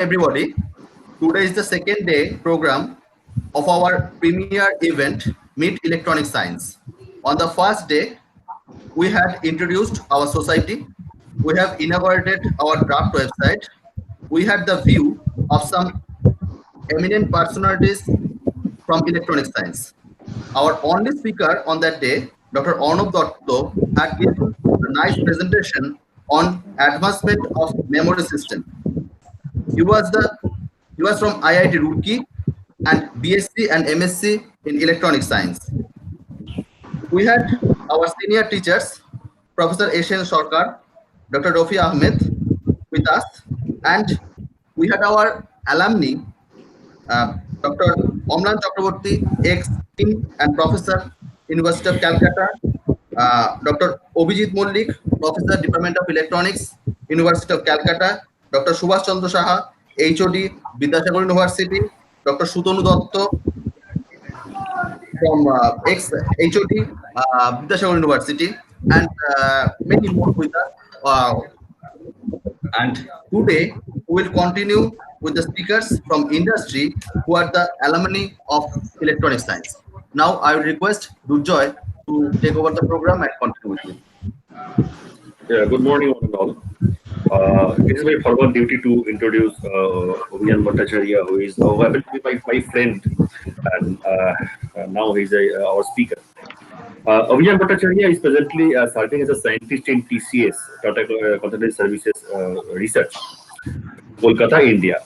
everybody. Today is the second day program of our premier event, Meet Electronic Science. On the first day, we had introduced our society. We have inaugurated our draft website. We had the view of some eminent personalities from electronic science. Our only speaker on that day, Dr. Arnab Dotto, had given a nice presentation on advancement of memory system. He was the he was from IIT Roorkee and BSc and MSc in electronic science. We had our senior teachers, Professor Asian Sarkar, Dr. Rafi Ahmed with us, and we had our alumni, Dr. Omlan Chakraborty, ex-dean and professor, University of Calcutta, Dr. Obhijit Mollik, professor, Department of Electronics, University of Calcutta, Dr. Subhash Chandra Saha, HOD, Vidyasagar University, Dr. Sutanu Dotto from ex-HOD, Vidyasagar University, and many more with us. And today we will continue with the speakers from industry who are the alumni of electronic science. Now I will request Durjoy to take over the program and continue with you. Yeah, good morning, one and all. It is my formal duty to introduce Abhiyan Bhattacharya, who is happened to be my friend, and now he's our speaker. Abhiyan Bhattacharya is presently serving as a scientist in TCS, Tata Consultancy Services Research, Kolkata, India.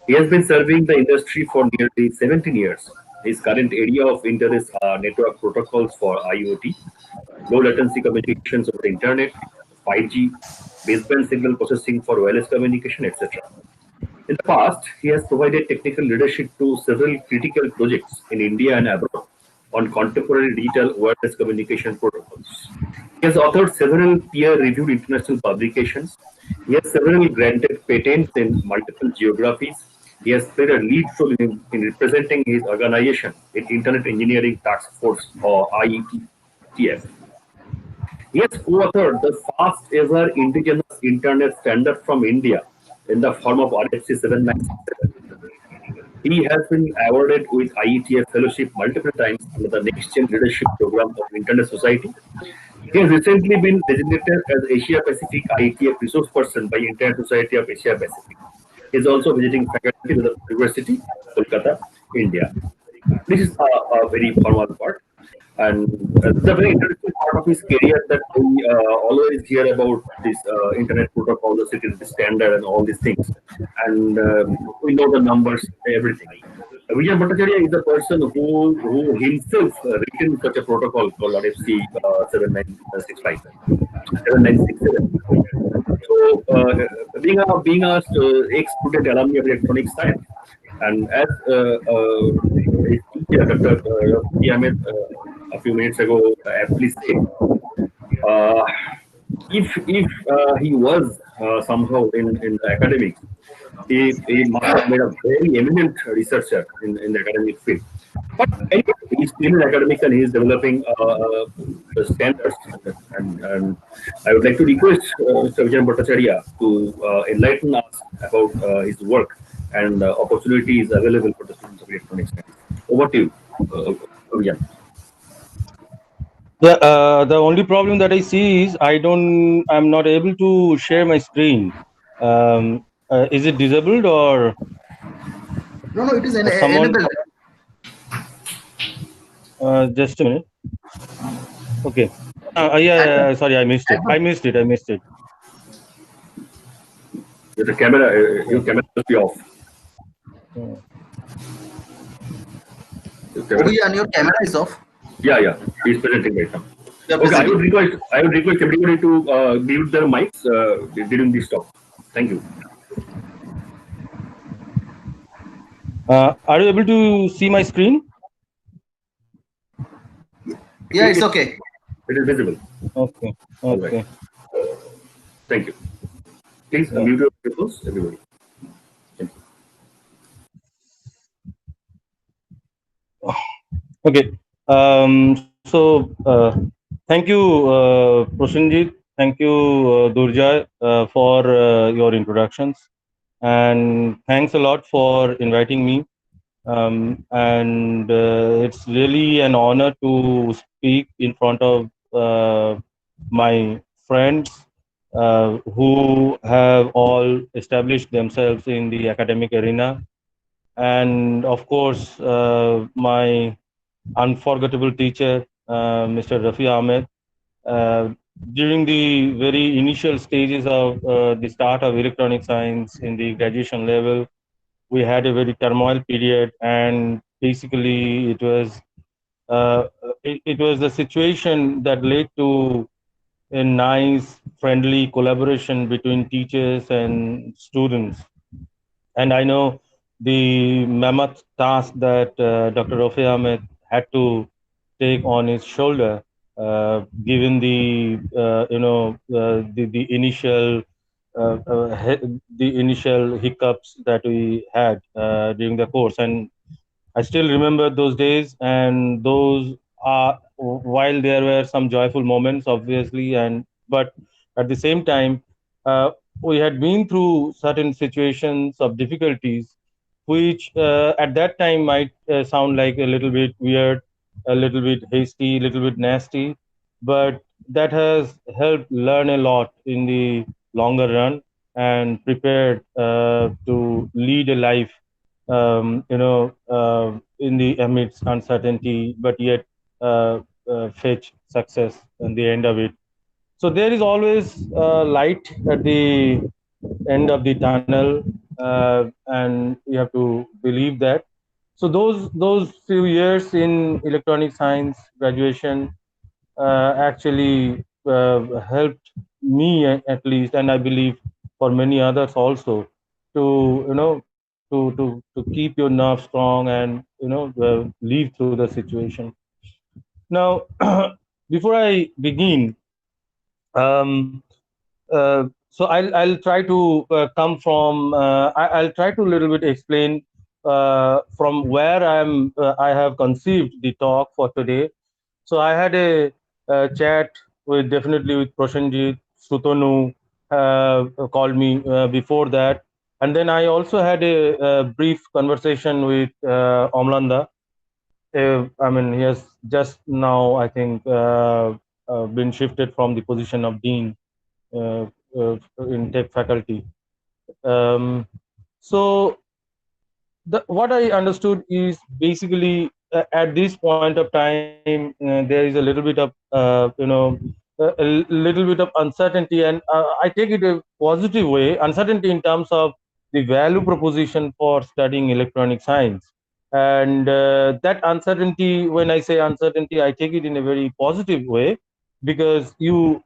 He has been serving the industry for nearly 17 years. His current area of interest are network protocols for IoT, low latency communications over the internet, 5G, baseband signal processing for wireless communication, etc. In the past, he has provided technical leadership to several critical projects in India and abroad on contemporary digital wireless communication protocols. He has authored several peer-reviewed international publications. He has several granted patents in multiple geographies. He has played a lead role in representing his organization in Internet Engineering Task Force, or IETF. He has co-authored the first ever indigenous internet standard from India in the form of RFC 7967. He has been awarded with IETF fellowship multiple times under the Next Gen Leadership Program of Internet Society. He has recently been designated as Asia Pacific IETF resource person by Internet Society of Asia Pacific. He is also visiting faculty to the University, Kolkata, India. This is a very formal part. And the very interesting part of his career that we always hear about this internet protocol, the security standard, and all these things. And we know the numbers, everything. Abhiyan Bhattacharya is the person who himself written such a protocol called RFC 7965, 7967. So, being a ex-student alumni of electronic science, and as his teacher, Dr. Rafi Ahmed, a few minutes ago, aptly said, if he was somehow in the academics, he must have made a very eminent researcher in the academic field. But anyway, he's still in academics and he's developing the standards. And I would like to request Mr. Abhiyan Bhattacharya to enlighten us about his work and opportunities available for the students of electronics. Over to you, Abhiyan. Yeah, the only problem that I see is I'm not able to share my screen. Is it disabled or? No, it is enabled. Just a minute. Okay. Yeah, sorry, I missed it. The camera, your camera must be off. Abhiyan, your camera is off. Yeah, he's presenting right now. Okay, I would request everybody to mute their mics during this talk. Thank you. Are you able to see my screen? Yeah, it's okay. It is visible. Okay. Right. Thank you. Please mute your videos, everybody. Thank you. Okay. Thank you, Prosenjit. Thank you, Durjoy, for your introductions. and thanks a lot for inviting me. And it's really an honor to speak in front of my friends who have all established themselves in the academic arena. And of course, my unforgettable teacher, Mr. Rafi Ahmed. Uh, During the very initial stages of the start of electronic science in the graduation level, we had a very turmoil period, and basically it was the situation that led to a nice, friendly collaboration between teachers and students. And I know the mammoth task that Dr. Rafi Ahmed had to take on his shoulder, given the initial the initial hiccups that we had during the course. And I still remember those days, and those are, while there were some joyful moments, obviously, and but at the same time, we had been through certain situations of difficulties, which at that time might sound like a little bit weird, a little bit hasty, a little bit nasty, but that has helped learn a lot in the longer run and prepared to lead a life in the amidst uncertainty, but yet fetch success in the end of it. So there is always light at the end of the tunnel, and we have to believe that. So those few years in electronic science graduation actually helped me at least, and I believe for many others also, to to keep your nerves strong and live through the situation. Now, before I begin, um, so I'll try to come from I'll try to a little bit explain from where I have conceived the talk for today. So I had a chat with definitely with Prosenjit, Sutonu called me before that, and then I also had a brief conversation with Omlanda. I mean, he has just now, I think, been shifted from the position of dean uh, in tech faculty. Um, so what I understood is basically at this point of time there is a little bit of little bit of uncertainty, and I take it a positive way. Uncertainty in terms of the value proposition for studying electronic science, and that uncertainty. When I say uncertainty, I take it in a very positive way, because you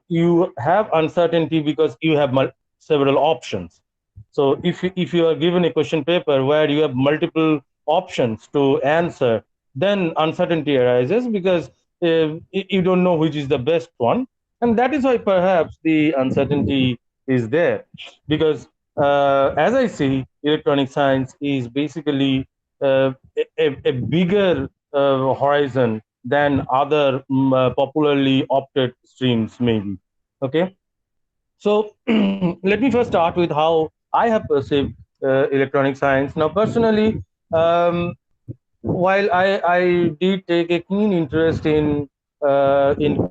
have uncertainty because you have several options. So if you are given a question paper where you have multiple options to answer, then uncertainty arises because you don't know which is the best one, and that is why perhaps the uncertainty is there. Because as I see, electronic science is basically a bigger horizon than other popularly opted streams, maybe. Okay, so let me first start with how I have perceived electronic science. Now, personally, while I did take a keen interest in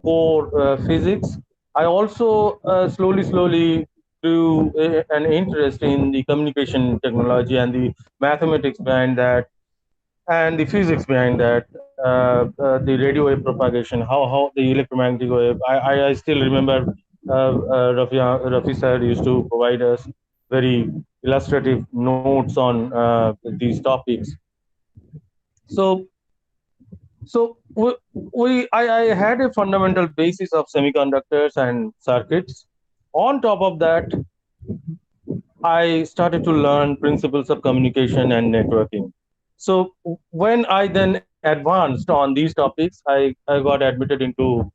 core physics, I also slowly grew an interest in the communication technology and the mathematics behind that, and the physics behind that, the radio wave propagation, how the electromagnetic wave. I still remember Rafi sir used to provide us very illustrative notes on these topics. So I had a fundamental basis of semiconductors and circuits. On top of that, I started to learn principles of communication and networking. So when I then advanced on these topics, I got admitted into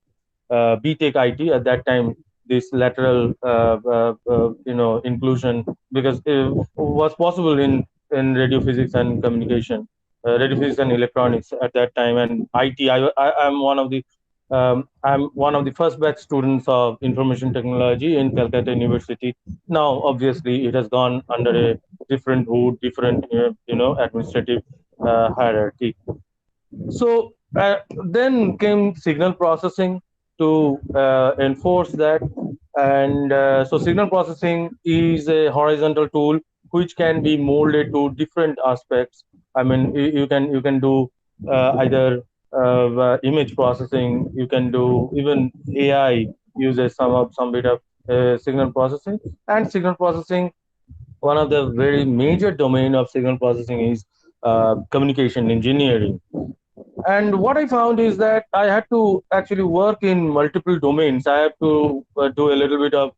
BTech IT at that time. This lateral, inclusion, because it was possible in radio physics and communication, radio physics and electronics at that time, and IT. I'm one of the I'm one of the first batch students of information technology in Calcutta University. Now, obviously, it has gone under a different hood, different administrative hierarchy. So then came signal processing to enforce that. And so signal processing is a horizontal tool which can be molded to different aspects. I mean, you can do either image processing. You can do even AI uses some bit of signal processing. And signal processing, one of the very major domain of signal processing is communication engineering. And what I found is that I had to actually work in multiple domains. I have to do a little bit of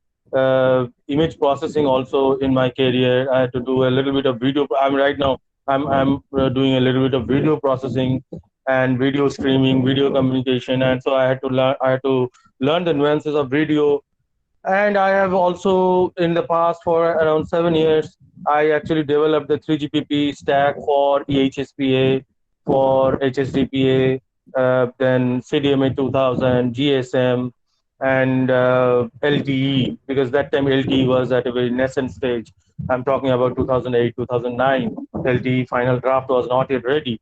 image processing also in my career. I had to do a little bit of video. I'm right now. I'm doing a little bit of video processing and video streaming, video communication, and so I had to learn. I had to learn the nuances of video. And I have also, in the past, for around 7 years, I actually developed the 3GPP stack for EHSPA, for HSDPA, then CDMA 2000, GSM, and LTE, because that time LTE was at a very nascent stage. I'm talking about 2008, 2009. LTE final draft was not yet ready.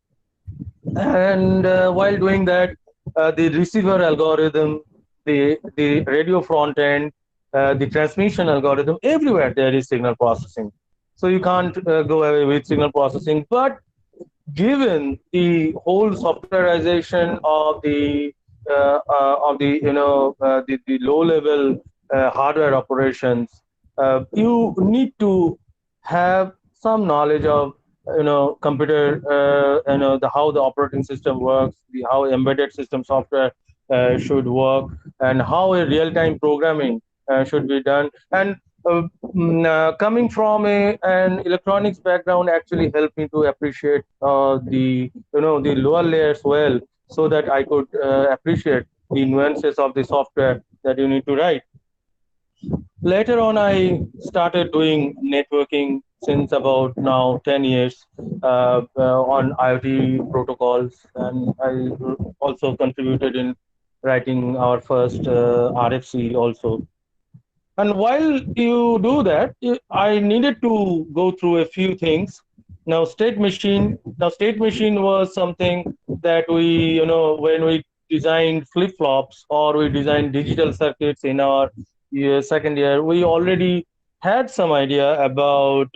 And while doing that, the receiver algorithm, the radio front end, the transmission algorithm, everywhere there is signal processing. So you can't go away with signal processing. But given the whole softwareization of the the low level hardware operations, you need to have some knowledge of computer, the how the operating system works, the how embedded system software should work, and how a real time programming should be done. And coming from an electronics background actually helped me to appreciate the lower layers well, so that I could appreciate the nuances of the software that you need to write. Later on, I started doing networking since about now 10 years on IoT protocols, and I also contributed in writing our first RFC also. And while you do that, I needed to go through a few things. State machine was something that when we designed flip flops or we designed digital circuits in our second year, we already had some idea about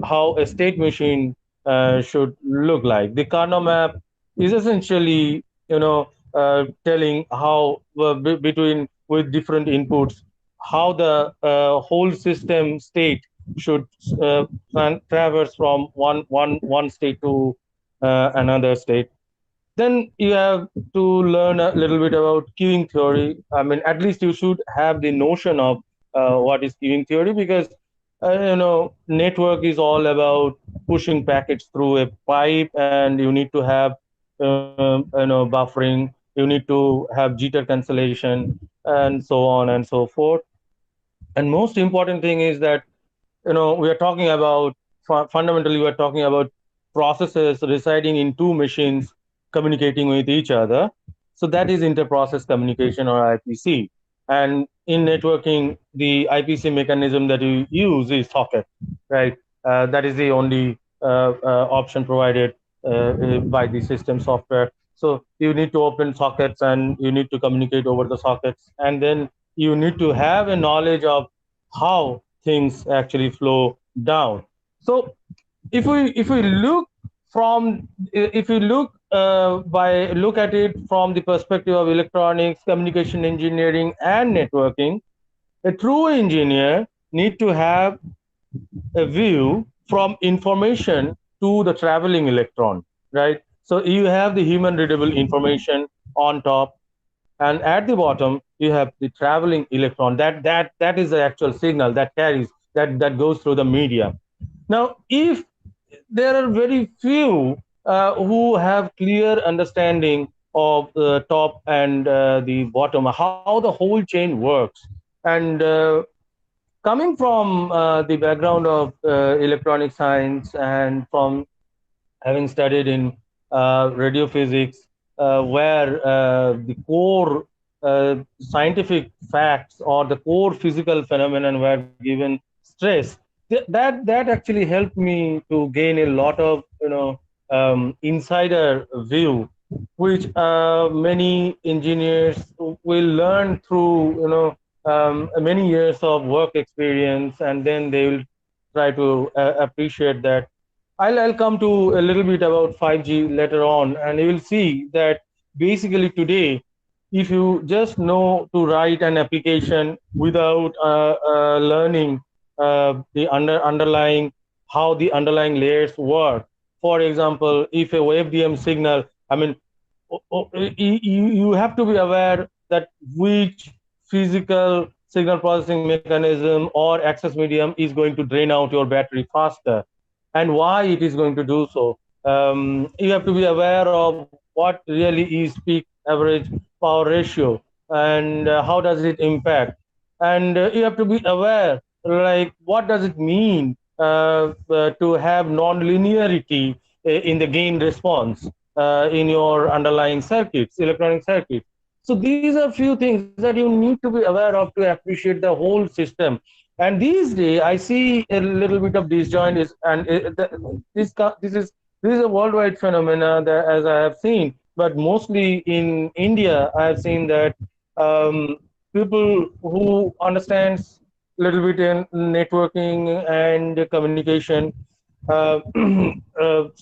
how a state machine should look like. The Carnot map is essentially telling how between with different inputs, how the whole system state should traverse from one state to another state. Then you have to learn a little bit about queuing theory. I mean, at least you should have the notion of what is queuing theory, because network is all about pushing packets through a pipe, and you need to have buffering. You need to have jitter cancellation, and so on and so forth. And most important thing is that we are talking about, fundamentally we are talking about processes residing in two machines communicating with each other. So that is interprocess communication, or IPC. And in networking, the IPC mechanism that you use is socket, right? That is the only option provided by the system software. So you need to open sockets and you need to communicate over the sockets, and then you need to have a knowledge of how things actually flow down. So if we look from if you look at it from the perspective of electronics, communication engineering, and networking, a true engineer need to have a view from information to the traveling electron, right? So you have the human readable information on top, and at the bottom you have the traveling electron. That is the actual signal that carries, that goes through the media. Now, if there are very few who have clear understanding of the top and the bottom, how the whole chain works. And coming from the background of electronic science, and from having studied in radio physics, where the core scientific facts or the core physical phenomenon were given stress. That actually helped me to gain a lot of insider view, which many engineers will learn through many years of work experience, and then they will try to appreciate that. I'll come to a little bit about 5G later on, and you will see that basically today, if you just know to write an application without learning the underlying how the underlying layers work. For example, if a WebDM signal, I mean, you have to be aware that which physical signal processing mechanism or access medium is going to drain out your battery faster, and why it is going to do so. You have to be aware of what really is peak average power ratio, and how does it impact. And you have to be aware, like, what does it mean to have non-linearity in the gain response in your underlying circuits, electronic circuits. So these are few things that you need to be aware of to appreciate the whole system. And these days, I see a little bit of disjoint is, and this is a worldwide phenomena that, as I have seen, but mostly in India, I have seen that people who understands a little bit in networking and communication. So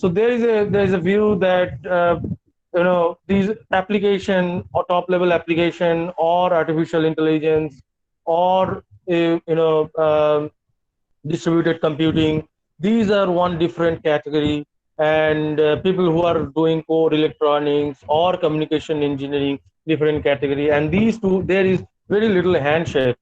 there is a view that these application or top level application or artificial intelligence or distributed computing, these are one different category. And people who are doing core electronics or communication engineering, different category. And these two, there is very little handshake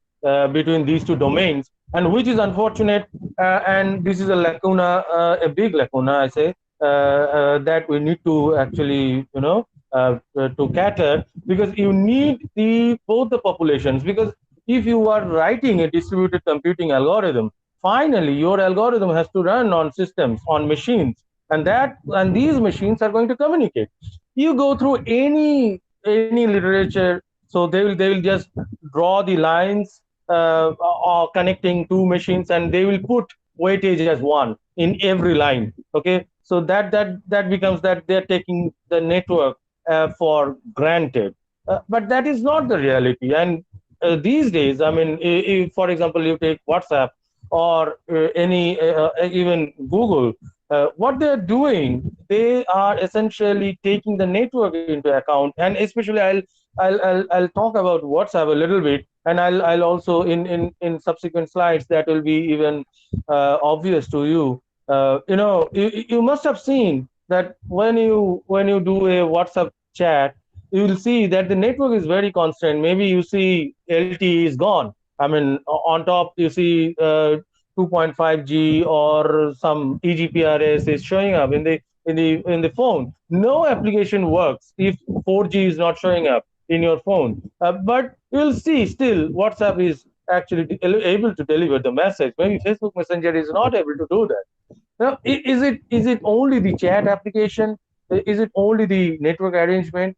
between these two domains, and which is unfortunate. And this is a lacuna, a big lacuna, I say, that we need to actually to cater, because you need the both the populations. Because if you are writing a distributed computing algorithm, finally your algorithm has to run on systems, on machines, and these machines are going to communicate. You go through any literature, so they will just draw the lines or connecting two machines, and they will put weightage as one in every line. Okay, so that becomes that they're taking the network for granted, but that is not the reality. And these days, I mean, if, for example, you take WhatsApp or any even Google, what they're doing, they are essentially taking the network into account. And especially, I'll talk about WhatsApp a little bit, and I'll also in subsequent slides that will be even obvious to you. You must have seen that when you do a WhatsApp chat, you will see that the network is very constant. Maybe you see LTE is gone. I mean, on top you see 2.5G or some eGPRS is showing up in the phone. No application works if 4G is not showing up in your phone. But you'll see still WhatsApp is actually able to deliver the message. Maybe Facebook Messenger is not able to do that. Now, is it only the chat application? Is it only the network arrangement?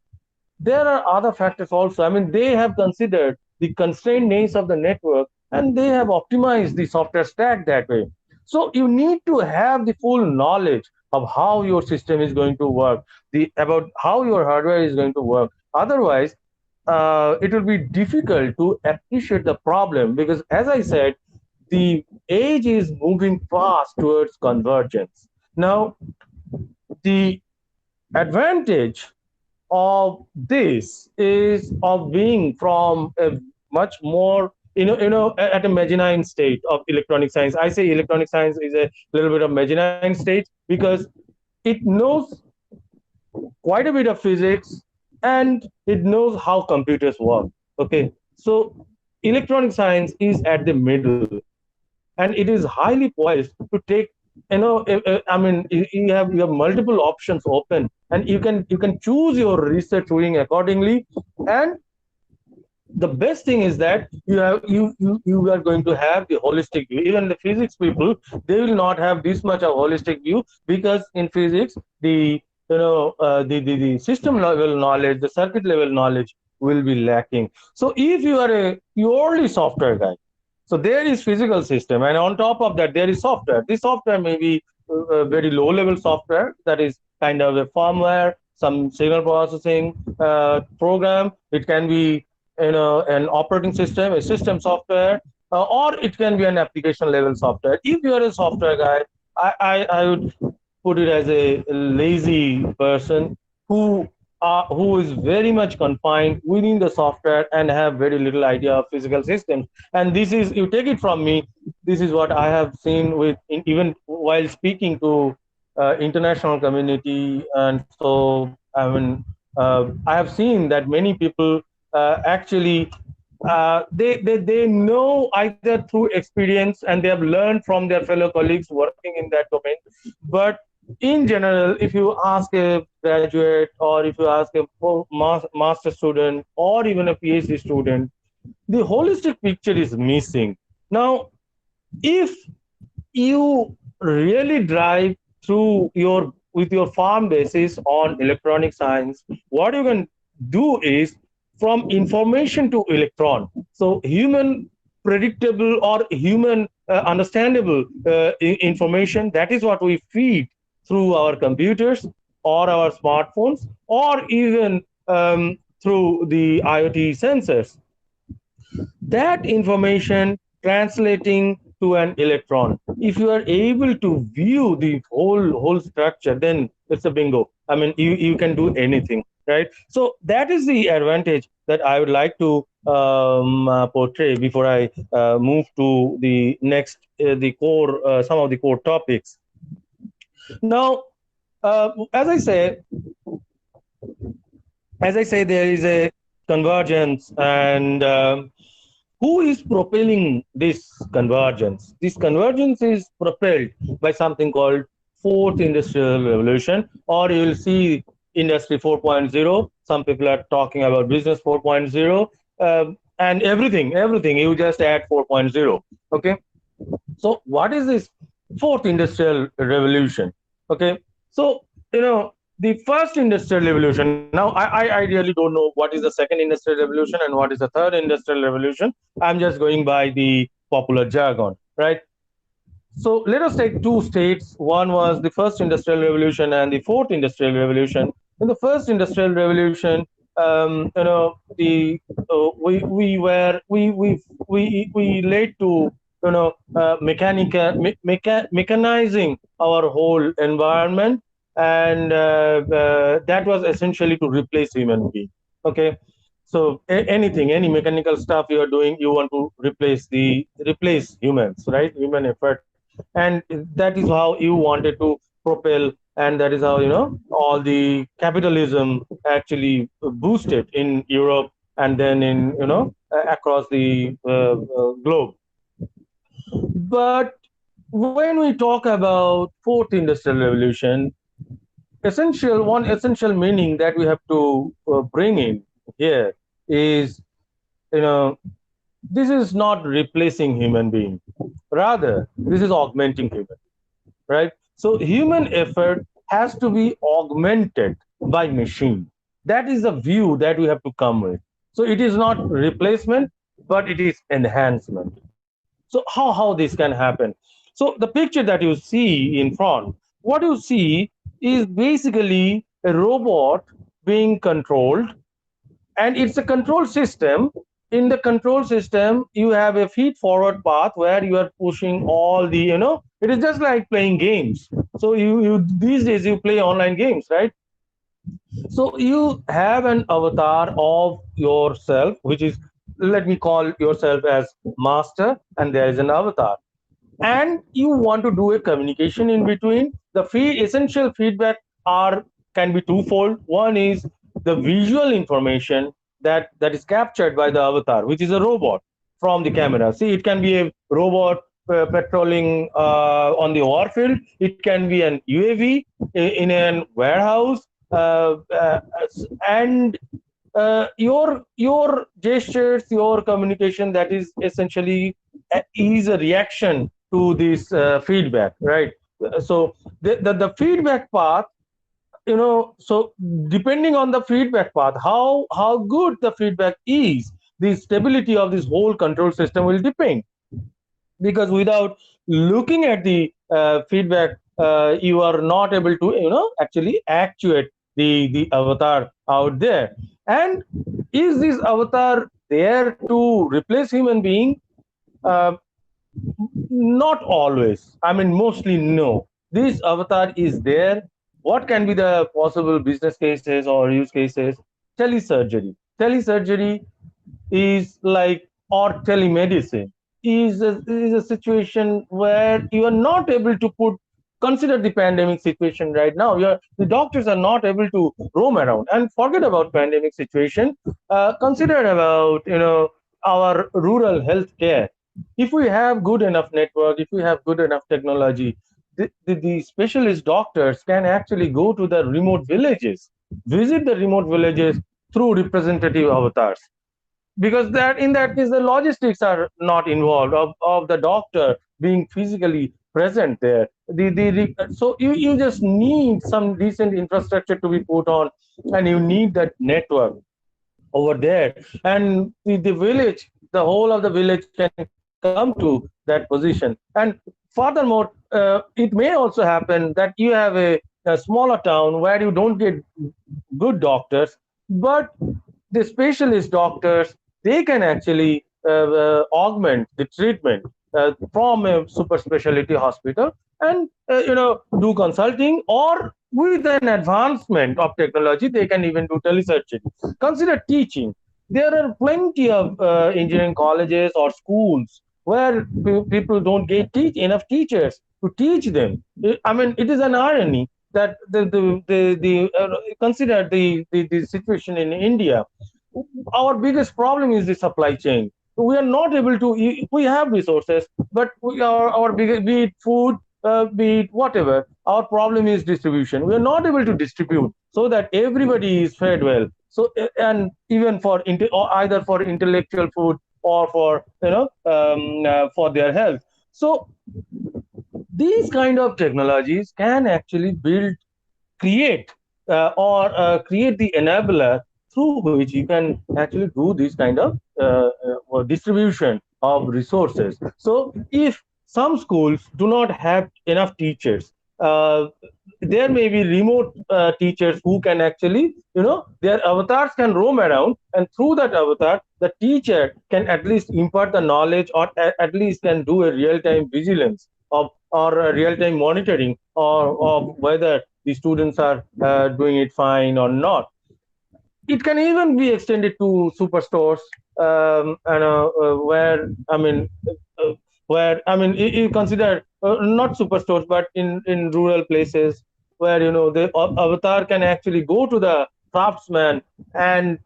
There are other factors also. I mean, they have considered the constrained names of the network, and they have optimized the software stack that way. So you need to have the full knowledge of how your system is going to work, about how your hardware is going to work. Otherwise, it will be difficult to appreciate the problem, because, as I said, the age is moving fast towards convergence. Now, the advantage of this is of being from a much more at a mezzanine state of electronic science. I say electronic science is a little bit of mezzanine state because it knows quite a bit of physics, and it knows how computers work. Okay, so electronic science is at the middle, and it is highly poised to take, I mean, you have multiple options open, and you can choose your research wing accordingly. And the best thing is that you are going to have the holistic view. Even the physics people, they will not have this much of holistic view, because in physics, the the system level knowledge, the circuit level knowledge will be lacking. So if you are a purely software guy, so there is physical system, and on top of that there is software. This software may be very low level software, that is kind of a firmware, some signal processing program. It can be an operating system, a system software, or it can be an application level software. If you are a software guy, I would put it as a lazy person who is very much confined within the software and have very little idea of physical systems. And this is, you take it from me, this is what I have seen with even while speaking to international community. And so I have seen that many people actually they know either through experience and they have learned from their fellow colleagues working in that domain. But in general, if you ask a graduate or if you ask a master student or even a PhD student, the holistic picture is missing. Now, if you really drive through with your farm basis on electronic science, what you can do is from information to electron. So human predictable or human understandable information, that is what we feed through our computers or our smartphones or even through the IoT sensors. That information translating to an electron, if you are able to view the whole structure, then it's a bingo. I mean, you can do anything, right? So that is the advantage that I would like to portray before I move to the next the core some of the core topics. Now, as I say, there is a convergence, and who is propelling this convergence? This convergence is propelled by something called Fourth Industrial Revolution, or you will see Industry 4.0. Some people are talking about Business 4.0, and everything. You just add 4.0. Okay. So what is this Fourth Industrial Revolution? Okay. So, the first industrial revolution. Now, I really don't know what is the second industrial revolution and what is the third industrial revolution. I'm just going by the popular jargon, right? So let us take two states. One was the first industrial revolution and the fourth industrial revolution. In the first industrial revolution, we led to mechanizing our whole environment, and that was essentially to replace human being. Okay, so any mechanical stuff you are doing, you want to replace humans, right? Human effort, and that is how you wanted to propel, and that is how all the capitalism actually boosted in Europe and then in across the globe. But when we talk about fourth industrial revolution, one essential meaning that we have to bring in here is, this is not replacing human being, rather this is augmenting human, right? So human effort has to be augmented by machine. That is the view that we have to come with. So it is not replacement, but it is enhancement. So how this can happen? So the picture that you see in front, what you see is basically a robot being controlled, and it's a control system. In the control system, you have a feed forward path where you are pushing all the, it is just like playing games. So you these days you play online games, right? So you have an avatar of yourself, which is, let me call yourself as master, and there is an avatar. And you want to do a communication in between. The essential feedback can be twofold. One is the visual information that is captured by the avatar, which is a robot from the camera. See, it can be a robot patrolling on the warfield. It can be an UAV in a warehouse, and your gestures, your communication, that is essentially is a reaction to this feedback, right? So the feedback path so depending on the feedback path, how good the feedback is, the stability of this whole control system will depend. Because without looking at the feedback, you are not able to actually actuate the avatar out there. And is this avatar there to replace human being? uh, Not always. I mean, mostly no. This avatar is there. What can be the possible business cases or use cases? Telesurgery. Telesurgery is like, or telemedicine is a situation where you are not able to put, consider the pandemic situation right now. The doctors are not able to roam around, and forget about pandemic situation. Consider about our rural health care. If we have good enough network, if we have good enough technology, the specialist doctors can actually go to the remote villages, visit the remote villages through representative avatars. Because that, in that case, the logistics are not involved of the doctor being physically present there. So you just need some decent infrastructure to be put on, and you need that network over there. And the village, the whole of the village can come to that position. And furthermore, it may also happen that you have a smaller town where you don't get good doctors, but the specialist doctors, they can actually augment the treatment from a super specialty hospital, and do consulting, or with an advancement of technology they can even do telesurgery. Consider teaching. There are plenty of engineering colleges or schools where people don't get enough teachers to teach them. I mean, it is an irony that consider the situation in India. Our biggest problem is the supply chain. We are not able to. We have resources, but our biggest, be it food, be it whatever. Our problem is distribution. We are not able to distribute so that everybody is fed well. So, and even for or either for intellectual food or for for their health. So these kind of technologies can actually create create the enabler through which you can actually do this kind of distribution of resources. So if some schools do not have enough teachers, there may be remote teachers who can actually, their avatars can roam around, and through that avatar, the teacher can at least impart the knowledge, or at least can do a real-time vigilance of, or a real-time monitoring of whether the students are doing it fine or not. It can even be extended to superstores, where you consider not superstores, but in rural places where the avatar can actually go to the craftsman and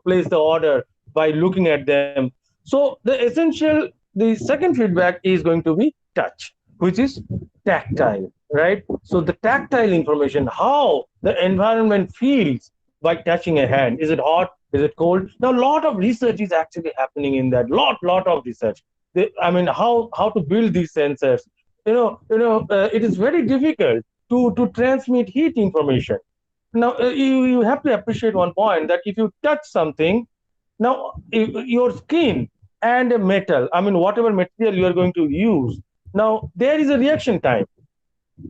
place the order by looking at them. So the second feedback is going to be touch, which is tactile, right? So the tactile information, how the environment feels by touching a hand. Is it hot? Is it cold? Now, a lot of research is actually happening in that. Lot of research. How to build these sensors. It is very difficult to transmit heat information. Now, you have to appreciate one point, that if you touch something, now your skin and a metal, whatever material you are going to use, now there is a reaction time.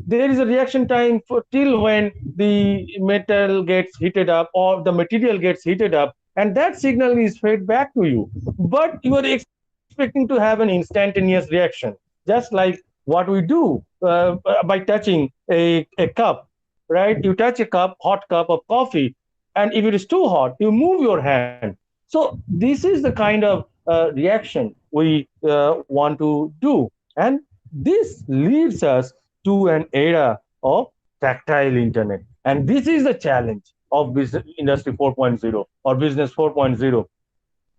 There is a reaction time for till when the metal gets heated up or the material gets heated up, and that signal is fed back to you. But you are expecting to have an instantaneous reaction, just like what we do by touching a cup, right? You touch a cup, hot cup of coffee, and if it is too hot, you move your hand. So this is the kind of reaction we want to do, and this leads us to an era of tactile internet. And this is the challenge of business industry 4.0 or business 4.0.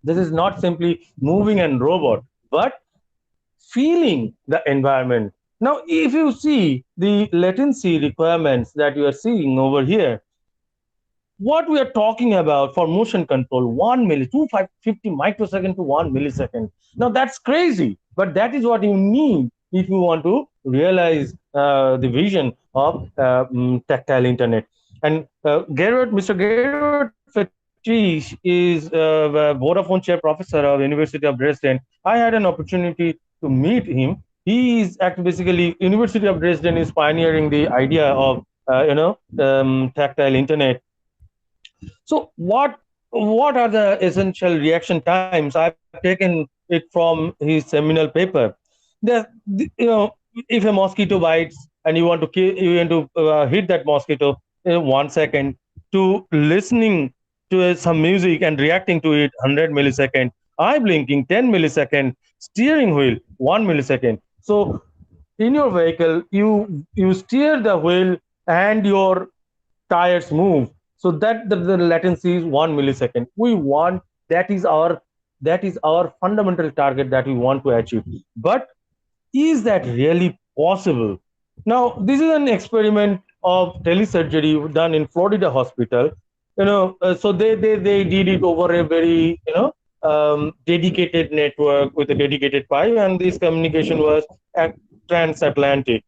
This is not simply moving and robot, but feeling the environment. Now, if you see the latency requirements that you are seeing over here, what we are talking about for motion control, 250 microsecond to 1 millisecond. Now that's crazy, but that is what you need if you want to realize the vision of tactile internet. And Mr. Gerard Fetish is Vodafone Chair Professor of University of Dresden. I had an opportunity to meet him. He is basically University of Dresden is pioneering the idea of tactile internet. So what are the essential reaction times? I've taken it from his seminal paper. If a mosquito bites and you want to hit that mosquito in 1 second, to listening to some music and reacting to it 100 millisecond, eye blinking 10 millisecond, steering wheel 1 millisecond. So in your vehicle, you steer the wheel and your tires move, so that the latency is 1 millisecond. We want that is our fundamental target that we want to achieve. But is that really possible? Now, this is an experiment of telesurgery done in Florida hospital. So they did it over a very dedicated network with a dedicated pipe, and this communication was transatlantic.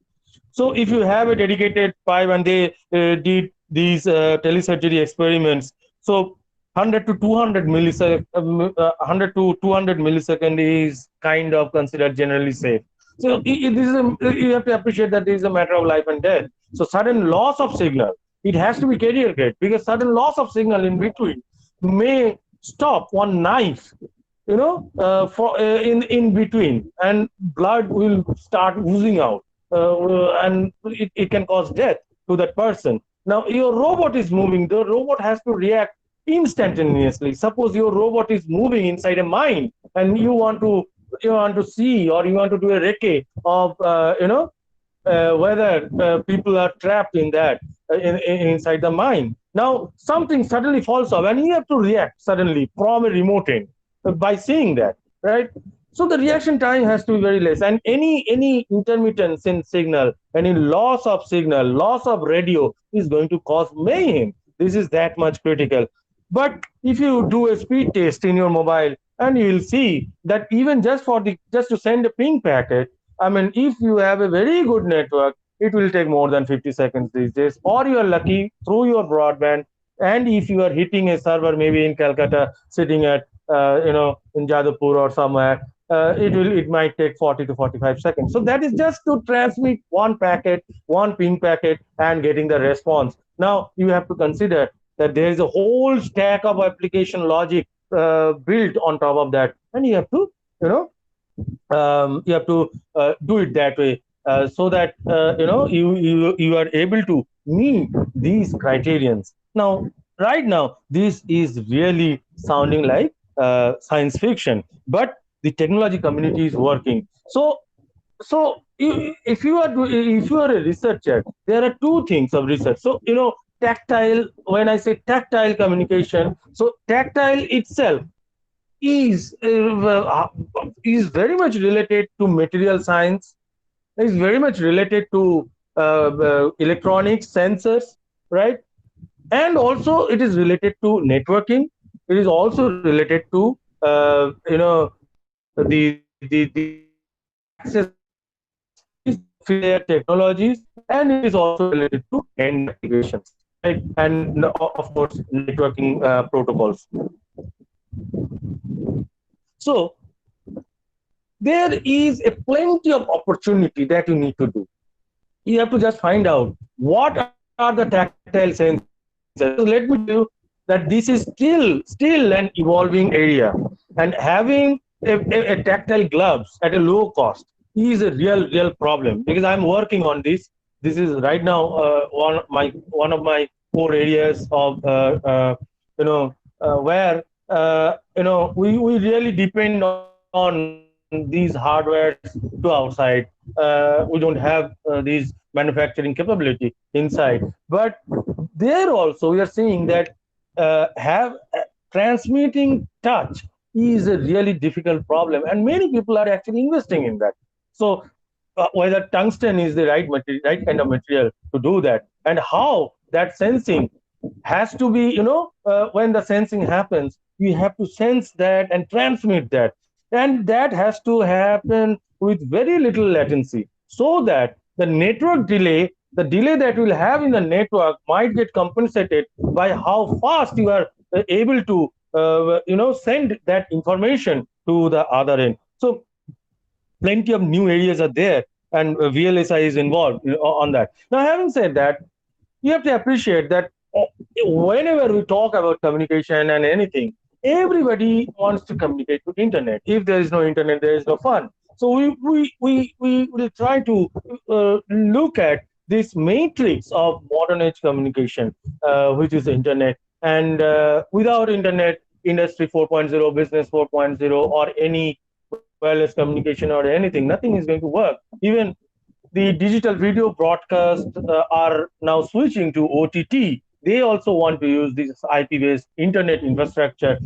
So if you have a dedicated pipe and they did these telesurgery experiments, so 100 to 200 millisecond, 100 to 200 millisecond is kind of considered generally safe. So you have to appreciate that this is a matter of life and death. So sudden loss of signal, it has to be carrier grade, because sudden loss of signal in between may stop one knife, in between, and blood will start oozing out, and it can cause death to that person. Now your robot is moving, the robot has to react instantaneously. Suppose your robot is moving inside a mine and you want to see, or you want to do a recce of whether people are trapped in that inside the mine. Now something suddenly falls off and you have to react suddenly from a remote end by seeing that, right? So the reaction time has to be very less, and any intermittence in signal, any loss of signal, loss of radio is going to cause mayhem. This is that much critical. But if you do a speed test in your mobile, and you will see that even just to send a ping packet, I mean, if you have a very good network, it will take more than 50 seconds these days, or you are lucky through your broadband. And if you are hitting a server, maybe in Calcutta, sitting at in Jadavpur or somewhere, it might take 40 to 45 seconds. So that is just to transmit one packet, one ping packet, and getting the response. Now you have to consider that there is a whole stack of application logic built on top of that, and you have to do it that way, so that you are able to meet these criterions. Now, right now, this is really sounding like science fiction, but the technology community is working. So if you are a researcher, there are two things of research. So tactile, when I say tactile communication, so tactile itself is very much related to material science, is very much related to electronics, sensors, right? And also it is related to networking. It is also related to the access technologies, and it is also related to end activations, right? And of course networking protocols. So there is a plenty of opportunity that you need to do. You have to just find out what are the tactile sensors. Let me tell you that this is still an evolving area, and having a tactile gloves at a low cost is a real problem, because I'm working on this. This is right now one of my core areas of where we really depend on these hardwares to outside. We don't have these manufacturing capability inside, but there also we are seeing that transmitting touch is a really difficult problem, and many people are actually investing in that. So whether tungsten is the right kind of material to do that, and how that sensing has to be, when the sensing happens, you have to sense that and transmit that, and that has to happen with very little latency, so that the network delay, the delay that will have in the network might get compensated by how fast you are able to send that information to the other end. So plenty of new areas are there, and VLSI is involved on that. Now, having said that, you have to appreciate that whenever we talk about communication and anything, everybody wants to communicate with internet. If there is no internet, there is no fun. So we will try to look at this matrix of modern age communication, which is the internet. And without internet, industry 4.0, business 4.0, or any wireless communication or anything, nothing is going to work. Even the digital video broadcasts are now switching to OTT. They also want to use this IP-based internet infrastructure,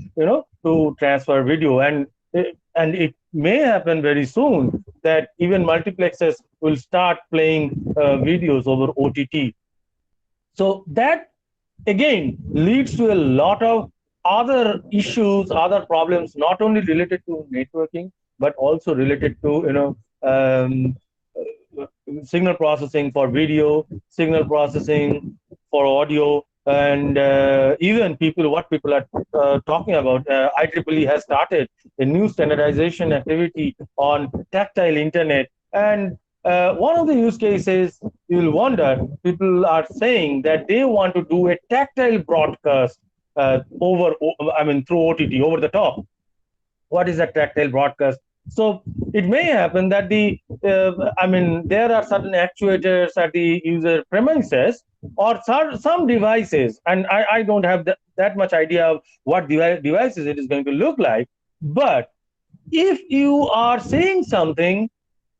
to transfer video, and it may happen very soon that even multiplexes will start playing videos over OTT. So that again leads to a lot of other issues, other problems, not only related to networking, but also related to signal processing for video, signal processing for audio, and even what people are talking about. IEEE has started a new standardization activity on tactile internet, and one of the use cases, you'll wonder, people are saying that they want to do a tactile broadcast through OTT, over the top. What is a tactile broadcast? So it may happen that there are certain actuators at the user premises or some devices, and I don't have that much idea of what devices it is going to look like. But if you are saying something,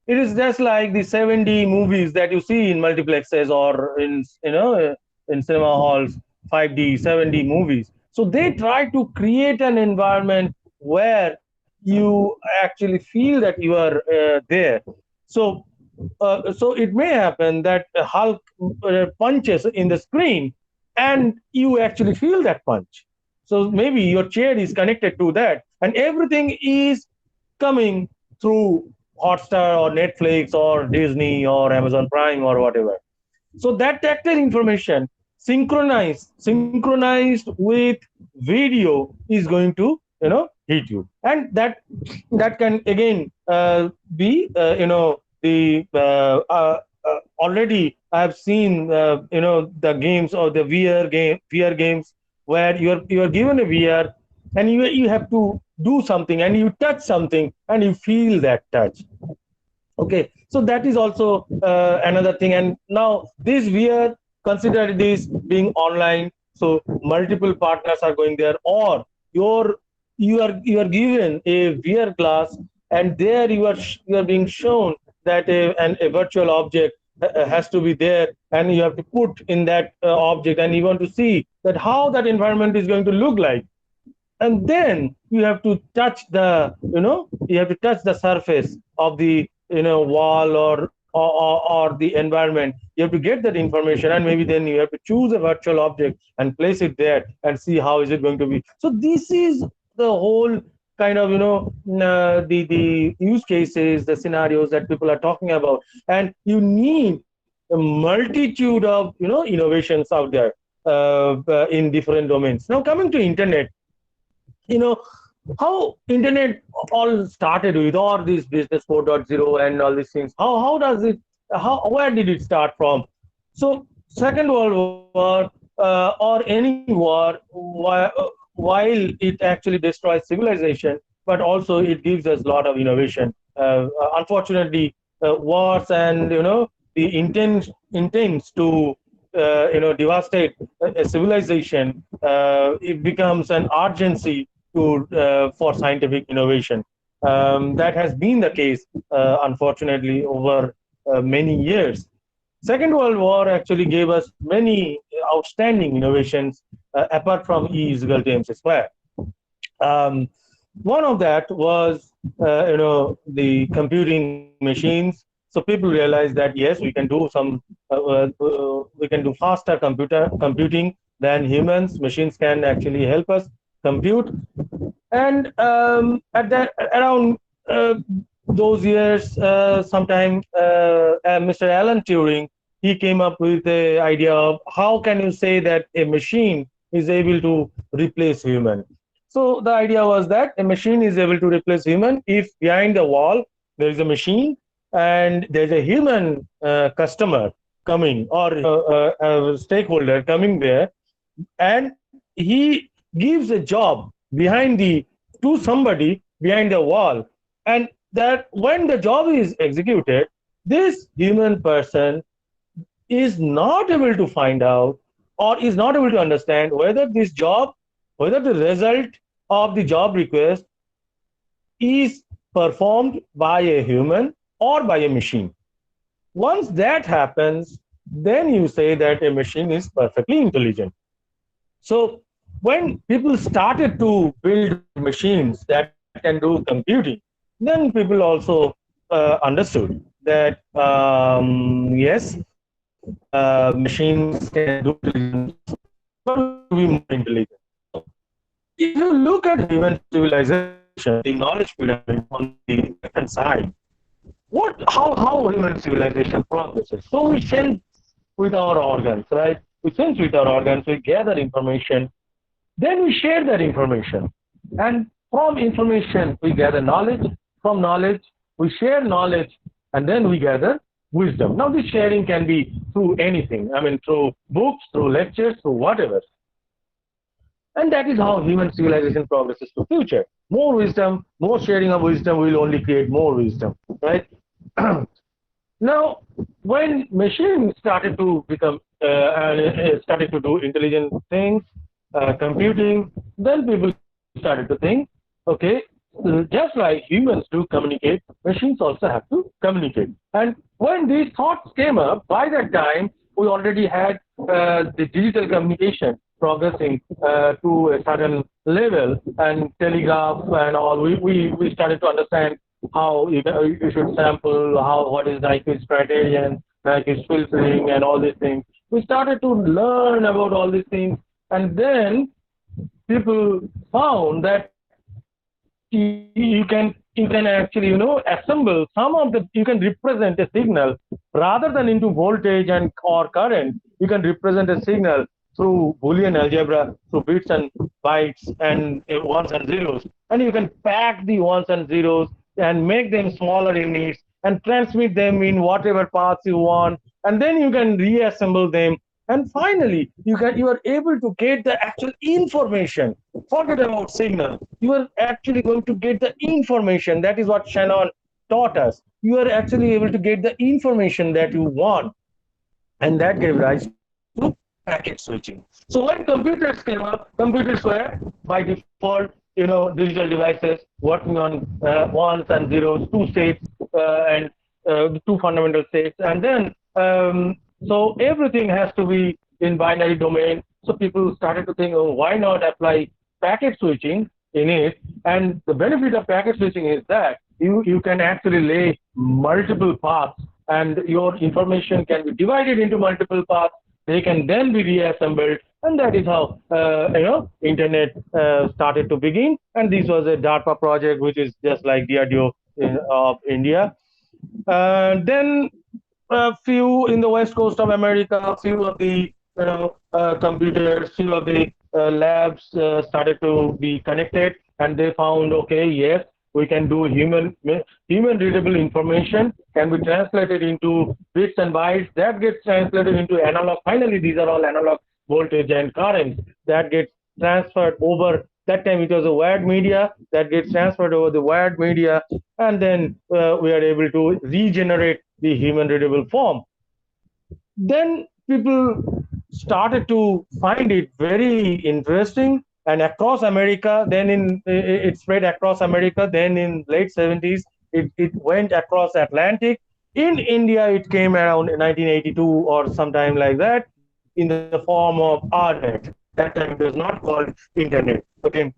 it is just like the 7D movies that you see in multiplexes or in cinema halls, 5D, 7D movies. So they try to create an environment where you actually feel that you are there. So it may happen that Hulk punches in the screen and you actually feel that punch. So maybe your chair is connected to that, and everything is coming through Hotstar or Netflix or Disney or Amazon Prime or whatever. So that tactile information synchronized with video is going to hit you, and that can again be the already I have seen the games or the VR games where you are given a VR and you have to do something and you touch something and you feel that touch. Okay, so that is also another thing. And now this VR, consider this being online, so multiple partners are going there, or you are given a VR glass, and there you are being shown that a virtual object has to be there, and you have to put in that object, and you want to see that how that environment is going to look like. And then you have to touch the surface of the wall or the environment. You have to get that information, and maybe then you have to choose a virtual object and place it there and see how is it going to be. So this is the whole kind of the use cases, the scenarios that people are talking about, and you need a multitude of innovations out there in different domains. Now coming to internet, how internet all started with all this business 4.0 and all these things. Where did it start from? So Second World War or any war, while it actually destroys civilization, but also it gives us a lot of innovation. Unfortunately, wars and the intents to devastate a civilization, it becomes an urgency for scientific innovation. That has been the case, unfortunately, over many years. Second World War actually gave us many outstanding innovations apart from E is equal to mc square. One of that was the computing machines. So people realized that yes, we can do faster computing than humans. Machines can actually help us compute. And at that around those years, sometime Mr. Alan Turing, he came up with the idea of how can you say that a machine is able to replace human. So the idea was that a machine is able to replace human if behind the wall there is a machine and there's a human customer coming, or a stakeholder coming there, and he gives a job behind the to somebody behind the wall, and that when the job is executed, this human person is not able to find out or is not able to understand whether the result of the job request is performed by a human or by a machine. Once that happens, then you say that a machine is perfectly intelligent. So when people started to build machines that can do computing, then people also understood that yes, machines can do intelligence, but we have to be more intelligent. If you look at human civilization, the knowledge pyramid on the left hand side, how human civilization progresses. So we sense with our organs, right? We sense with our organs, we gather information, then we share that information. And from information, we gather knowledge. From knowledge, we share knowledge, and then we gather wisdom. Now, this sharing can be through anything. I mean, through books, through lectures, through whatever. And that is how human civilization progresses to future. More wisdom, more sharing of wisdom will only create more wisdom, right? Now, when machines started to become started to do intelligent things, computing, then people started to think, okay, just like humans do communicate, machines also have to communicate. And when these thoughts came up, by that time we already had the digital communication progressing to a certain level, and telegraph and all. We started to understand how you should sample, what is Nyquist criterion, Nyquist filtering, and all these things. We started to learn about all these things, and then people found that you can actually assemble some of the, you can represent a signal rather than into voltage and or current. You can represent a signal through Boolean algebra, through bits and bytes and ones and zeros, and you can pack the ones and zeros and make them smaller units and transmit them in whatever paths you want, and then you can reassemble them, and finally you are able to get the actual information. Forget about signal, you are actually going to get the information. That is what Shannon taught us. You are actually able to get the information that you want, and that gave rise to packet switching. So when computers came up, computers were by default, digital devices working on ones and zeros, two states, and two fundamental states, and then so everything has to be in binary domain. So people started to think, oh, why not apply packet switching in it? And the benefit of packet switching is that you can actually lay multiple paths, and your information can be divided into multiple paths. They can then be reassembled, and that is how internet started to begin. And this was a DARPA project, which is just like DRDO of India. Then a few in the west coast of America, a few of the computers, few of the labs started to be connected, and they found, okay, yes, we can do human readable information can be translated into bits and bytes, that gets translated into analog. Finally, these are all analog voltage and currents that gets transferred over. That time it was a wired media that gets transferred over the wired media, and then we are able to regenerate the human readable form. Then people started to find it very interesting, and across America, then it spread across America. Then in late 70s, it went across Atlantic. In India, it came around 1982 or sometime like that in the form of RNet. That time it was not called internet. Okay.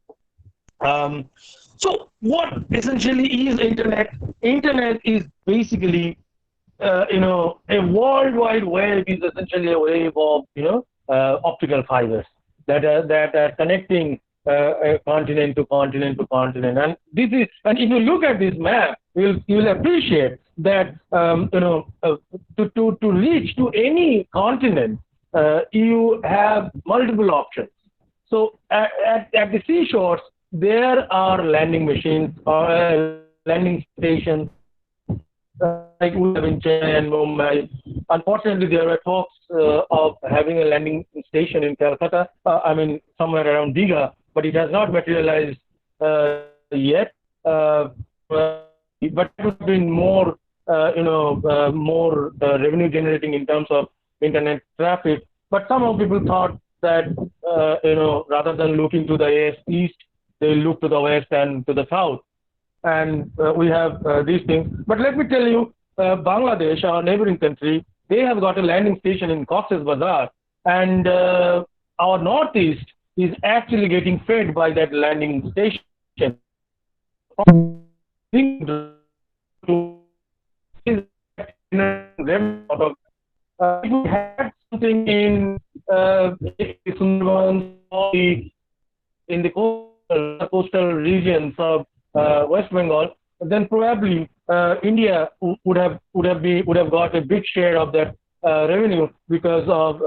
So what essentially is internet? Internet is basically a world wide web is essentially a wave of optical fibers that are connecting continent to continent to continent. And if you look at this map, you'll appreciate that to reach to any continent, you have multiple options. So at the seashores, there are landing machines or landing stations like we have in Chennai and Mumbai. Unfortunately, there were talks of having a landing station in Calcutta, somewhere around Digha, but it has not materialized yet. But it would have been more, more revenue generating in terms of internet traffic. But somehow people thought that, rather than looking to the east, they look to the west and to the south. And we have these things. But let me tell you, Bangladesh, our neighboring country, they have got a landing station in Cox's Bazar, and our northeast is actually getting fed by that landing station. If we had something in Sundarbans or in the coastal regions of West Bengal, then probably India would have got a big share of that revenue because of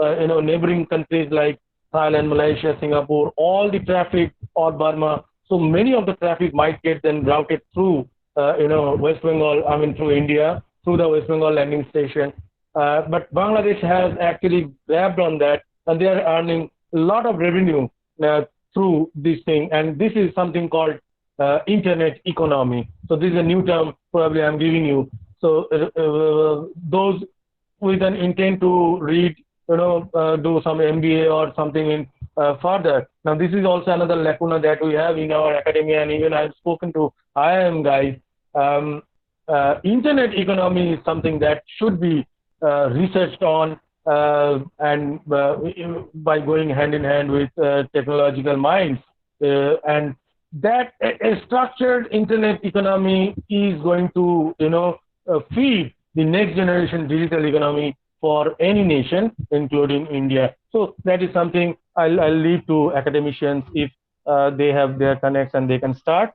neighboring countries like Thailand, Malaysia, Singapore, all the traffic, or Burma. So many of the traffic might get then routed through West Bengal, through India, through the West Bengal landing station. But Bangladesh has actually grabbed on that, and they are earning a lot of revenue through this thing. And this is something called internet economy. So this is a new term probably I'm giving you. So those with an intent to read, do some MBA or something in further. Now this is also another lacuna that we have in our academia, and even I've spoken to IIM guys. Internet economy is something that should be researched on and by going hand in hand with technological minds, and that a structured internet economy is going to feed the next generation digital economy for any nation, including India. So that is something I'll leave to academicians if they have their connects and they can start.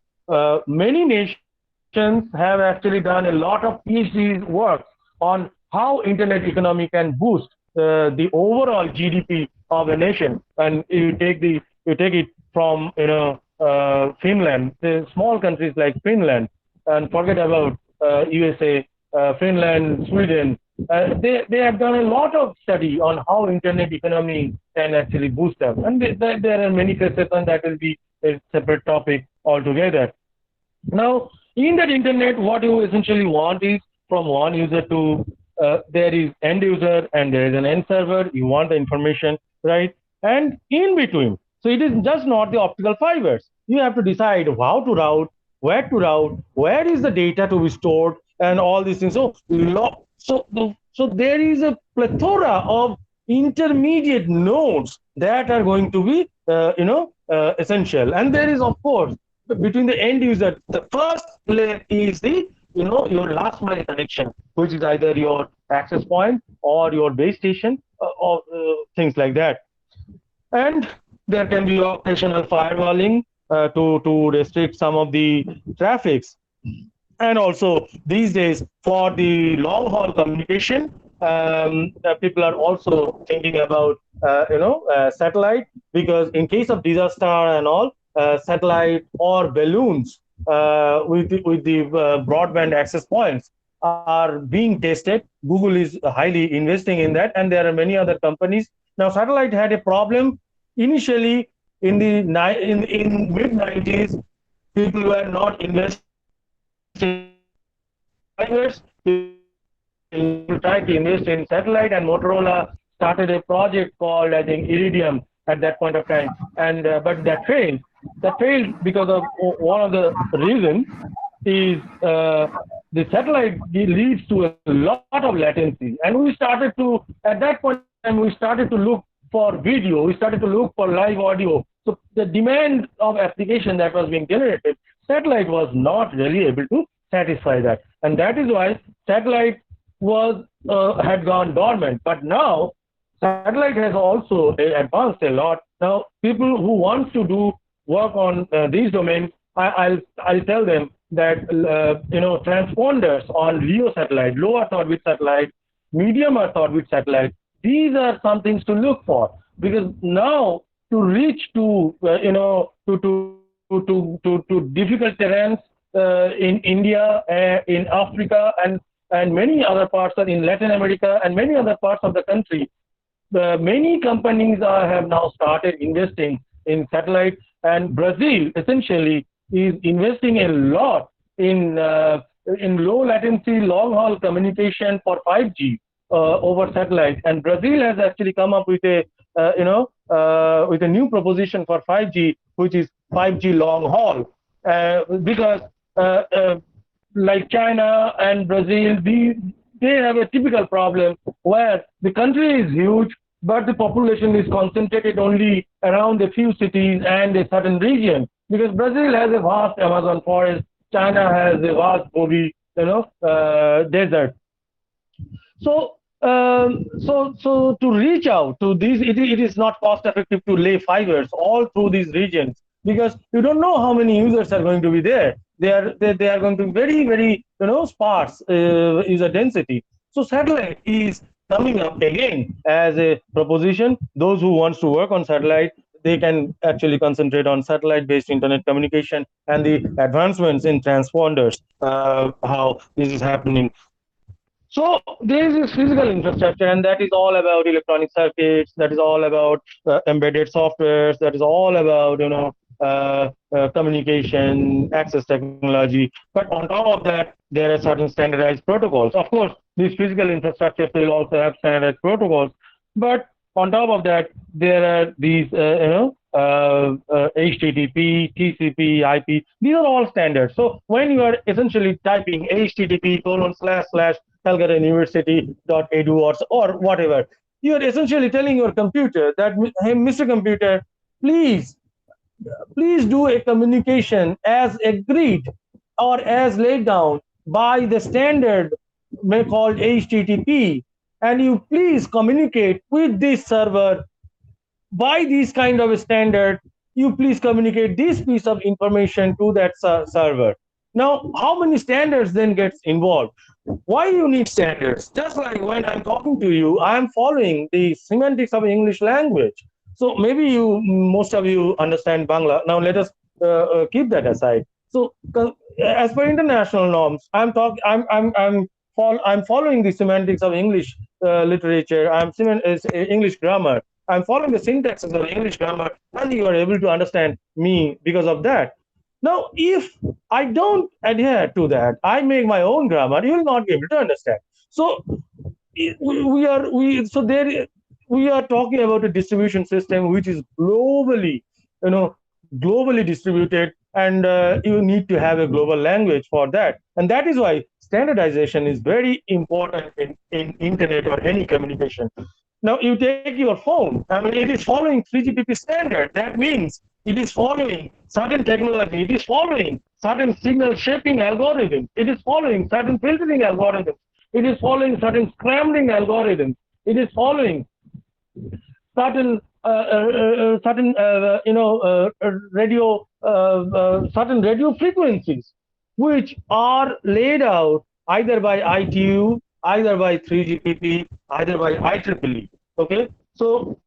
Many nations have actually done a lot of PhD work on how internet economy can boost the overall GDP of a nation. And you take it from Finland, the small countries like Finland, and forget about USA, Finland, Sweden. They have done a lot of study on how internet economy can actually boost them. And there are many cases, and that will be a separate topic altogether. Now, in that internet, what you essentially want is from one user to there is end user and there is an end server. You want the information, right? And in between. So it is just not the optical fibers. You have to decide how to route, where to route, where is the data to be stored, and all these things. So there is a plethora of intermediate nodes that are going to be, essential. And there is, of course, between the end user, the first layer is the, your last mile connection, which is either your access point or your base station or things like that. And there can be occasional firewalling to restrict some of the traffics. And also these days for the long haul communication, people are also thinking about, satellite, because in case of disaster and all, satellite or balloons with the broadband access points are being tested. Google is highly investing in that, and there are many other companies. Now, satellite had a problem initially in the in mid 90s. People were not investing. People tried to invest in satellite, and Motorola started a project called, I think, Iridium at that point of time, and but that failed. That failed because of one of the reasons is the satellite leads to a lot of latency, and we started to, at that point in time, we started to look for video, we started to look for live audio. So the demand of application that was being generated, satellite was not really able to satisfy that, and that is why satellite was had gone dormant. But now satellite has also advanced a lot. Now people who want to do work on these domains, I'll tell them that transponders on LEO satellite, low Earth orbit satellite, medium Earth orbit satellite, these are some things to look for, because now to reach to difficult terrains in India, in Africa, and many other parts in Latin America and many other parts of the country, many companies have now started investing in satellites, and Brazil essentially is investing a lot in low latency, long haul communication for 5G over satellite. And Brazil has actually come up with a with a new proposition for 5G, which is 5G long haul, because like China and Brazil, they have a typical problem where the country is huge, but the population is concentrated only around a few cities and a certain region. Because Brazil has a vast Amazon forest, China has a vast Gobi, desert. So, to reach out to these, it is not cost effective to lay fibers all through these regions, because you don't know how many users are going to be there. They are going to be very, very sparse user density. So satellite is coming up again as a proposition. Those who wants to work on satellite, they can actually concentrate on satellite-based internet communication and the advancements in transponders, how this is happening. So there is this physical infrastructure, and that is all about electronic circuits. That is all about embedded softwares. That is all about communication, access technology. But on top of that, there are certain standardized protocols. Of course, these physical infrastructure will also have standardized protocols. But on top of that, there are these HTTP, TCP, IP. These are all standards. So when you are essentially typing http://calcutta-university.edu or whatever, you are essentially telling your computer that, hey, Mr. Computer, please do a communication as agreed or as laid down by the standard called HTTP, and you please communicate with this server by this kind of a standard. You please communicate this piece of information to that server. Now, how many standards then gets involved? Why you need standards? Just like when I'm talking to you, I'm following the semantics of English language. So maybe most of you understand Bangla. Now let us keep that aside. So as per international norms, I'm following the semantics of English literature. I'm English grammar. I'm following the syntaxes of English grammar, and you are able to understand me because of that. Now, if I don't adhere to that, I make my own grammar, you will not be able to understand. So we are talking about a distribution system which is globally distributed, and you need to have a global language for that. And that is why standardization is very important in internet or any communication. Now, you take your phone. I mean, it is following 3GPP standard. That means it is following certain technology. It is following certain signal shaping algorithms. It is following certain filtering algorithms. It is following certain scrambling algorithms. It is following certain radio frequencies, which are laid out either by ITU, either by 3GPP, either by IEEE. Okay, so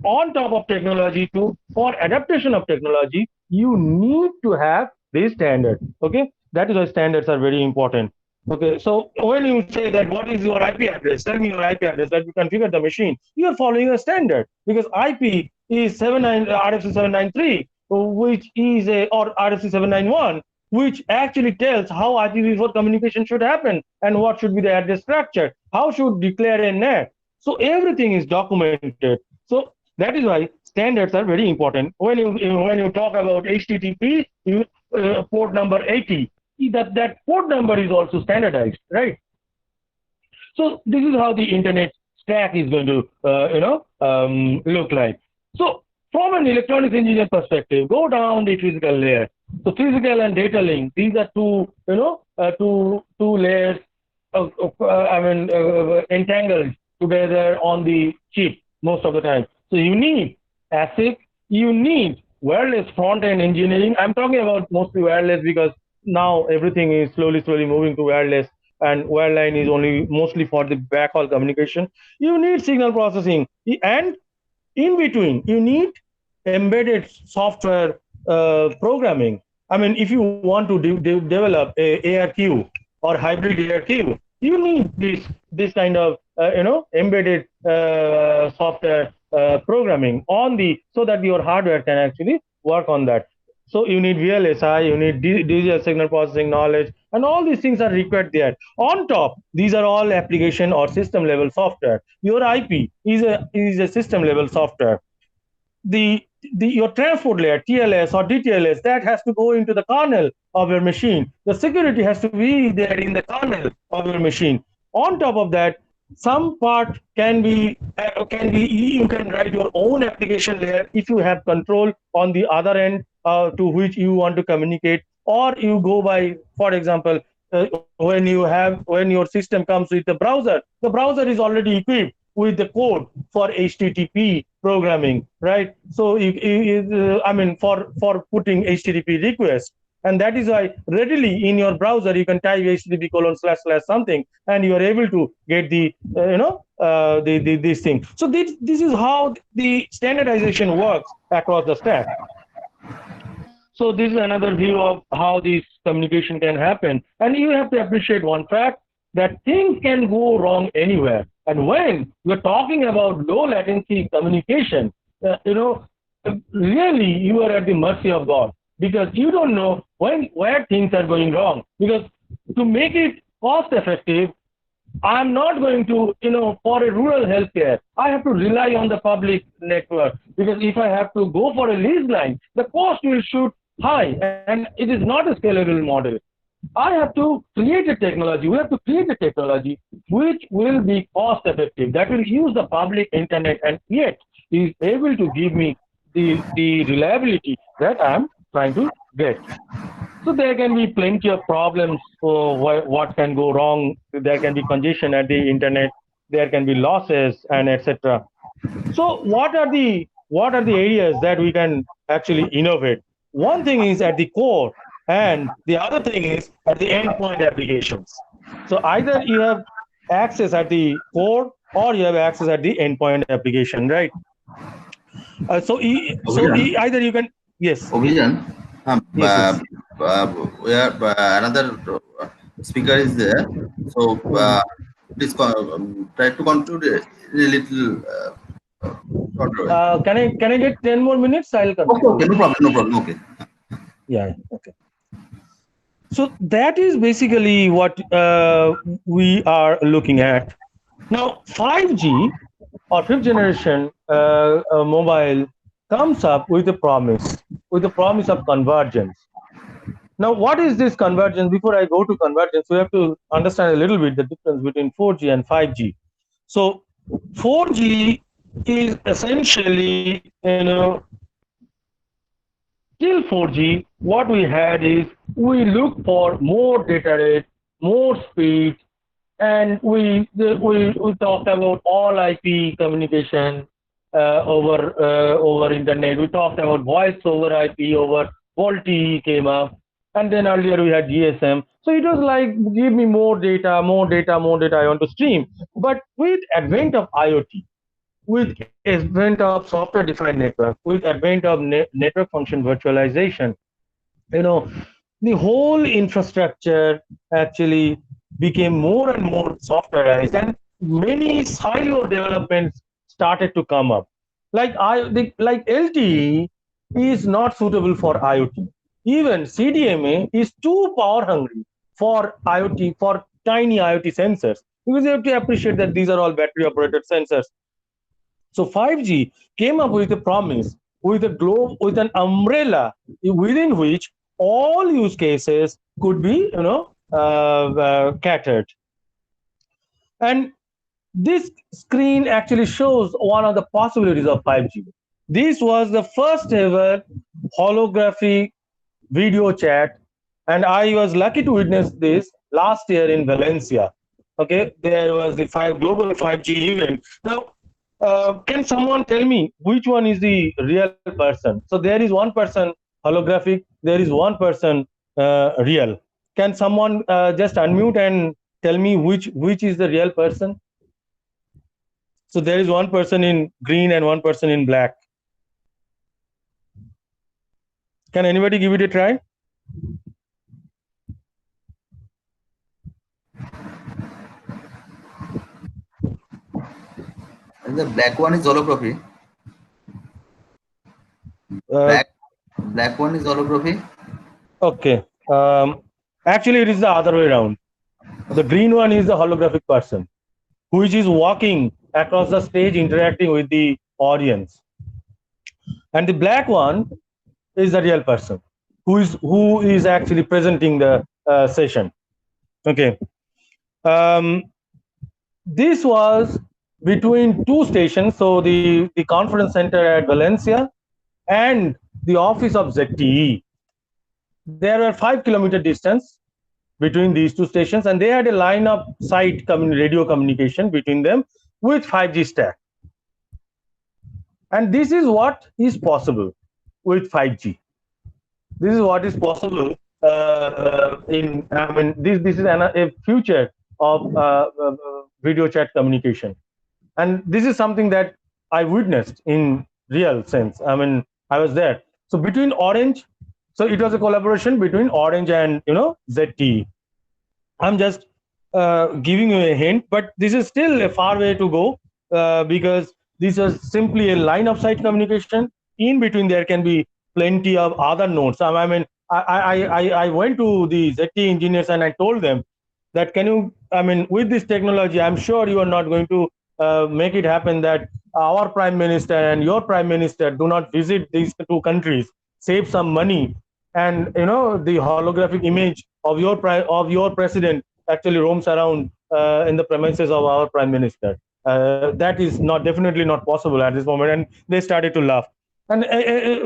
on top of technology, for adaptation of technology, you need to have this standard. Okay, that is why standards are very important. Okay, so when you say that what is your IP address, tell me your IP address, that you configure the machine, you are following a standard, because IP is RFC 793, which is or RFC 791, which actually tells how IPv4 communication should happen and what should be the address structure, how should declare a NAT. So everything is documented. So that is why standards are very important. When you talk about HTTP, port number 80, that port number is also standardized, right? So this is how the internet stack is going to look like. So from an electronics engineer perspective, go down the physical layer. So physical and data link, these are two layers entangled together on the chip most of the time. So you need ASIC, you need wireless front-end engineering. I'm talking about mostly wireless because now everything is slowly moving to wireless, and wireline is only mostly for the backhaul communication. You need signal processing, and in between you need embedded software programming. I mean, if you want to develop a ARQ or hybrid ARQ, you need this kind of embedded software programming on the, so that your hardware can actually work on that. So you need VLSI, you need digital signal processing knowledge, and all these things are required there. On top, these are all application or system level software. Your IP is a system level software. Your transport layer, TLS or DTLS, that has to go into the kernel of your machine. The security has to be there in the kernel of your machine. On top of that, some part can be you can write your own application layer if you have control on the other end to which you want to communicate, or you go by, for example, when your system comes with the browser is already equipped with the code for HTTP programming, right? So I mean, for putting HTTP requests, and that is why readily in your browser you can type http:// something, and you are able to get the this thing. So this is how the standardization works across the stack. So this is another view of how this communication can happen. And you have to appreciate one fact, that things can go wrong anywhere. And when we're talking about low latency communication, really you are at the mercy of God, because you don't know where things are going wrong. Because to make it cost effective, I'm not going to, for a rural healthcare, I have to rely on the public network, because if I have to go for a lease line, the cost will shoot high, and it is not a scalable model. I have to create a technology. We have to create a technology which will be cost effective, that will use the public internet, and yet is able to give me the reliability that I'm trying to get. So there can be plenty of problems for what can go wrong. There can be congestion at the internet. There can be losses, and etc. So what are the areas that we can actually innovate? One thing is at the core, and the other thing is at the endpoint applications. So either you have access at the core, or you have access at the endpoint application, right? Either you can, yes. Obhijan, Yes. we have another speaker is there. So please try to conclude a little. Can I get 10 more minutes? I'll continue. Okay, no problem. Okay. Yeah. Okay. So that is basically what we are looking at. Now, 5G or fifth generation mobile comes up with a promise of convergence. Now, what is this convergence? Before I go to convergence, we have to understand a little bit the difference between 4G and 5G. So 4G is essentially, till 4G, what we had is we look for more data rate, more speed, and we talked about all IP communication over internet. We talked about voice over IP, over VoLTE came up, and then earlier we had GSM. So it was like, give me more data, I want to stream. But with advent of IoT, with advent of software-defined network, with advent of network function virtualization, the whole infrastructure actually became more and more softwareized, and many silo developments started to come up. Like LTE is not suitable for IoT. Even CDMA is too power hungry for IoT, for tiny IoT sensors, because you have to appreciate that these are all battery operated sensors. So 5G came up with a promise, with a globe, with an umbrella within which all use cases could be, catered. And this screen actually shows one of the possibilities of 5G. This was the first ever holographic video chat, and I was lucky to witness this last year in Valencia. Okay, there was the global 5G event. Now, can someone tell me which one is the real person? So there is one person holographic, there is one person real. Can someone just unmute and tell me which is the real person? So there is one person in green and one person in black. Can anybody give it a try? And the black one is holography. Uh, Black one is holography. okay. Actually, it is the other way around. The green one is the holographic person, which is walking across the stage, interacting with the audience, and the black one is the real person, who is actually presenting the session. Okay. This was between two stations, so the conference center at Valencia and the office of ZTE. There were 5 kilometer distance between these two stations, and they had a line of sight radio communication between them with 5G stack. And this is what is possible with 5G. This is what is possible in, I mean, this is a future of video chat communication. And this is something that I witnessed in real sense. I mean, I was there. So between Orange, so it was a collaboration between Orange and ZTE. I'm just giving you a hint, but this is still a far way to go because this is simply a line of sight communication. In between, there can be plenty of other nodes. I mean, I went to the ZTE engineers and I told them that with this technology, I'm sure you are not going to make it happen that our prime minister and your prime minister do not visit these two countries, save some money, and the holographic image of your president actually roams around in the premises of our prime minister. That is definitely not possible at this moment, and they started to laugh. And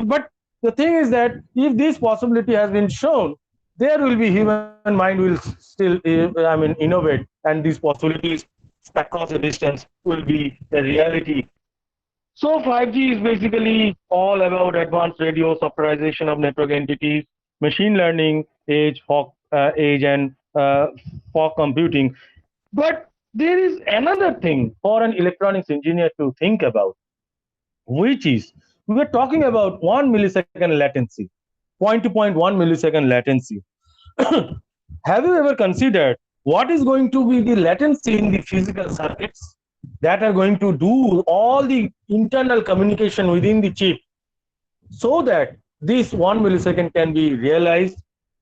but the thing is that if this possibility has been shown, there will be human mind will still innovate, and these possibilities across the distance will be a reality. So 5G is basically all about advanced radio softwareization of network entities, machine learning, edge, and fog computing. But there is another thing for an electronics engineer to think about, which is we are talking about 1 millisecond latency, point to point 1 millisecond latency. Have you ever considered what is going to be the latency in the physical circuits that are going to do all the internal communication within the chip so that this 1 millisecond can be realized?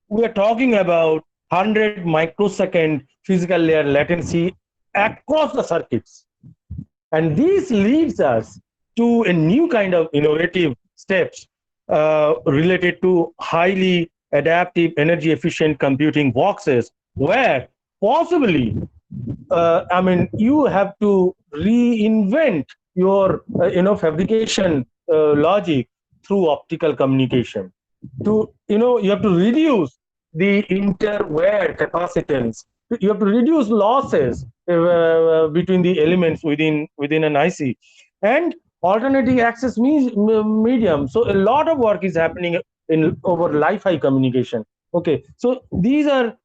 We are talking about 100 microsecond physical layer latency across the circuits. And this leads us to a new kind of innovative steps related to highly adaptive, energy efficient computing boxes, where possibly, you have to reinvent your, fabrication logic through optical communication. You have to reduce the interware capacitance. You have to reduce losses between the elements within an IC, and alternating access medium. So a lot of work is happening over Li-Fi communication. Okay, so these are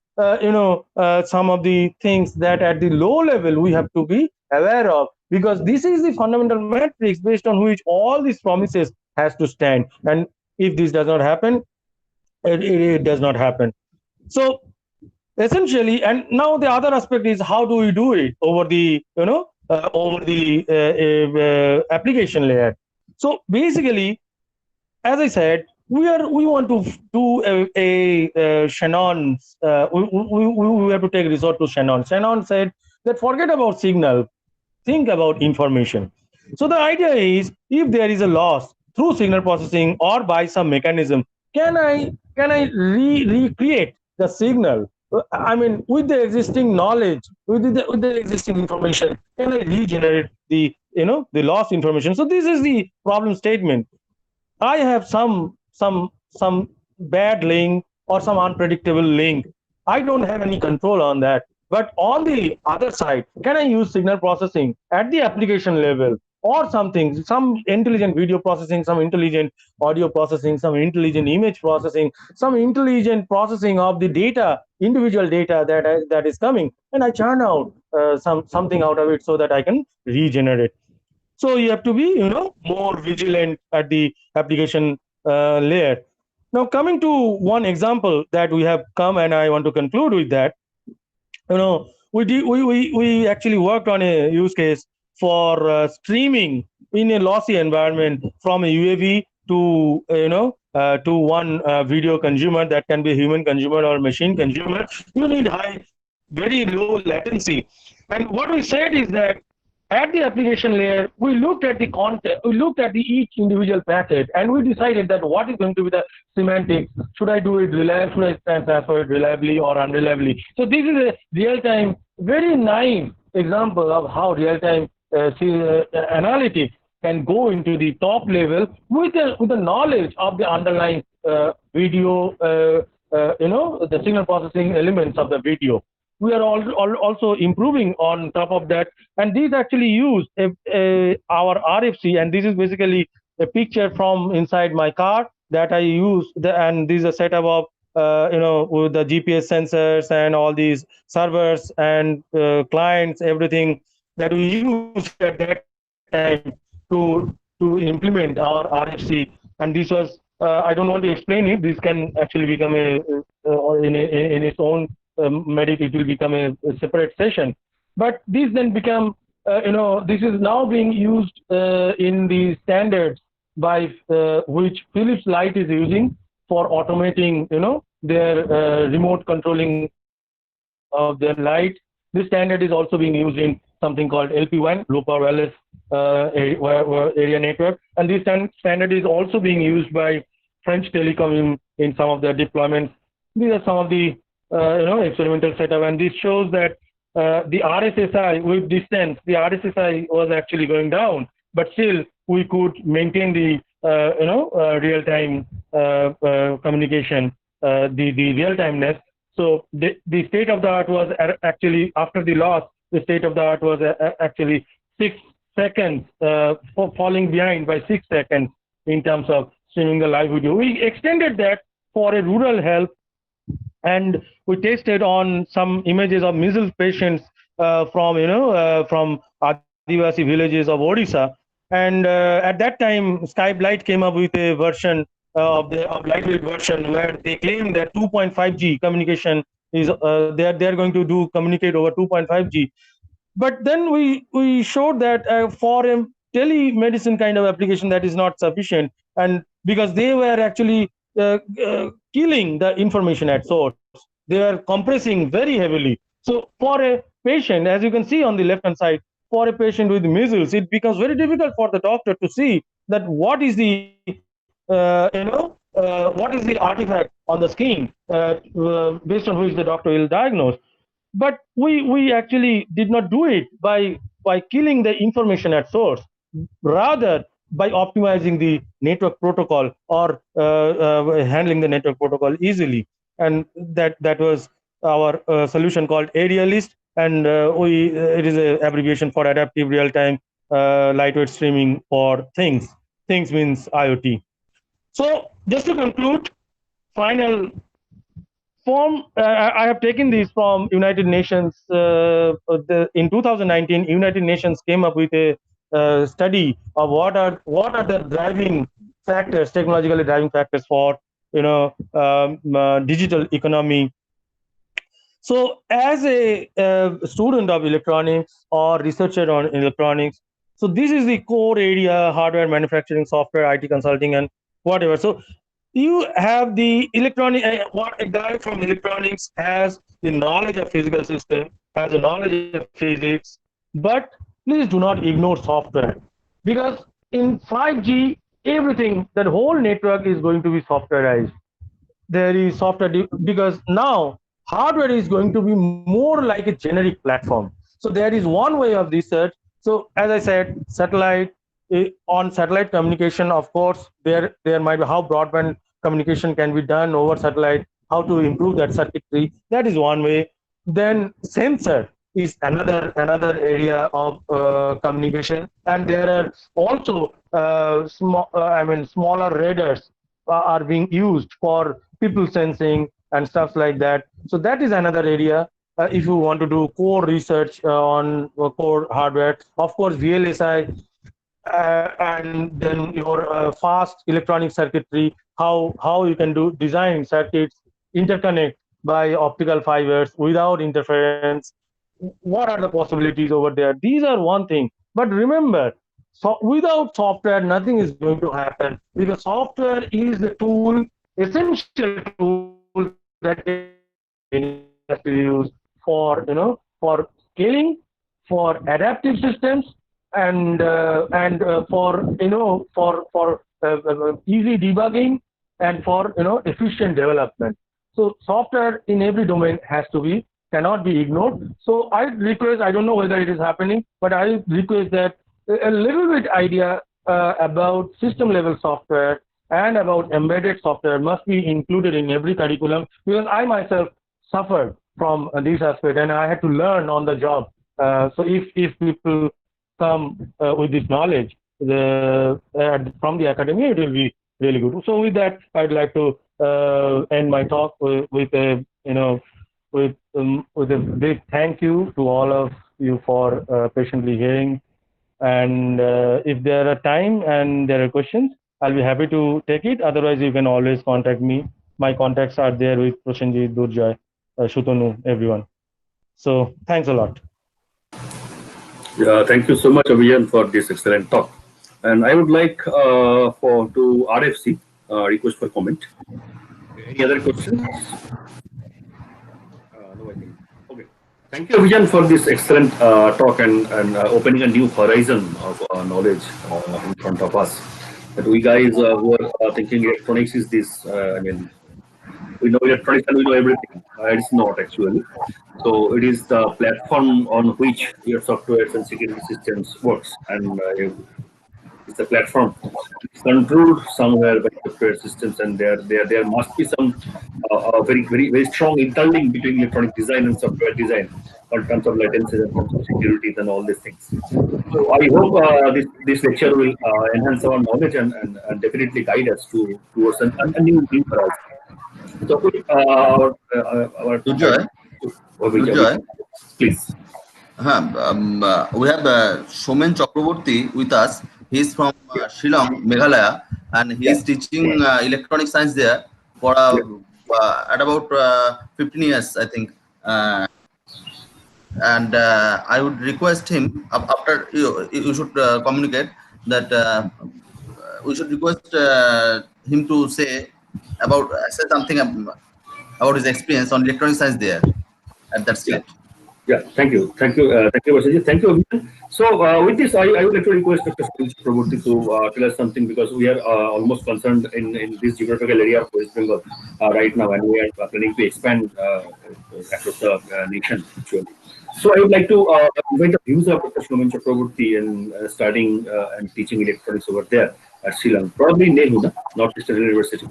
some of the things that at the low level we have to be aware of, because this is the fundamental matrix based on which all these promises has to stand. And if this does not happen, it does not happen. So essentially, and now the other aspect is how do we do it over the application layer. So basically, as I said, we want to do a Shannon. We have to take resort to Shannon. Shannon said that forget about signal, think about information. So the idea is, if there is a loss through signal processing or by some mechanism, can I recreate the signal? With the existing knowledge, with the existing information, can I regenerate the lost information? So this is the problem statement. I have some bad link or some unpredictable link. I don't have any control on that. But on the other side, can I use signal processing at the application level or something, some intelligent video processing, some intelligent audio processing, some intelligent image processing, some intelligent processing of the data, individual data that is coming, and I churn out something out of it so that I can regenerate. So you have to be, more vigilant at the application layer. Now, coming to one example that we have come, and I want to conclude with that. We actually worked on a use case for streaming in a lossy environment from a UAV to to one video consumer, that can be a human consumer or machine consumer. You need very low latency. And what we said is that at the application layer, we looked at the content, we looked at the each individual packet, and we decided that what is going to be the semantics. Should I do it reliably? Should I transfer it reliably or unreliably? So this is a real-time, very nice example of how real-time analytics can go into the top level with the knowledge of the underlying video, the signal processing elements of the video. We are also improving on top of that, and these actually use our RFC, and this is basically a picture from inside my car that I use, and this is a setup of with the GPS sensors and all these servers and clients, everything that we used at that time to implement our RFC. And this was I don't want to explain it. This can actually become in its own medic, it will become a separate session. But these then become, this is now being used in the standards by which Philips Light is using for automating, their remote controlling of their light. This standard is also being used in something called LPWAN, Low Power Wireless Area Network. And this standard is also being used by French Telecom in some of their deployments. These are some of the experimental setup, and this shows that the RSSI with distance, the RSSI was actually going down, but still we could maintain the real-time communication, the real-timeness. So the state of the art was actually, after the loss, the state of the art was actually 6 seconds, falling behind by 6 seconds in terms of streaming the live video. We extended that for a rural health, and we tested on some images of measles patients from Adivasi villages of Odisha. And at that time, Skype Light came up with a version of lightweight version where they claim that 2.5G communication is they're going to communicate over 2.5G. But then we showed that for a telemedicine kind of application, that is not sufficient, and because they were actually killing the information at source, they were compressing very heavily. So for a patient, as you can see on the left hand side, for a patient with measles, it becomes very difficult for the doctor to see that what is the what is the artifact on the skin based on which the doctor will diagnose. But we actually did not do it by killing the information at source, rather by optimizing the network protocol or handling the network protocol easily. And that was our solution called Aerialist, and it is an abbreviation for adaptive real-time lightweight streaming for things. Things means IoT. So just to conclude, final form, I have taken these from United Nations. In 2019, United Nations came up with a study of what are the driving factors, technologically driving factors for digital economy. So as a student of electronics or researcher on electronics, so this is the core area: hardware manufacturing, software, IT consulting, and whatever. So you have the electronic, what a guy from electronics has the knowledge of physical system, has the knowledge of physics, but please do not ignore software, because in 5G, everything, that whole network is going to be softwareized. There is software, because now hardware is going to be more like a generic platform. So there is one way of research. So as I said, satellite, on satellite communication, of course, there might be how broadband communication can be done over satellite, how to improve that circuitry. That is one way. Then sensor. is another area of communication, and there are also smaller radars are being used for people sensing and stuff like that. So that is another area. If you want to do core research on core hardware, of course VLSI, and then your fast electronic circuitry, how you can do design circuits, interconnect by optical fibers without interference. What are the possibilities over there? These are one thing. But remember, so without software, nothing is going to happen, because software is the tool, essential tool that has to use for scaling, for adaptive systems, and for easy debugging, and for efficient development. So software in every domain cannot be ignored. So I request, I don't know whether it is happening, but I request that a little bit idea about system level software and about embedded software must be included in every curriculum, because I myself suffered from this aspect and I had to learn on the job. So if people come with this knowledge from the academy, it will be really good. So with that, I'd like to end my talk with a big thank you to all of you for patiently hearing. And if there are time and there are questions, I'll be happy to take it. Otherwise, you can always contact me. My contacts are there with Prosenjit, Durjoy, Shutanu, everyone. So thanks a lot. Yeah, thank you so much, Abhiyan, for this excellent talk. And I would like to RFC request for comment. Any other questions? No, I think. Okay. Thank you, Abhiyan, for this excellent talk and opening a new horizon of knowledge in front of us. That we guys who are thinking electronics is this, we know electronics and we know everything. It's not actually. So it is the platform on which your software and security systems works, and it's a platform. It's controlled somewhere by software systems, and there must be some very strong interlink between electronic design and software design in terms of latencies, in terms of securities, and all these things. So I hope this lecture will enhance our knowledge and definitely guide us towards a new horizon. So our Durjoy, please. We have Somen Chakraborty with us. He's from Shillong, Meghalaya, and he's teaching electronic science there for at about 15 years, I think. And I would request him after you should communicate that we should request him to say something about his experience on electronic science there at that state. Yeah, thank you, Vasiji. Thank you, Abhiyan. So with this, I would like to request Dr. Chakraborty to tell us something, because we are almost concerned in this geographical area of West Bengal right now, and we are planning to expand across the nation actually. So I would like to invite the views of Dr. Somen Chakraborty in studying and teaching electronics over there at Shillong, probably Nehru, not Eastern University.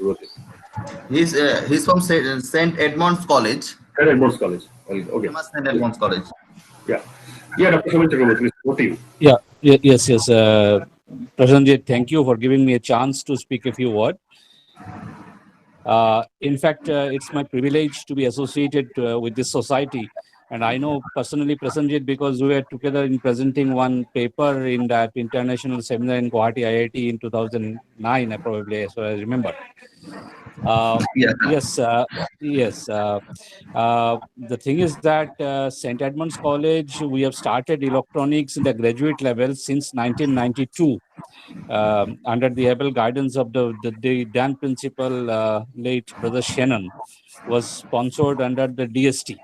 He's from St. Edmund's College. St. Edmund's College. Okay. St. Edmund's College. Yeah. Yeah, Dr. Somen Chakraborty, what to you? Yeah. Yes. Prasanjit, thank you for giving me a chance to speak a few words. In fact, it's my privilege to be associated with this society. And I know personally Prasanjit because we were together in presenting one paper in that international seminar in Guwahati IIT in 2009, probably, so I remember. Yes. The thing is that St. Edmund's College, we have started electronics in the graduate level since 1992 under the able guidance of the then principal, late Brother Shannon, was sponsored under the DST.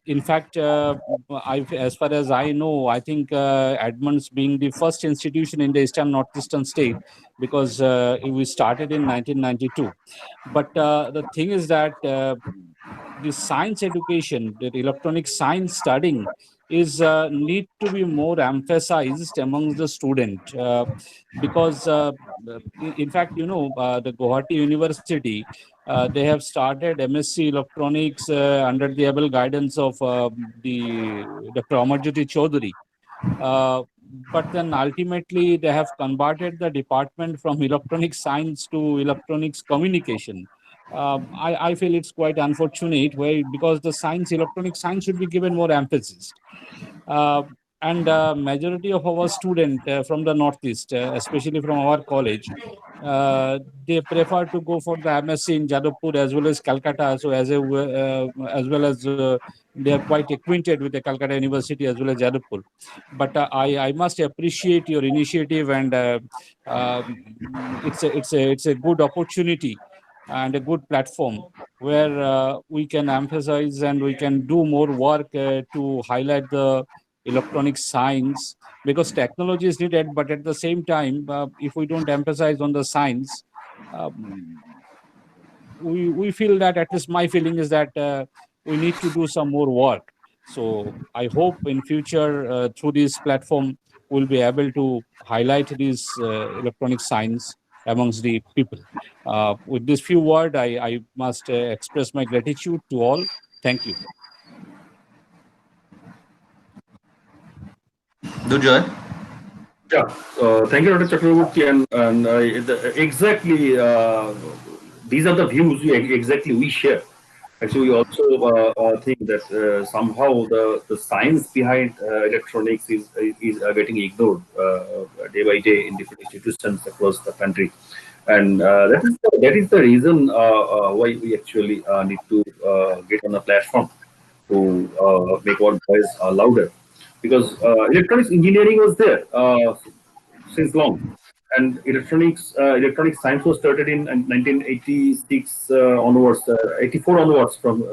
In fact, as far as I know, I think Edmonds being the first institution in the Eastern Northeastern state, because we started in 1992. But the thing is that the science education, the electronic science studying is need to be more emphasized among the student, because in fact, the Guwahati University, they have started MSc Electronics under the able guidance of the Dr. Amarjyoti Chaudhary. But then ultimately they have converted the department from electronic science to electronics communication. I feel it's quite unfortunate because the electronic science should be given more emphasis. And majority of our students from the Northeast, especially from our college, they prefer to go for the MSc in Jadavpur as well as Calcutta. So as well as they are quite acquainted with the Calcutta University as well as Jadavpur. But I must appreciate your initiative, and it's a good opportunity and a good platform where we can emphasize and we can do more work to highlight the electronic science, because technology is needed, but at the same time, if we don't emphasize on the science, we feel that, at least my feeling is that we need to do some more work. So I hope in future through this platform we'll be able to highlight this electronic science amongst the people. With this few words, I must express my gratitude to all. Thank you. Durjoy? Yeah, thank you, Dr. Chakraborty, and exactly these are the views we share. Actually, we also think that somehow the science behind electronics is getting ignored day by day in different institutions across the country, and that is the reason why we actually need to get on a platform to make our voice louder, because electronics engineering was there since long, and electronic science was started in 1986 onwards, 84 onwards from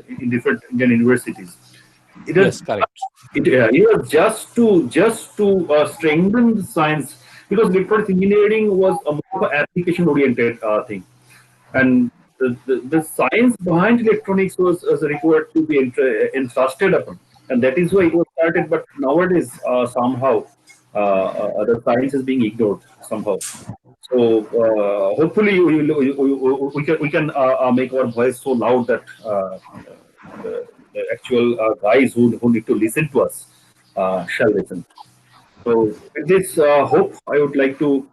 in different Indian universities. It Yes, is correct. it was just to strengthen the science, because electronics engineering was a more application oriented thing, and the science behind electronics was required to be entrusted upon, and that is why it was started. But nowadays, somehow, the science is being ignored somehow. So hopefully, we can make our voice so loud that the actual guys who need to listen to us shall listen. So with this hope, I would like to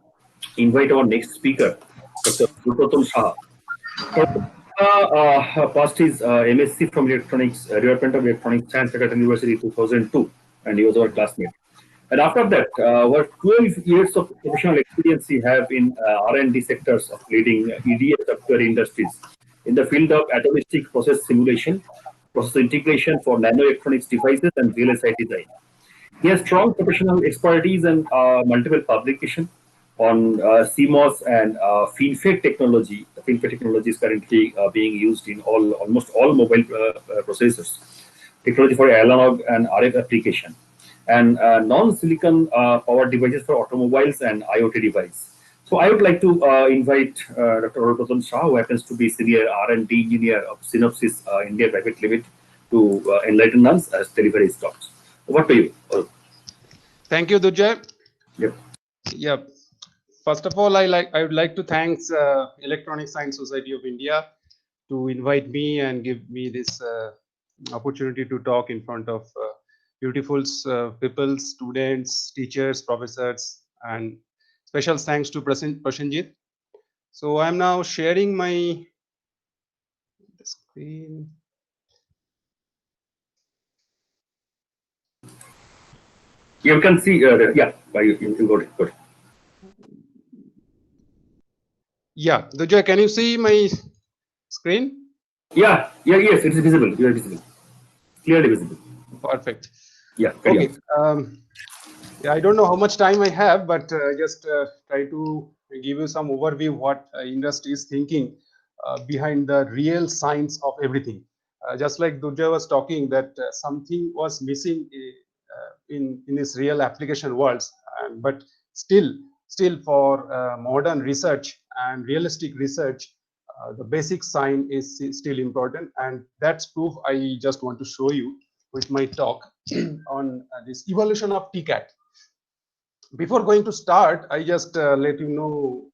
invite our next speaker, Dr. Gurpratap Shah. Passed his MSc from Electronics, Department of Electronics Science, Calcutta University, 2002, and he was our classmate. And after that, over 12 years of professional experience he have in R&D sectors of leading EDA software industries in the field of atomistic process simulation, process integration for nanoelectronics devices, and VLSI design. He has strong professional expertise and multiple publication on CMOS and FinFET technology. The FinFET technology is currently being used in almost all mobile processors. Technology for analog and RF application, and non-silicon power devices for automobiles and IoT device. So I would like to invite Dr. Gurpratap Shah, who happens to be senior R&D engineer of Synopsys India Private Limited, to enlighten us as delivery his talks. Over to you. Thank you, Durjoy. Yep. Yep. First of all, I would like to thank Electronic Science Society of India to invite me and give me this opportunity to talk in front of beautiful people, students, teachers, professors, and special thanks to Prashanjit. So I'm now sharing my screen. You can see, yeah, you got it. Got it. Yeah, Durjoy, can you see my screen? Yes, it's visible. You are visible, clearly visible. Perfect. Yeah. Okay. Yeah, I don't know how much time I have, but just try to give you some overview what industry is thinking behind the real science of everything. Just like Durjoy was talking, that something was missing in this real application worlds, but still for modern research and realistic research, the basic science is still important, and that's proof I just want to show you with my talk. on this evolution of TCAD. Before going to start, I just let you know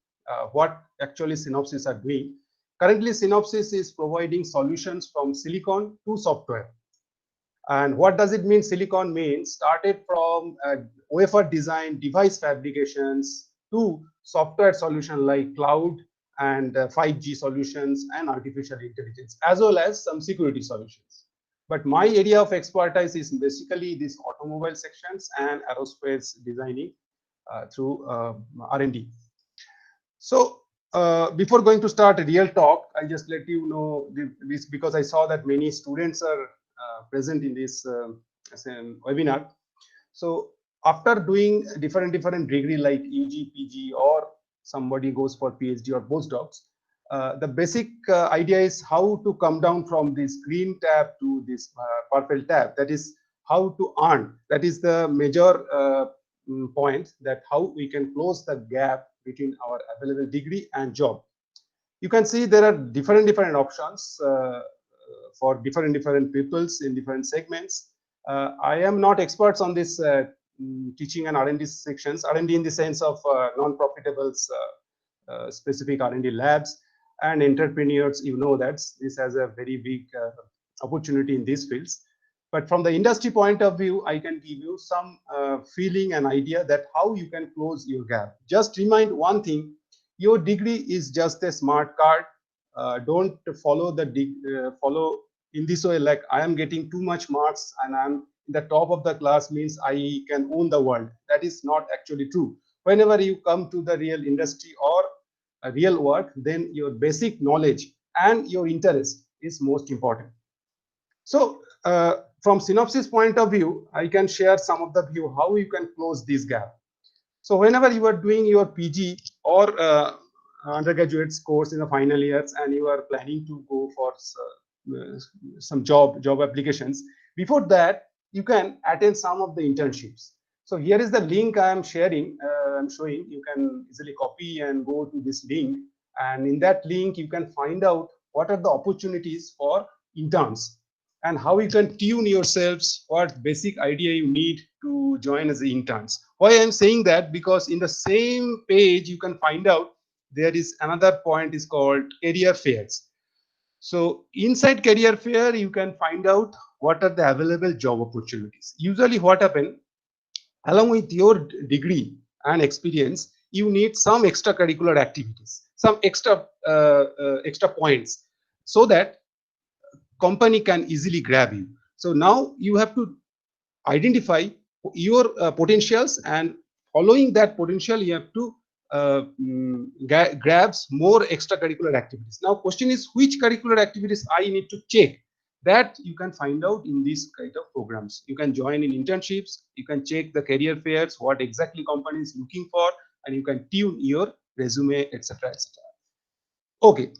what actually Synopsys are doing. Currently, Synopsys is providing solutions from silicon to software. And what does it mean? Silicon means started from wafer design, device fabrications to software solution like cloud and 5G solutions and artificial intelligence, as well as some security solutions. But my area of expertise is basically these automobile sections and aerospace designing through R&D. So before going to start a real talk, I just let you know this because I saw that many students are present in this webinar. So after doing different degree like UG, PG, or somebody goes for PhD or postdocs, the basic idea is how to come down from this green tab to this purple tab. That is how to earn. That is the major point, that how we can close the gap between our available degree and job. You can see there are different options for different peoples in different segments. I am not experts on this teaching and R&D sections, R&D in the sense of non-profitable specific R&D labs and entrepreneurs. You know that this has a very big opportunity in these fields. But from the industry point of view, I can give you some feeling and idea that how you can close your gap. Just remind one thing: your degree is just a smart card. Don't follow follow in this way, like I am getting too much marks and I'm in the top of the class means I can own the world. That is not actually true. Whenever you come to the real industry or a real work, then your basic knowledge and your interest is most important. So from Synopsys point of view, I can share some of the view how you can close this gap. So whenever you are doing your PG or undergraduate course in the final years and you are planning to go for some job applications, before that you can attend some of the internships. So here is the link I am sharing. I'm showing. You can easily copy and go to this link, and in that link you can find out what are the opportunities for interns and how you can tune yourselves, what basic idea you need to join as interns. Why I'm saying that? Because in the same page you can find out there is another point is called career fairs. So inside career fair you can find out what are the available job opportunities. Usually what happens, along with your degree and experience, you need some extracurricular activities, some extra points, so that company can easily grab you. So now you have to identify your potentials, and following that potential you have to grab more extracurricular activities. Now question is, which curricular activities I need to check? That you can find out in these kind of programs. You can join in internships, you can check the career fairs, what exactly company is looking for, and you can tune your resume, etc., etc. Okay.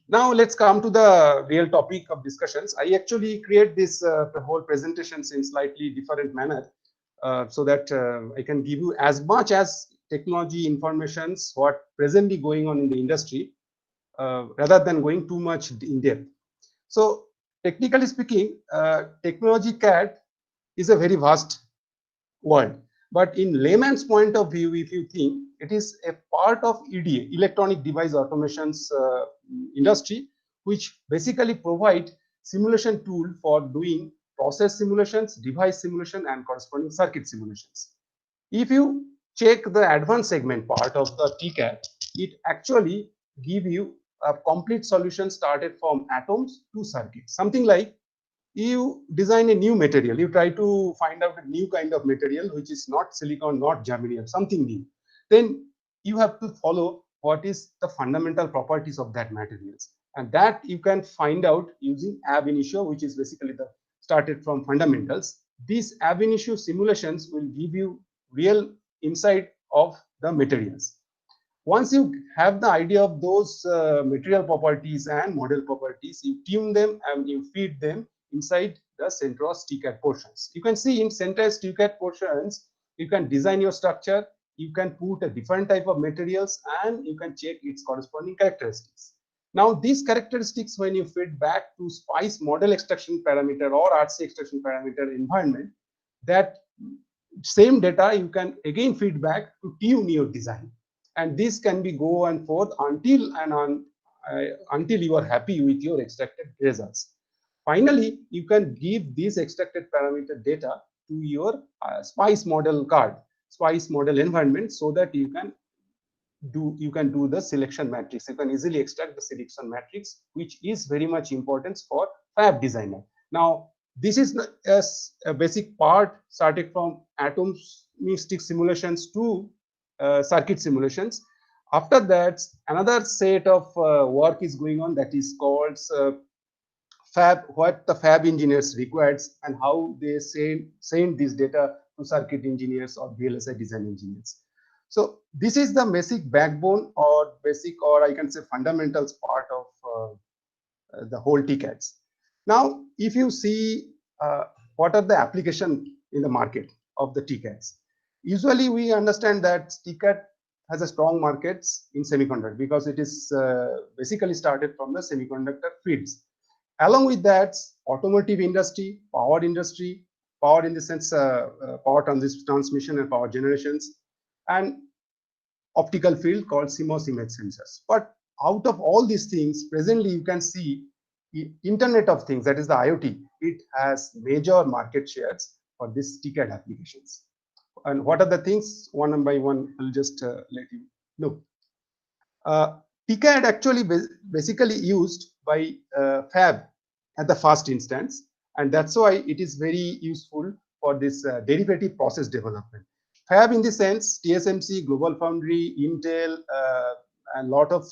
Now let's come to the real topic of discussions. I actually create this whole presentations in slightly different manner so that I can give you as much as technology informations what presently going on in the industry rather than going too much in depth. So technically speaking, technology CAD is a very vast world. But in layman's point of view, if you think, it is a part of EDA, electronic device automations industry, which basically provide simulation tool for doing process simulations, device simulation, and corresponding circuit simulations. If you check the advanced segment part of the TCAD, it actually give you a complete solution started from atoms to circuits. Something like you design a new material, you try to find out a new kind of material which is not silicon, not germanium, something new. Then you have to follow what is the fundamental properties of that materials, and that you can find out using ab initio, which is basically the started from fundamentals. These ab initio simulations will give you real insight of the materials. Once you have the idea of those material properties and model properties, you tune them and you feed them inside the CentOS TCAD portions. You can see in CentOS TCAD portions, you can design your structure, you can put a different type of materials, and you can check its corresponding characteristics. Now, these characteristics, when you feed back to SPICE model extraction parameter or RC extraction parameter environment, that same data you can again feed back to tune your design. And this can be go and forth until until you are happy with your extracted results. Finally, you can give this extracted parameter data to your SPICE model card, SPICE model environment, so that you can do the selection matrix. You can easily extract the selection matrix, which is very much important for fab designer. Now, this is a basic part, started from atomistic simulations to circuit simulations. After that, another set of work is going on, that is called fab, what the fab engineers requires and how they send this data to circuit engineers or VLSI design engineers. So this is the basic backbone or basic, or I can say fundamentals part of the whole TCADs. Now, if you see what are the application in the market of the TCADs, usually we understand that TCAD has a strong markets in semiconductor because it is basically started from the semiconductor fields. Along with that, automotive industry, power in the sense power transmission and power generations, and optical field called CMOS image sensors. But out of all these things, presently you can see Internet of Things, that is the IoT, it has major market shares for this TCAD applications. And what are the things? One by one, I'll just let you know. TCAD actually basically used by fab at the first instance, and that's why it is very useful for this derivative process development. Fab in the sense TSMC, Global Foundry, Intel, and a lot of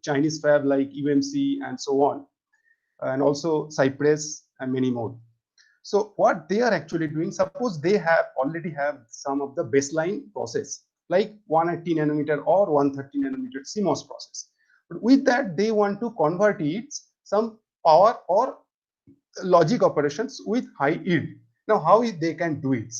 Chinese fab like UMC and so on, and also Cypress and many more. So what they are actually doing, suppose they already have some of the baseline process like 180 nanometer or 130 nanometer CMOS process. But with that, they want to convert it some power or logic operations with high yield. Now, how they can do it?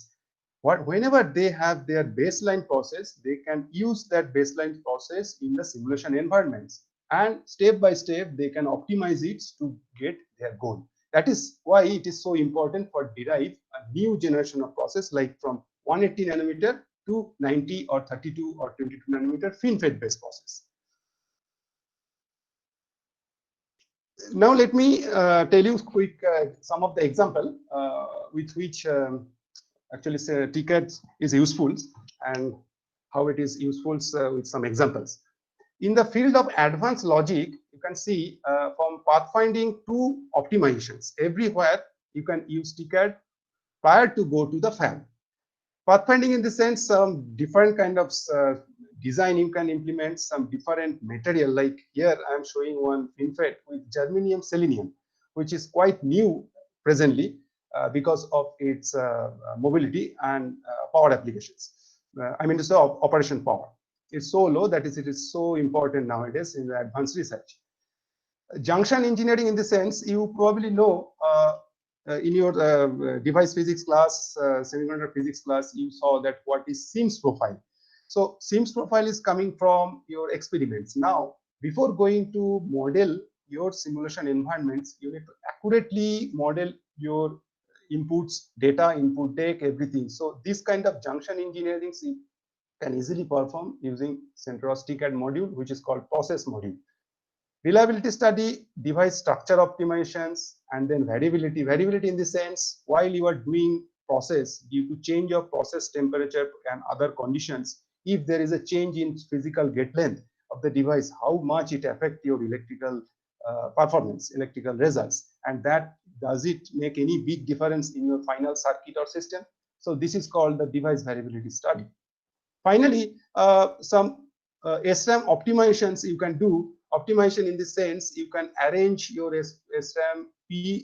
Whenever they have their baseline process, they can use that baseline process in the simulation environments, and step by step they can optimize it to get their goal. That is why it is so important for derive a new generation of process, like from 180 nanometer to 90 or 32 or 22 nanometer FinFET based process. Now let me tell you quick some of the example with which actually TCAD is useful, and how it is useful with some examples. In the field of advanced logic, you can see from pathfinding to optimizations, everywhere you can use TCAD prior to go to the fab. Pathfinding in the sense some different kind of design you can implement, some different material, like here I am showing one FinFET with germanium selenium, which is quite new presently because of its mobility and power applications. I mean, so operation power is so low that it is so important nowadays in the advanced research. Junction engineering in the sense, you probably know in your device physics class, semiconductor physics class, you saw that what is SIMS profile. So SIMS profile is coming from your experiments. Now, before going to model your simulation environments, you need to accurately model your inputs, data, input deck, everything. So this kind of junction engineering can easily perform using CentOS TCAD module, which is called process module. Reliability study, device structure optimizations, and then variability. Variability in the sense, while you are doing process, due to change of process temperature and other conditions, if there is a change in physical gate length of the device, how much it affects your electrical performance, electrical results, and that does it make any big difference in your final circuit or system? So this is called the device variability study. Finally, some SRAM optimizations you can do. Optimization in the sense, you can arrange your SRAM P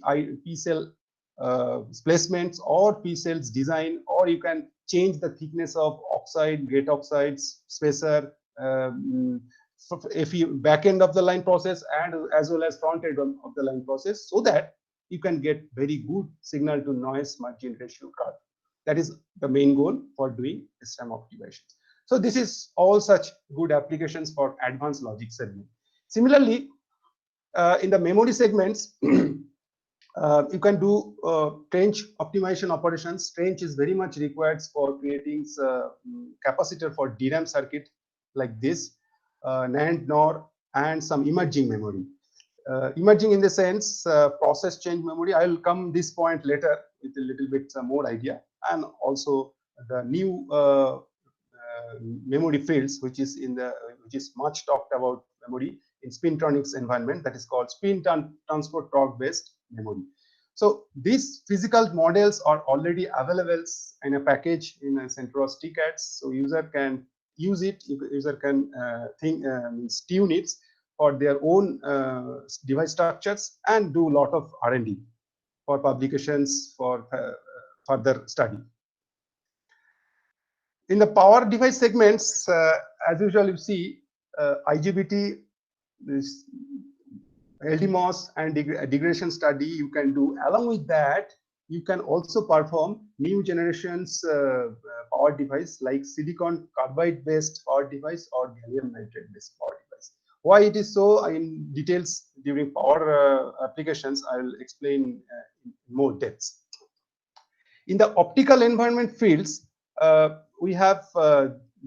cell placements or P cells design, or you can change the thickness of oxide, gate oxides, spacer, if you back end of the line process and as well as front end of the line process, so that you can get very good signal to noise margin ratio curve. That is the main goal for doing SRAM optimizations. So this is all such good applications for advanced logic segment. Similarly, In the memory segments, you can do trench optimization operations. Trench is very much required for creating capacitor for DRAM circuit like this, NAND, NOR, and some emerging memory. Emerging in the sense process change memory. I will come this point later with a little bit more idea, and also the new memory fields, which is much talked about memory in spintronics environment, that is called spin transport torque based memory. So these physical models are already available in a package in a CentOS TCAD, so user can use it, user can tune it for their own device structures and do a lot of R&D for publications for further study. In the power device segments, as usual, you see IGBT, this LDMOS and degradation study you can do. Along with that, you can also perform new generations power device like silicon carbide based power device or gallium nitride based power device. Why it is so in details during power applications, I will explain in more depths. In the optical environment fields, we have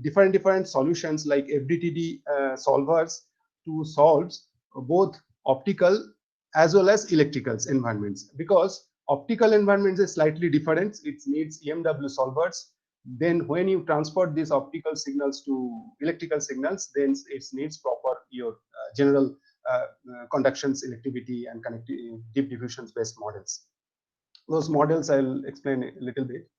different solutions like FDTD solvers to solve both optical as well as electrical environments, because optical environments is slightly different. It needs EMW solvers. Then when you transport these optical signals to electrical signals, then it needs proper your general conduction, selectivity, and connectivity, deep diffusion based models. Those models I'll explain a little bit.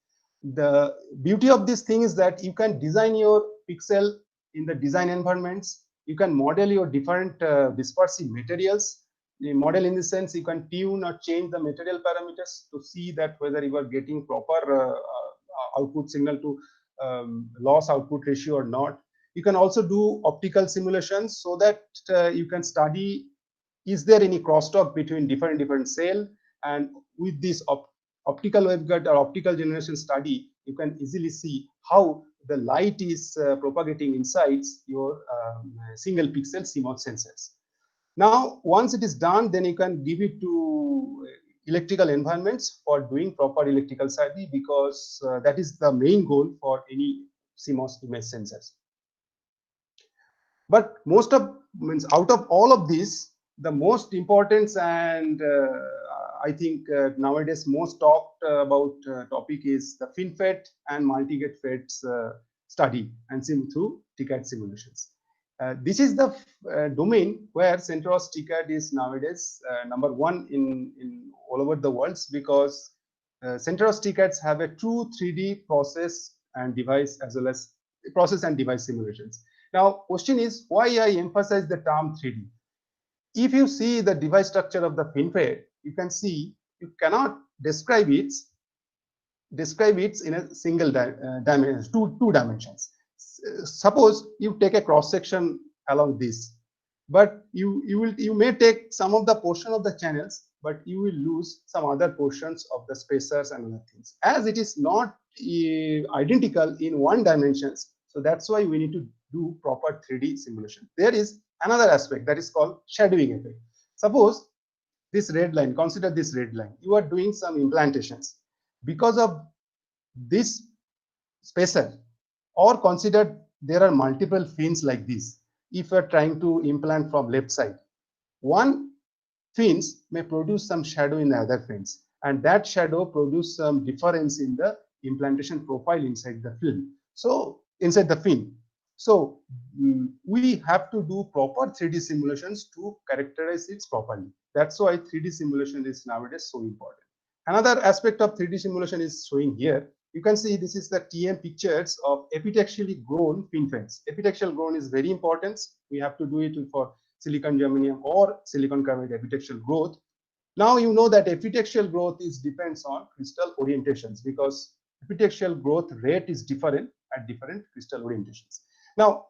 The beauty of this thing is that you can design your pixel in the design environments. You can model your different dispersive materials. The model in the sense you can tune or change the material parameters to see that whether you are getting proper output signal to loss output ratio or not. You can also do optical simulations so that you can study is there any crosstalk between different cell, and with this optical waveguide or optical generation study, you can easily see how the light is propagating inside your single pixel CMOS sensors. Now, once it is done, then you can give it to electrical environments for doing proper electrical study, because that is the main goal for any CMOS image sensors. But out of all of this, the most important and I think nowadays most talked about topic is the FinFET and multi-gate FETs study and through TCAD simulations. This is the domain where CentOS TCAD is nowadays #1 in all over the world, because CentOS TCADs have a true 3D process and device as well as process and device simulations. Now, question is why I emphasize the term 3D. If you see the device structure of the FinFET, you can see you cannot describe it in a single dimension, two dimensions. Suppose you take a cross section along this, but you may take some of the portion of the channels, but you will lose some other portions of the spacers and other things, as it is not identical in one dimensions. So that's why we need to do proper 3D simulation. There is another aspect that is called shadowing effect. Suppose this red line, consider this red line. You are doing some implantations. Because of this spacer, or consider there are multiple fins like this. If you are trying to implant from left side, one fins may produce some shadow in the other fins, and that shadow produce some difference in the implantation profile inside the film. So inside the fin. So we have to do proper 3D simulations to characterize it properly. That's why 3D simulation is nowadays so important. Another aspect of 3D simulation is showing here. You can see this is the TM pictures of epitaxially grown FinFETs. Epitaxial grown is very important. We have to do it for silicon germanium or silicon carbide epitaxial growth. Now you know that epitaxial growth depends on crystal orientations, because epitaxial growth rate is different at different crystal orientations. Now,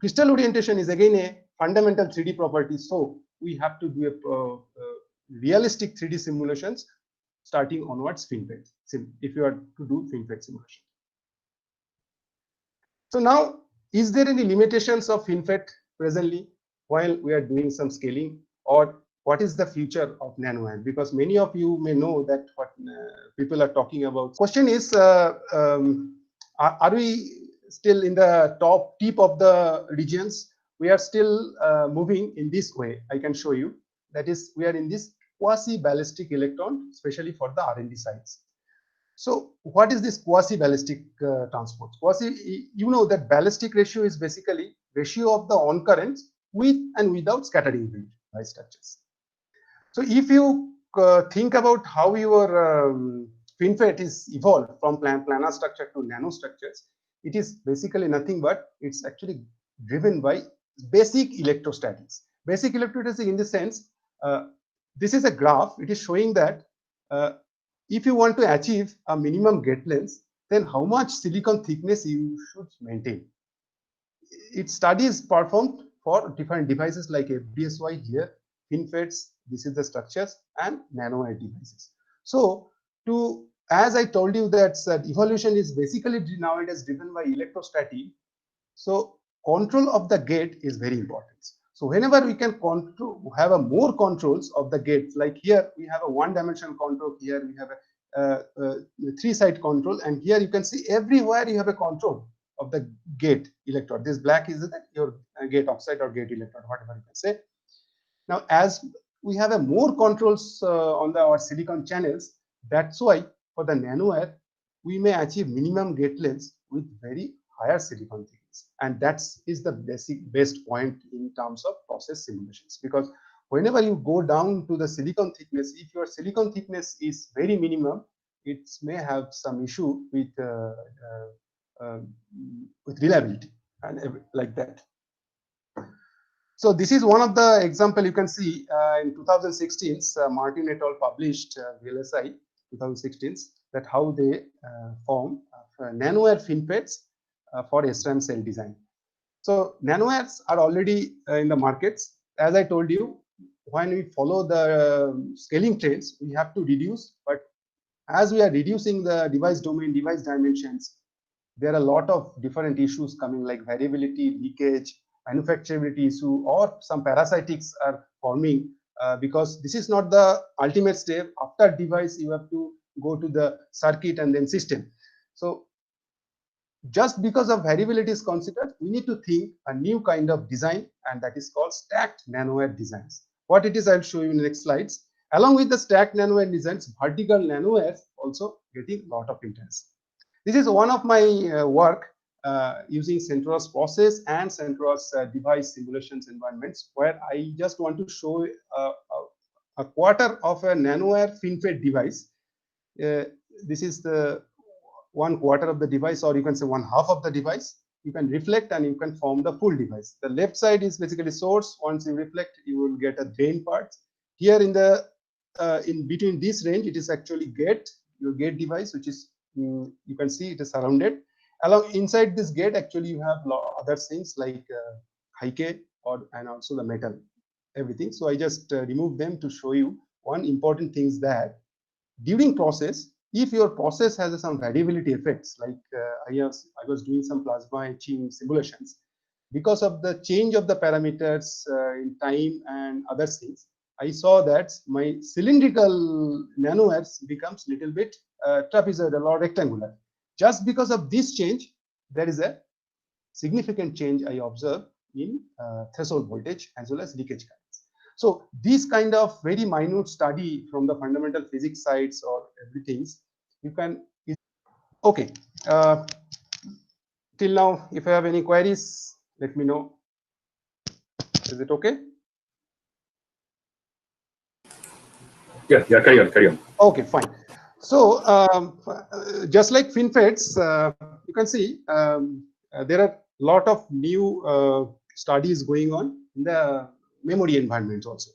crystal orientation is again a fundamental 3D property, so we have to do a realistic 3D simulations starting onwards FinFET, if you are to do FinFET simulation. So now, is there any limitations of FinFET presently while we are doing some scaling or what is the future of NanoWire? Because many of you may know that what people are talking about. Question is, are we still in the tip of the regions? We are still moving in this way. I can show you. That is, we are in this quasi-ballistic electron, especially for the R&D sites. So what is this quasi-ballistic transport? You know that ballistic ratio is basically ratio of the on currents with and without scattering device structures. So if you think about how your FinFET is evolved from planar structure to nanostructures, it is basically nothing but it's actually driven by basic electrostatics. Basic electrostatics in the sense, this is a graph. It is showing that if you want to achieve a minimum gate length, then how much silicon thickness you should maintain. It studies performed for different devices like FDSY here, FinFETs, this is the structures, and NanoWire devices. So as I told you that evolution is basically nowadays driven by electrostatic. So control of the gate is very important. So whenever we can have more controls of the gates, like here we have a one-dimensional control, here we have a three-side control, and here you can see everywhere you have a control of the gate electrode. This black is your gate oxide or gate electrode, whatever you can say. Now, as we have a more controls on our silicon channels, that's why for the NanoWire, we may achieve minimum gate lengths with very higher silicon thickness. And that is the best point in terms of process simulations. Because whenever you go down to the silicon thickness, if your silicon thickness is very minimum, it may have some issue with reliability and like that. So this is one of the example you can see in 2016, Martin et al. Published VLSI 2016 that how they form NanoWire FinFETs for SRAM cell design. So nanowires are already in the markets. As I told you, when we follow the scaling trends, we have to reduce. But as we are reducing the device domain, device dimensions, there are a lot of different issues coming like variability, leakage, manufacturability issue, or some parasitics are forming because this is not the ultimate step. After device, you have to go to the circuit and then system. So just because of variability is considered, we need to think a new kind of design, and that is called stacked nanowire designs. What it is, I'll show you in the next slides. Along with the stacked nanowire designs, vertical nanowires also getting a lot of interest. This is one of my work using Centros process and Centros device simulations environments, where I just want to show a quarter of a nanowire FinFET device. This is the 1/4 of the device, or you can say 1/2 of the device. You can reflect and you can form the full device. The left side is basically source. Once you reflect, you will get a drain part. Here in the in between this range, it is actually gate, your gate device, which is you can see it is surrounded. Along inside this gate, actually you have other things like high K and also the metal, everything. So I just remove them to show you one important thing is that during process, if your process has some variability effects, like I was doing some plasma etching simulations, because of the change of the parameters in time and other things, I saw that my cylindrical nanowires becomes little bit trapezoidal or rectangular. Just because of this change, there is a significant change I observe in threshold voltage as well as leakage currents. So this kind of very minute study from the fundamental physics sides or everything, you can. Okay. Till now, if I have any queries, let me know. Is it okay? Yeah, carry on. Okay, fine. So just like FinFETs, you can see there are a lot of new studies going on in the memory environment also.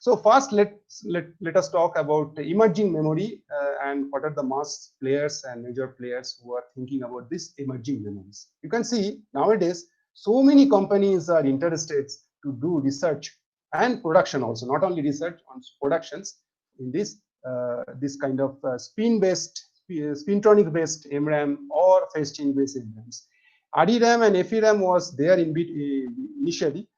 So first, let us talk about emerging memory and what are the mass players and major players who are thinking about this emerging memories. You can see nowadays so many companies are interested to do research and production also, not only research on productions in this this kind of spintronic based MRAM or phase change based MRAMs. ReRAM and FeRAM was there in initially.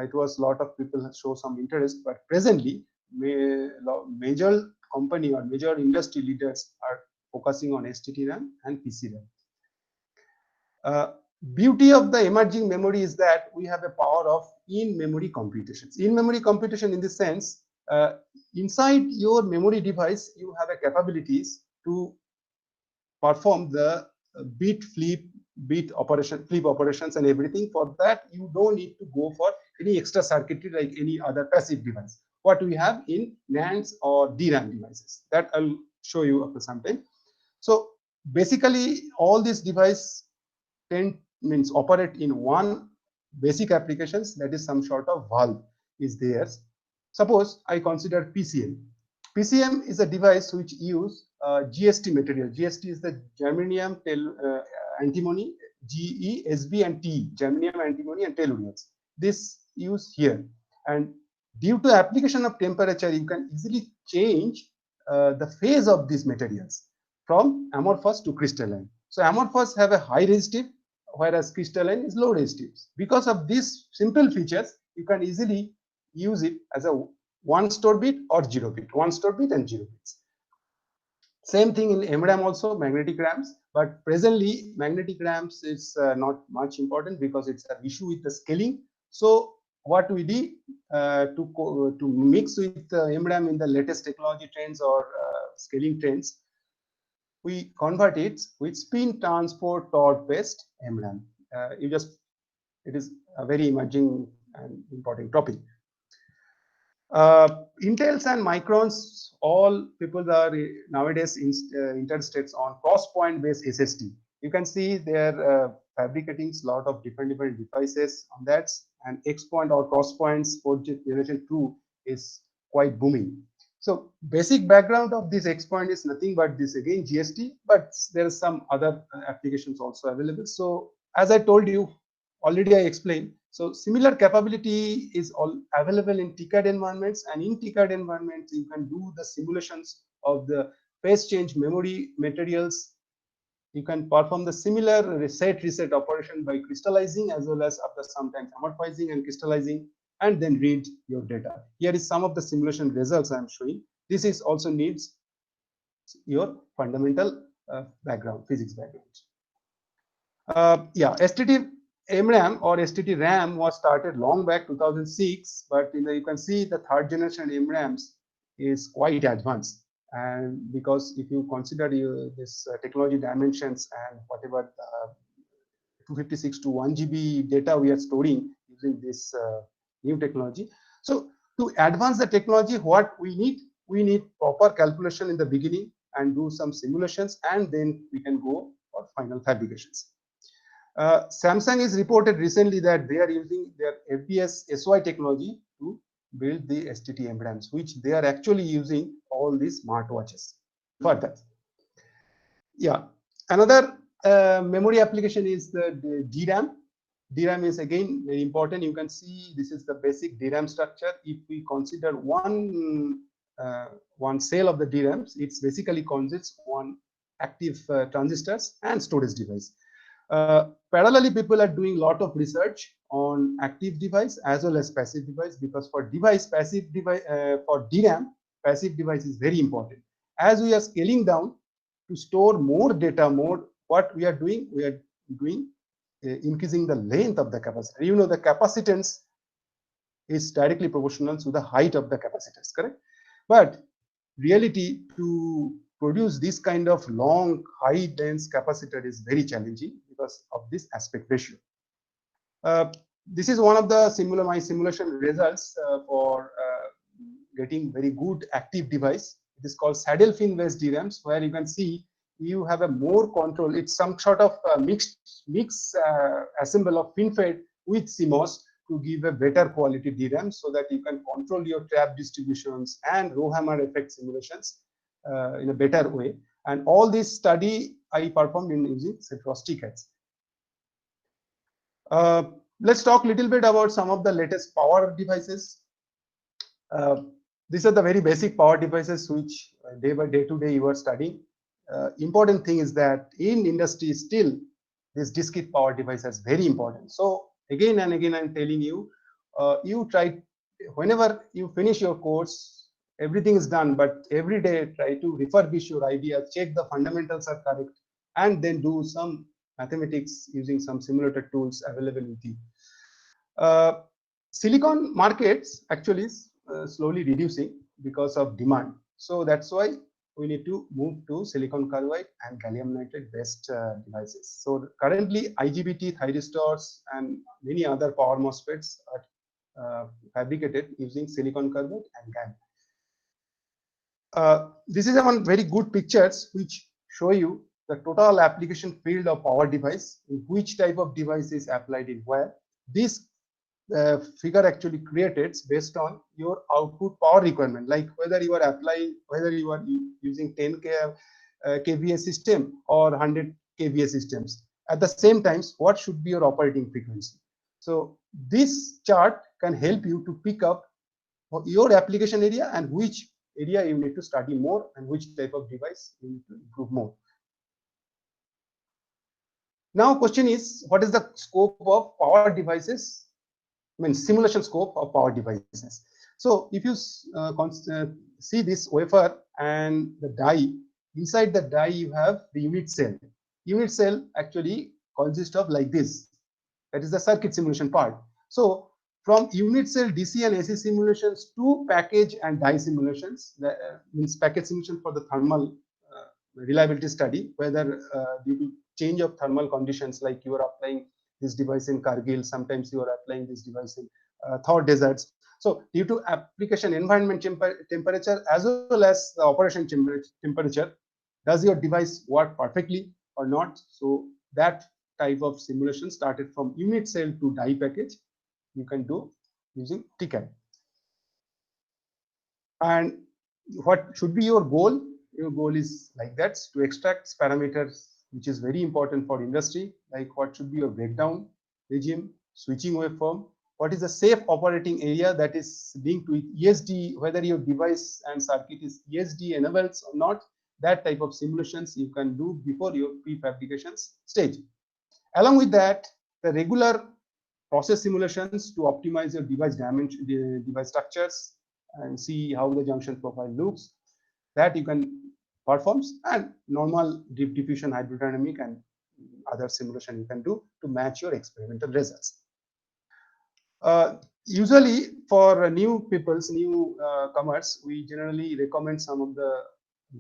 it was a lot of people show some interest, but presently major company or major industry leaders are focusing on STT-RAM and PC-RAM. Beauty of the emerging memory is that we have a power of in-memory computations. In-memory computation in the sense, inside your memory device, you have a capabilities to perform the flip operations and everything. For that, you don't need to go for any extra circuitry like any other passive device. What we have in NANDs or DRAM devices, that I'll show you after some time. So basically, all these devices means operate in one basic applications, that is some sort of valve is theirs. Suppose I consider PCM. PCM is a device which use GST material. GST is the germanium, antimony, GE, SB, and T, germanium, antimony, and tellurians. This use here, and due to application of temperature, you can easily change the phase of these materials from amorphous to crystalline. So amorphous have a high resistive, whereas crystalline is low resistive. Because of these simple features, you can easily use it as a 1 store bit or 0 bit, 1 store bit and 0 bits. Same thing in MRAM also, magnetic RAMs, but presently magnetic RAMs is not much important because it's an issue with the scaling. So what we did to mix with MRAM in the latest technology trends or scaling trends, we convert it with spin transport torque based MRAM. It is a very emerging and important topic. Intels and Microns, all people are nowadays interested on cross point based SSD. You can see they're fabricating a lot of different devices on that, and X-point or cross points 4th generation 2 is quite booming. So basic background of this X-point is nothing but this again GST, but there are some other applications also available. So as I told you already, I explained. So similar capability is all available in TCAD environments, and in TCAD environments you can do the simulations of the phase change memory materials. You can perform the similar reset operation by crystallizing as well as after sometimes amorphizing and crystallizing, and then read your data. Here is some of the simulation results I am showing. This is also needs your fundamental background, physics background. STT MRAM or STT RAM was started long back 2006, but you can see the 3rd generation MRAMs is quite advanced. And because if you consider this technology dimensions and whatever 256 to 1 GB data we are storing using this new technology. So to advance the technology, what we need proper calculation in the beginning and do some simulations, and then we can go for final fabrications. Samsung is reported recently that they are using their FBS SOI technology to build the STT MRAMs, which they are actually using all these smartwatches for that. Yeah, another memory application is the DRAM. DRAM is again very important. You can see this is the basic DRAM structure. If we consider one cell of the DRAMs, it's basically consists one active transistors and storage device. Parallelly, people are doing a lot of research on active device as well as passive device, because for passive device for DRAM, passive device is very important. As we are scaling down to store more data, what we are doing increasing the length of the capacitor. You know, the capacitance is directly proportional to the height of the capacitors, correct? But reality, to produce this kind of long, high dense capacitor is very challenging because of this aspect ratio. This is one of the my simulation results for getting very good active device. It is called saddle fin based DRAMs, where you can see you have a more control. It's some sort of mix assemble of FinFET with CMOS to give a better quality DRAM, so that you can control your trap distributions and row hammer effect simulations in a better way. And all this study I performed in using Cepros TCADs. Let's talk a little bit about some of the latest power devices. These are the very basic power devices which day by day to day you are studying. Important thing is that in industry still this discrete power device is very important. So again and again I'm telling you, you try, whenever you finish your course, everything is done, but every day try to refurbish your idea, check the fundamentals are correct, and then do some mathematics using some simulator tools available with you. Silicon markets actually is slowly reducing because of demand. So that's why we need to move to silicon carbide and gallium nitride based devices. So currently IGBT, thyristors, and many other power MOSFETs are fabricated using silicon carbide and GaN. This is one very good pictures which show you the total application field of power device, in which type of device is applied in where. This figure actually created based on your output power requirement, like whether you are applying, whether you are using 10 kVA system or 100 kVA systems. At the same time, what should be your operating frequency? So this chart can help you to pick up your application area and which area you need to study more and which type of device you need to improve more. Now question is, what is the scope of power devices? I mean, simulation scope of power devices. So if you see this wafer and the die, inside the die you have the unit cell. Unit cell actually consists of like this. That is the circuit simulation part. So from unit cell DC and AC simulations to package and die simulations, that means package simulation for the thermal reliability study, whether due to change of thermal conditions, like you are applying this device in Kargil, sometimes you are applying this device in Thor deserts. So due to application environment temperature as well as the operation temperature, does your device work perfectly or not? So that type of simulation started from unit cell to die package, you can do using TCAD. And what should be your goal? Your goal is like that, to extract parameters which is very important for industry, like what should be your breakdown regime, switching waveform, what is the safe operating area that is linked with ESD, whether your device and circuit is ESD enabled or not. That type of simulations you can do before your prefabrication stage. Along with that, the regular process simulations to optimize your device dimension, device structures, and see how the junction profile looks, that you can perform, and normal diffusion hydrodynamic and other simulation you can do to match your experimental results. Usually for new people's, new comers, we generally recommend some of the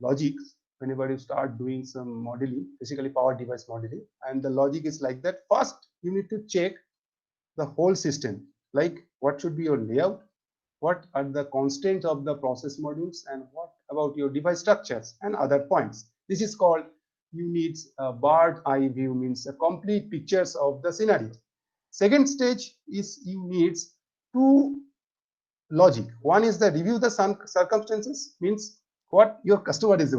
logics whenever you start doing some modeling, basically power device modeling. And the logic is like that. First, you need to check the whole system, like what should be your layout, what are the constraints of the process modules, and what about your device structures and other points. This is called, you need a bird's eye view, means a complete pictures of the scenario. Second stage is you need two logic. One is the review the circumstances, means what your customer is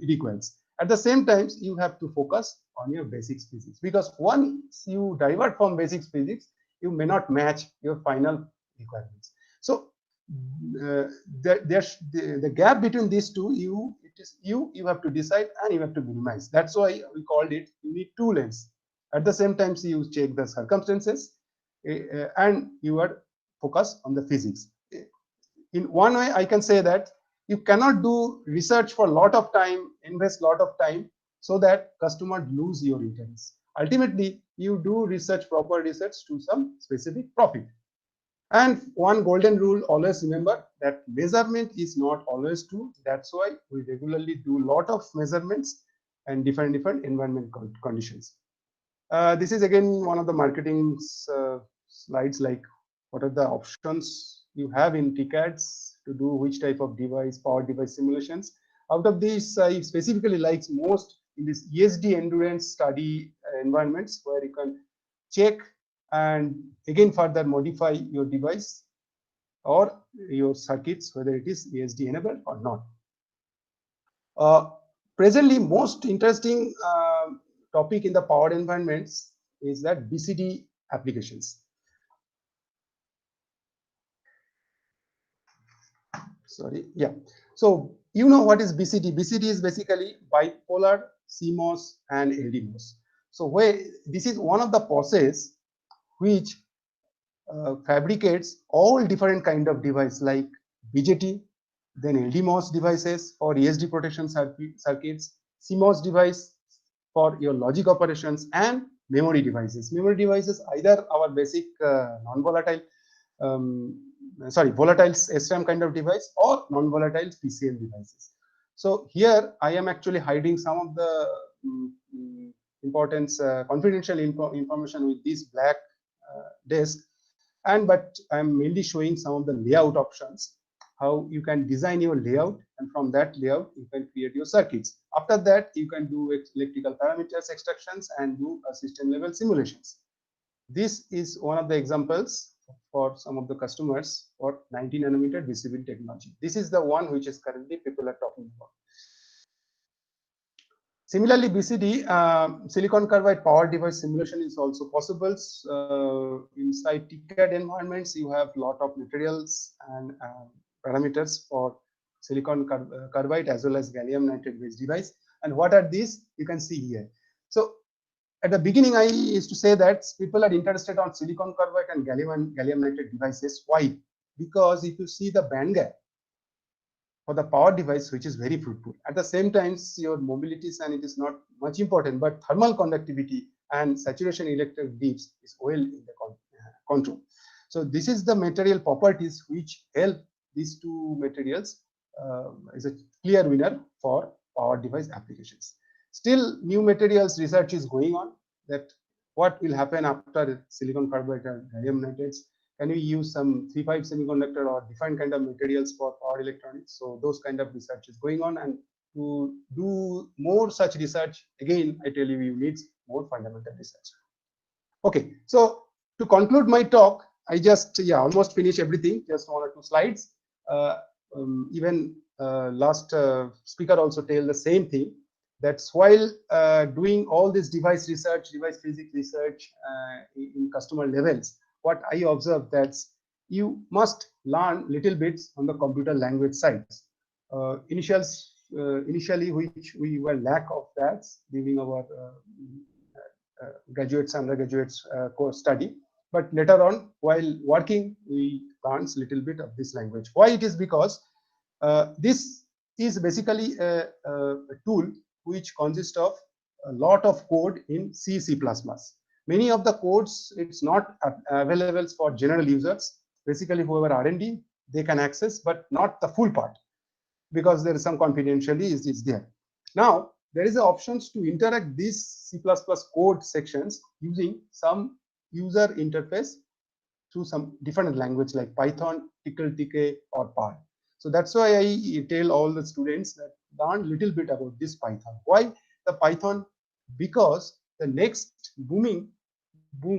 requires. At the same time, you have to focus on your basic physics, because once you divert from basic physics, you may not match your final requirements. So the gap between these two, you have to decide and you have to minimize. That's why we called it, you need two lanes. At the same time, you check the circumstances and you are focused on the physics. In one way, I can say that you cannot do research for a lot of time, invest a lot of time, so that customers lose your interest. Ultimately, you do research, proper research to some specific profit. And one golden rule, always remember that measurement is not always true. That's why we regularly do a lot of measurements and different environment conditions. This is again one of the marketing slides, like what are the options you have in TCADs to do which type of device, power device simulations. Out of these, I specifically like most in this ESD endurance study environments, where you can check and again further modify your device or your circuits, whether it is ESD enabled or not. Presently, most interesting topic in the power environments is that BCD applications. Sorry, yeah. So you know what is BCD? BCD is basically bipolar CMOS and LDMOS. So where this is one of the process which fabricates all different kind of device like BJT, then LDMOS devices for ESD protection circuits, CMOS device for your logic operations, and memory devices. Memory devices, either our basic non-volatile, volatile SRAM kind of device or non-volatile PCM devices. So here I am actually hiding some of the confidential information with this black disk, but I'm mainly showing some of the layout options, how you can design your layout, and from that layout you can create your circuits. After that you can do electrical parameters extractions and do system level simulations. This is one of the examples for some of the customers for 90 nanometer BCD technology. This is the one which is currently people are talking about. Similarly, BCD, silicon carbide power device simulation is also possible. Inside TCAD environments, you have a lot of materials and parameters for silicon carbide as well as gallium nitride based device. And what are these? You can see here. So at the beginning, I used to say that people are interested on silicon carbide and gallium nitride devices. Why? Because if you see the band gap for the power device, which is very fruitful. At the same time, your mobility and it is not much important, but thermal conductivity and saturation electric dips is well in the control. So this is the material properties which help these two materials is a clear winner for power device applications. Still, new materials research is going on, that what will happen after silicon carbide and gallium nitrides. Can we use some 3-5 semiconductor or different kind of materials for power electronics? So those kind of research is going on, and to do more such research, again, I tell you, you need more fundamental research. Okay, so to conclude my talk, I just almost finished everything, just 1 or 2 slides. Even last speaker also tell the same thing. That's while doing all this device research, device physics research in customer levels, what I observed that you must learn little bits on the computer language side. Initially, which we were lack of that during our graduates, undergraduates course study. But later on, while working, we learned a little bit of this language. Why it is? Because this is basically a tool which consists of a lot of code in C, C++. Many of the codes, it's not available for general users. Basically, whoever R&D, they can access, but not the full part, because there is some confidentiality is there. Now, there is options to interact these C++ code sections using some user interface through some different language like Python, Tcl, or Perl. So that's why I tell all the students that learn a little bit about this Python. Why the Python? Because the next boom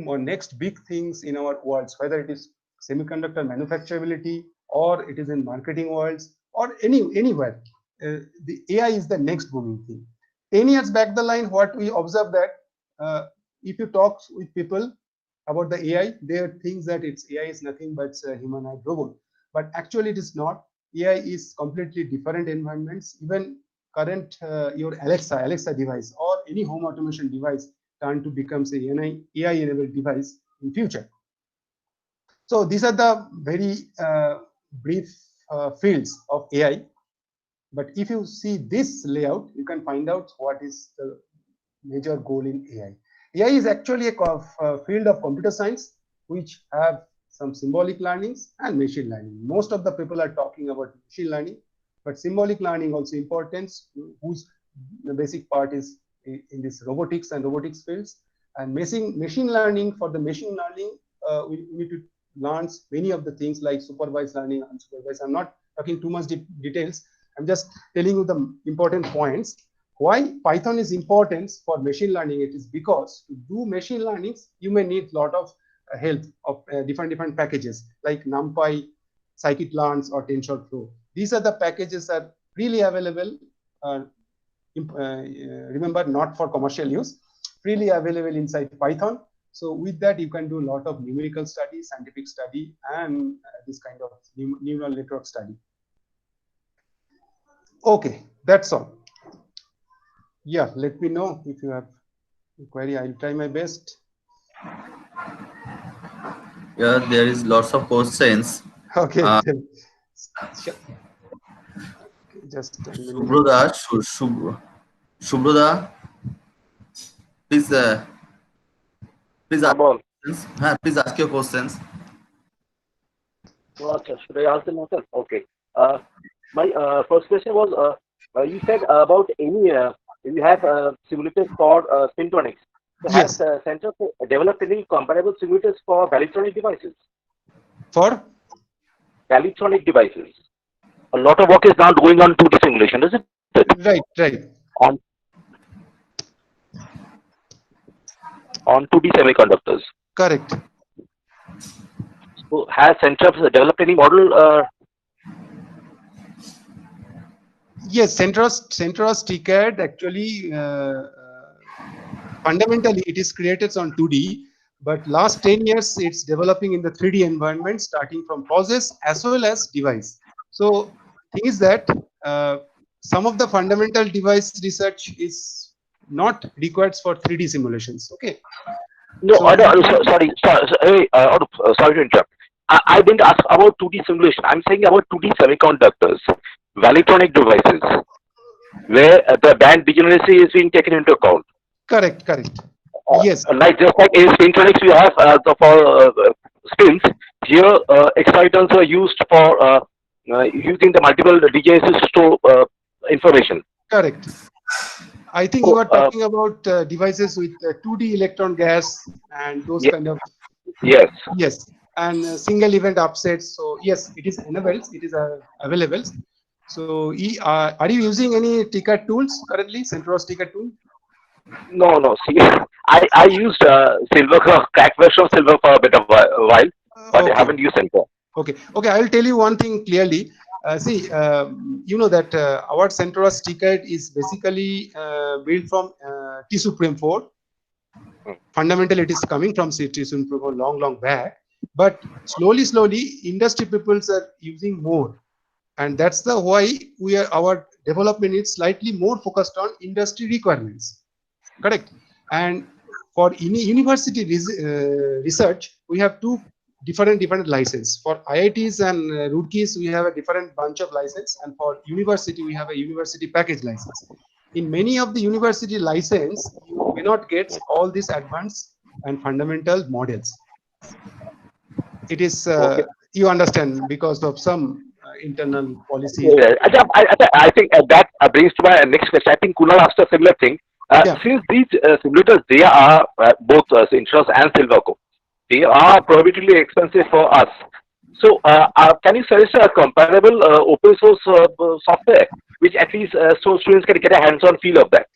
or next big things in our worlds, whether it is semiconductor manufacturability or it is in marketing worlds or anywhere, the AI is the next booming thing. 10 years back the line, what we observed that if you talk with people about the AI, they think that AI is nothing but a humanoid robot. But actually it is not. AI is completely different environments. Even current your Alexa device or any home automation device turn to become an AI-enabled device in future. So these are the very brief fields of AI. But if you see this layout, you can find out what is the major goal in AI. AI is actually a field of computer science which have some symbolic learnings and machine learning. Most of the people are talking about machine learning, but symbolic learning also important, whose the basic part is in this robotics and robotics fields. And machine learning, for the machine learning, we need to learn many of the things like supervised learning, unsupervised. I'm not talking too much details. I'm just telling you the important points. Why Python is important for machine learning? It is because to do machine learning, you may need a lot of help of different packages like NumPy, scikit-learn, or TensorFlow. These are the packages that are freely available. Remember, not for commercial use, freely available inside Python. So with that, you can do a lot of numerical study, scientific study, and this kind of neural network study. Okay, that's all. Yeah, let me know if you have a query. I'll try my best. Yeah, there is lots of questions. Okay. Uh, Sure. Just a minute. Subroda, Subroda, please, please ask Amol. questions. Please ask your questions. Okay, should I ask them myself? Okay. My first question was, you said about any, you have simulators for Spintronics. So has Yes. Center developed any comparable simulators for Valitronic devices? For Valitronic devices. A lot of work is now going on 2D simulation, isn't it? right. On on 2D semiconductors. Correct. So has Center developed any model? Yes, Centros TCAD actually fundamentally it is created on 2D, but last 10 years it's developing in the 3D environment, starting from process as well as device. So thing is that some of the fundamental device research is not required for 3D simulations. Okay. No, So sorry, sorry to interrupt. I didn't ask about 2D simulation. I'm saying about 2D semiconductors, Valitronic devices, where the band degeneracy is being taken into account. correct. Yes. Like just like in Spintronics, we have for spins. Here, excitons are used for using the multiple degeneracies to store information. Correct. I think you are talking about devices with 2D electron gas and those Yeah. kind of. Yes. Yes, and single event upsets. So yes, it is enabled. It is available. So are you using any TCAD tools currently? Centros TCAD tool? No. See, I used Silver, crack version of Silver for a bit of a while, but I Okay. haven't used Center. Okay. I will tell you one thing clearly. See, you know that our Centros TCAD is basically built from T-Supreme 4. Fundamentally, it is coming from T-Supreme 4 long back. But slowly, industry peoples are using more, and that's the why our development is slightly more focused on industry requirements. Correct. And for university research, we have two different license. For IITs and Roorkees, we have a different bunch of license, and for university, we have a university package license. In many of the university license, you may not get all these advanced and fundamental models. It is you understand, because of some internal policy. Yeah. I think that brings to my next question. I think Kunal asked a similar thing. Yeah. Since these simulators, they are both Intros and Silverco, they are prohibitively expensive for us. So, can you suggest a comparable open source software, which at least so students can get a hands-on feel of that?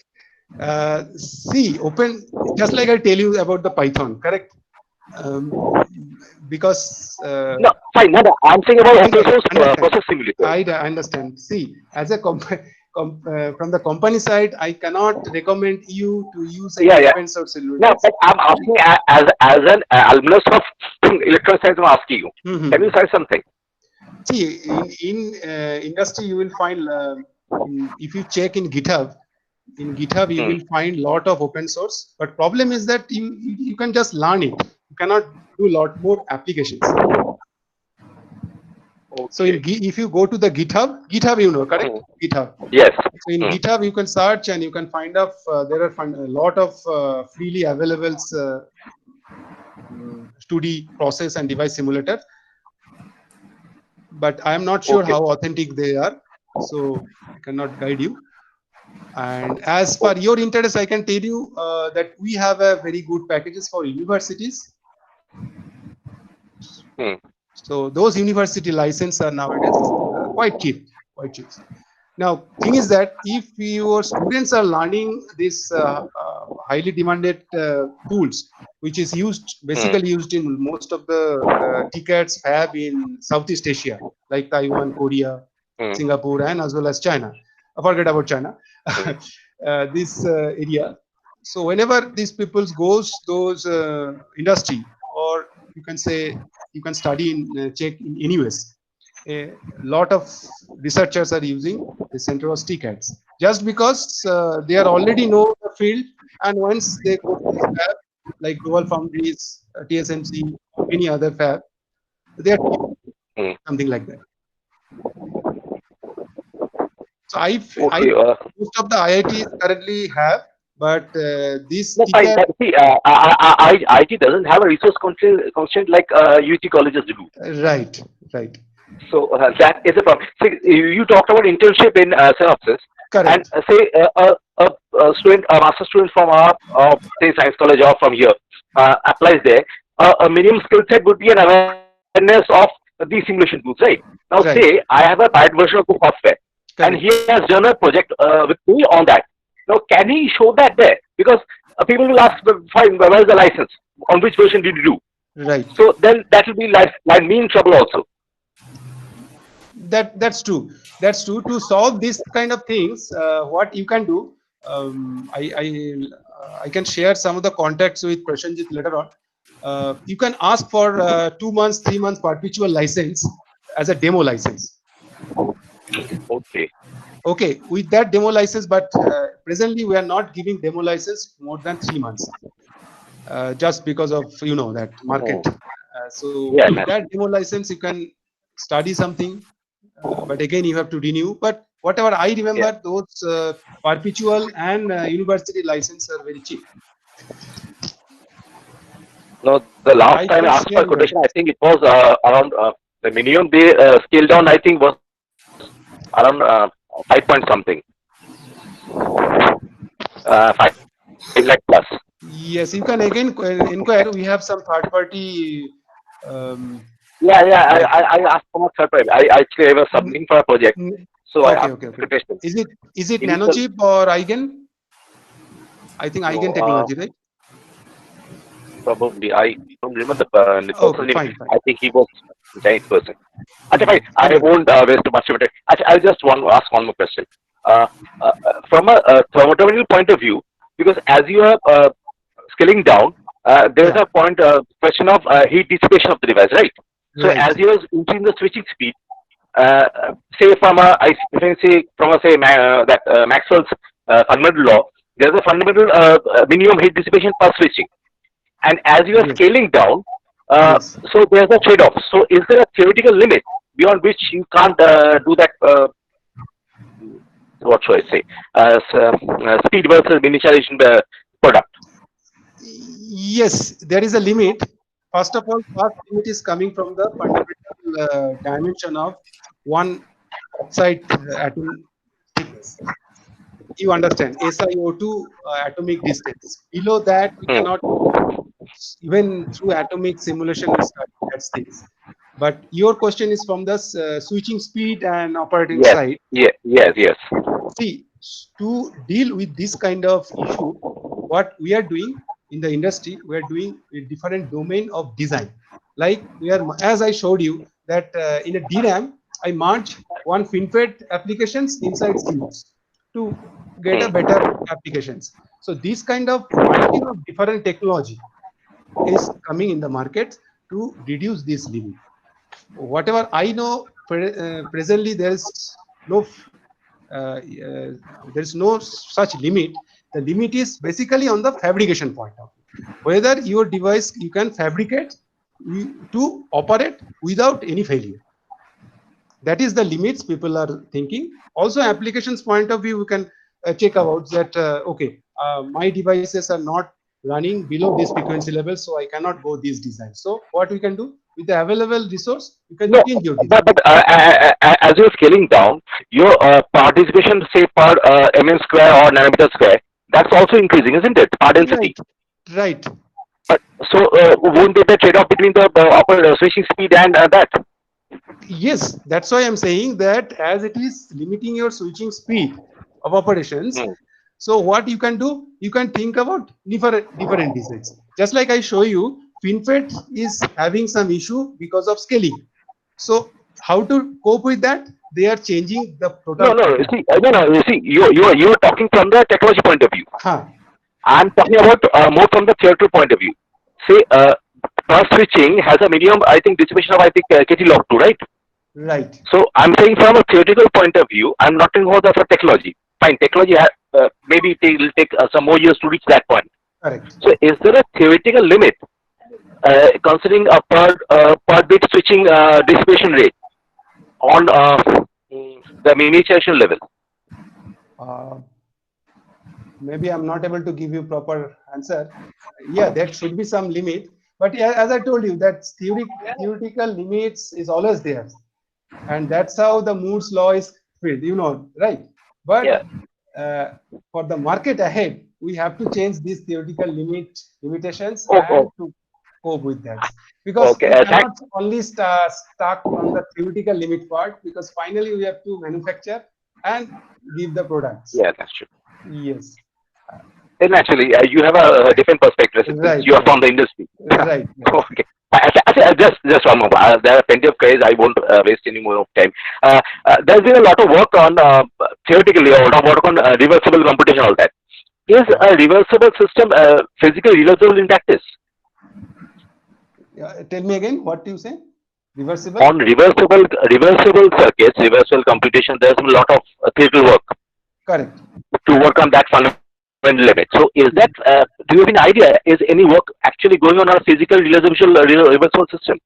See, open, just like I tell you about the Python, correct? Because No, fine. No, I'm saying about open source process simulator. I understand. See, as a from the company side, I cannot recommend you to use a open source solution. No, but I'm asking as an alumnus of electronic science. I'm asking you. Can you say something? See, in industry, you will find if you check in GitHub, you will find lot of open source. But problem is that you can just learn it. You cannot do lot more applications. Okay. So if you go to the GitHub, you know, correct? GitHub. Yes. So in GitHub, you can search and you can find out there are a lot of freely available 2D process and device simulators. But I am not sure how authentic they are, so I cannot guide you. And as for your interest, I can tell you that we have a very good packages for universities. So those university licenses are nowadays quite cheap. Now, thing is that if your students are learning this highly demanded tools, which is basically used in most of the TCADs fab in Southeast Asia, like Taiwan, Korea, Singapore, and as well as China. Forget about China. This area. So whenever these people goes those industry, or you can say you can study in check in US, a lot of researchers are using the Centros TCADs just because they are already know the field, and once they go to this lab, like Global Foundries, TSMC, any other fab, they are Hmm. something like that. So I Okay. most of the IITs currently have, but this No, fine. TCAP, See, IT doesn't have a resource constraint like UT colleges do. right, right, So that is a problem. See, you talked about internship in Synopsys, and correct, say student, a master student from say science college or from here applies there. A minimum skill set would be an awareness of these simulation tools, right? Now, right, say I have a bad version of the software, and he correct, has done a project with me on that. Now, can he show that there? Because people will ask, fine, where is the license? On which version did you do? right. So then that will be like me in trouble also. That's true. That's true. To solve this kind of things, what you can do, I can share some of the contacts with Prashanjit later on. You can ask for 2 months, 3 months perpetual license as a demo license. Okay. Okay, with that demo license, but presently we are not giving demo license more than 3 months, just because of that market. Oh. So Yeah, with man. that demo license, you can study something, but again you have to renew. But whatever I Yeah. remember, those perpetual and university license are very cheap. No, the last I time I can asked for share a you that. quotation, I think it was around the minimum they scaled down. I think was around 5 point something, 5 lakh plus. Yes, you can again inquire. We have some third party, um, Yeah, yeah. like I asked for my third price. I actually was n- submitting for a project, n- so I okay, asked okay, okay. quotation. Is it Initial, Nanochip or Eigen? I think no, Eigen technology, right? probably I don't remember the Okay, person's name. fine, fine. I think he was a Chinese person. Okay, fine. I Anyway, won't waste too much of it. I just want to ask one more question. From a thermodynamical point of view, because as you are scaling down, there is yeah, a point question of heat dissipation of the device, right? So right. as you are increasing the switching speed, uh, say from a, if I say from a say that Maxwell's fundamental law, there is a fundamental minimum heat dissipation per switching, and as you are Yes, scaling down, yes. so there's a trade-off. So is there a theoretical limit beyond which you can't do that? What should I say? Speed versus miniaturization product. Yes, there is a limit. First of all, first limit is coming from the fundamental dimension of one oxide atom thickness. You understand, SiO2 atomic distance. Below that, we Hmm. cannot go. Even through atomic simulation, we study that things. But your question is from the switching speed and operating Yes, side. yes. See, to deal with this kind of issue, what we are doing in the industry, we are doing a different domain of design. Like we are, as I showed you, that in a DRAM, I merge one FinFET applications inside CMOS to get a Hmm. better applications. So this kind of merging of different technology is coming in the market to reduce this limit. Whatever I know, presently no uh, uh, there is no such limit. The limit is basically on the fabrication point of view. Whether your device you can fabricate to operate without any failure. That is the limits people are thinking. Also, applications point of view, we can check about that. Okay, my devices are not running below this frequency level, so I cannot go these designs. So what we can do with the available resource, you can No, change your design. but as you're scaling down, your participation, say per mm square or nanometer square, that's also increasing, isn't it? Power density. Right, right. But so won't there be a trade-off between the switching speed and that? Yes, that's why I'm saying that as it is limiting your switching speed of operations. Hmm. So what you can do, you can think about different designs. Just like I show you, FinFET is having some issue because of scaling. So how to cope with that? They are changing the No, total no. You pattern. see, no. You see, you're talking from the technology point of view. Huh. I'm talking about more from the theoretical point of view. Say, bus switching has a minimum, I think, dissipation of, I think, KT log 2, right? Right. So I'm saying from a theoretical point of view, I'm not talking about the technology. Fine, technology maybe it will take some more years to reach that point. Correct. So is there a theoretical limit considering a per bit switching dissipation rate on the miniaturization level? Uh, Maybe I'm not able to give you proper answer. Yeah, there should be some limit, but yeah, as I told you, that theoretical limits is always there, and that's how the Moore's law is filled, right? Yeah. But for the market ahead, we have to change these theoretical limitations Oh, and oh, to cope with that, because okay. we Thank. cannot only stuck on the theoretical limit part, because finally we have to manufacture and give the products. Yeah, that's true. Yes. And naturally, you have a different perspective since Right, you are right. from the industry. Right. Okay. Just one more. There are plenty of queries. I won't waste any more of time. There's been a lot of work on theoretically, a lot of work on reversible computation, all that. Is a reversible system physically reversible in practice? Tell me again, what do you say? Reversible? On reversible circuits, reversible computation, there's a lot of theoretical work Correct. to work on that fundamental limit. So, is that? Do you have an idea? Is any work actually going on a physical reversible system?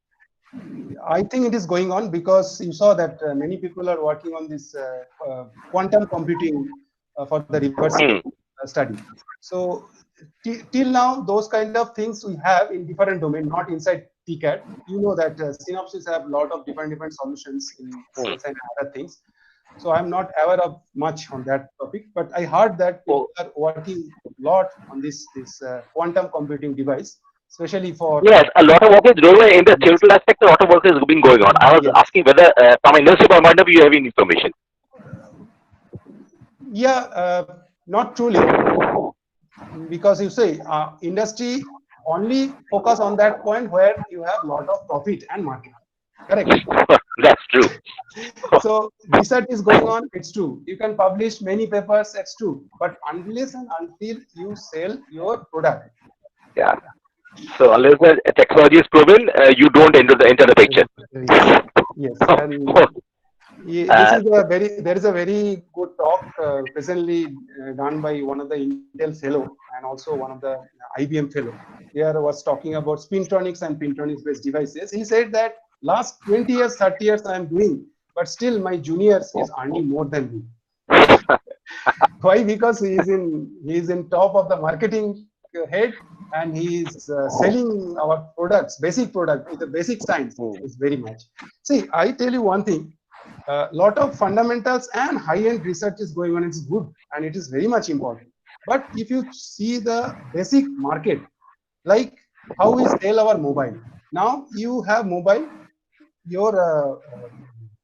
I think it is going on, because you saw that many people are working on this quantum computing for the reversible study. So till now, those kind of things we have in different domain, not inside TCAD. You know that Synopsys have a lot of different solutions in sales and other things. So I'm not aware of much on that topic, but I heard that people are working a lot on this quantum computing device, especially for. Yes, a lot of work is going on in the theoretical aspect. A lot of work has been going on. I was asking whether, from an industry point of view, you have any information. Yeah, not truly, because you say industry only focus on that point where you have a lot of profit and market. Correct. That's true. So research is going on. It's true. You can publish many papers. It's true. But unless and until you sell your product. Yeah. So unless the technology is proven, you don't enter the picture. Yes. And there is a very good talk presently done by one of the Intel fellow and also one of the IBM fellow. Here was talking about spintronics and pintronics based devices. He said that last 20 years, 30 years I am doing, but still my juniors is earning more than me. Why? Because he is in top of the marketing head, and he is selling our products, basic product with the basic science is very much. See, I tell you one thing. A lot of fundamentals and high-end research is going on. It's good and it is very much important. But if you see the basic market, like how we sell our mobile. Now you have mobile, your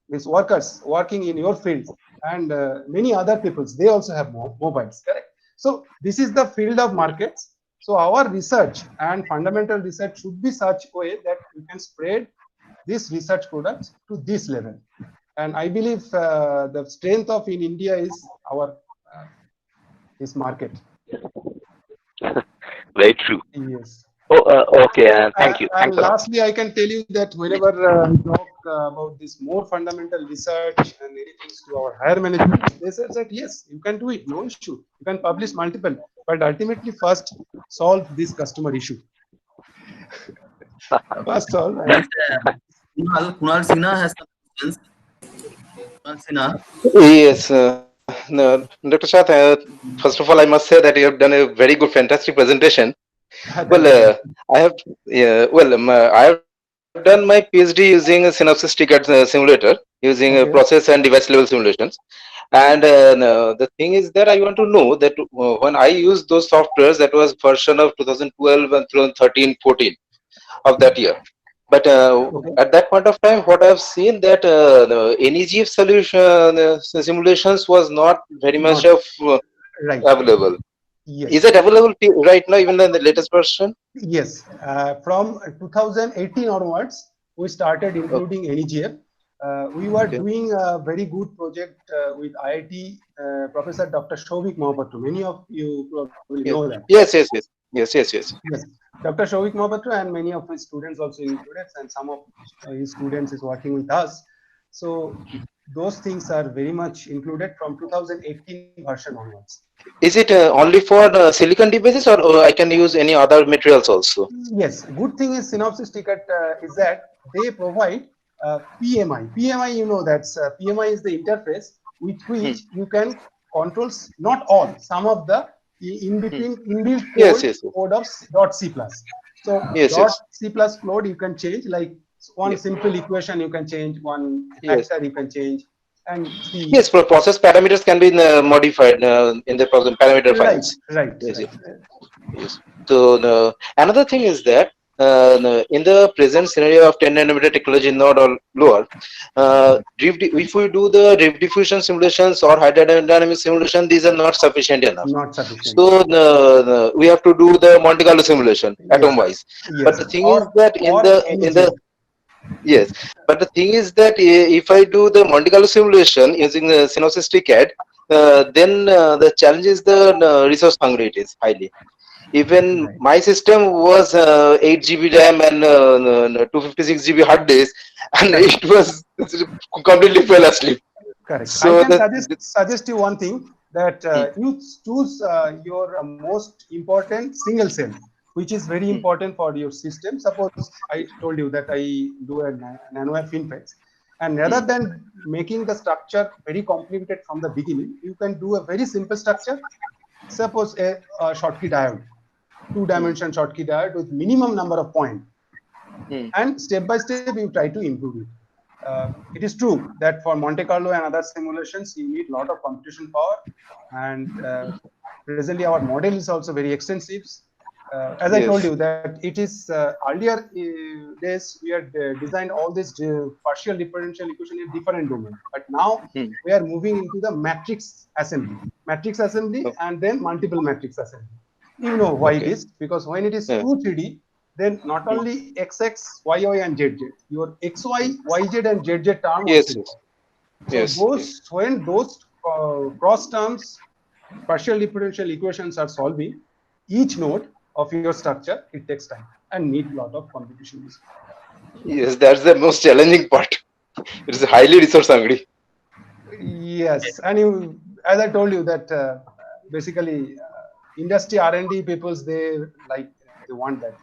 these workers working in your field, and many other peoples, they also have mobiles, correct? So this is the field of markets. So our research and fundamental research should be such a way that we can spread these research products to this level. And I believe the strength of in India is our this market. Very true. Yes. Okay. Thank you. And lastly, I can tell you that whenever we talk about this more fundamental research and anything to our higher management, they said that yes, you can do it, no issue. You can publish multiple, but ultimately first solve this customer issue. First solve. Kunal Sinha has some questions. Kunal Sinha. Yes, no, Dr. Shah, first of all, I must say that you have done a very good, fantastic presentation. Well, I have done my PhD using a Synopsys TCAD simulator, using a process and device level simulations. And the thing is that I want to know that when I used those softwares, that was version of 2012 and 2013, 14 of that year. But at that point of time, what I've seen that the NEGF solution simulations was not very much of available. Yes. Is it available right now, even in the latest version? Yes. From 2018 onwards, we started including NEGF. We were doing a very good project with IIT Professor Dr. Shouvik Mohapatra. Many of you probably know that. Yes. Dr. Shouvik Mohapatra and many of his students also included, and some of his students is working with us. So those things are very much included from 2018 version onwards. Is it only for silicon devices, or I can use any other materials also? Yes, good thing is Synopsys TCAD is that they provide PMI. PMI, you know, that's PMI is the interface with which you can control not all, some of the in between inbuilt code of .C++. So .C++ code you can change, like one simple equation you can change, one factor you can change, and see. Yes, for process parameters can be modified in the parameter files. Right. Yes. So another thing is that in the present scenario of 10 nanometer technology node or lower, if we do the drift diffusion simulations or hydrodynamic simulation, these are not sufficient enough. So we have to do the Monte Carlo simulation atom wise. But the thing is that yes, but the thing is that if I do the Monte Carlo simulation using the Synopsys TCAD, then the challenge is the resource hungry. It is highly. Even my system was 8 GB RAM and 256 GB hard disk, and it was completely fell asleep. Correct. So I can suggest you one thing, that you choose your most important single cell, which is very important for your system. Suppose I told you that I do a NanoWave FinFET, and rather than making the structure very complicated from the beginning, you can do a very simple structure. Suppose a Schottky diode, 2-dimension Schottky diode with minimum number of points, and step by step you try to improve it. It is true that for Monte Carlo and other simulations you need a lot of computation power, and presently our model is also very extensive. As I told you that it is earlier days we had designed all this partial differential equation in different domain, but now we are moving into the matrix assembly, and then multiple matrix assembly. You know why it is, because when it is 2-3D, then not only XX, YY and ZZ, your XY, YZ and ZZ term. So when those cross terms, partial differential equations are solving, each node of your structure, it takes time and need a lot of computation. Yes, that's the most challenging part. It is highly resource hungry. Yes, and as I told you that basically industry R&D peoples, they want that.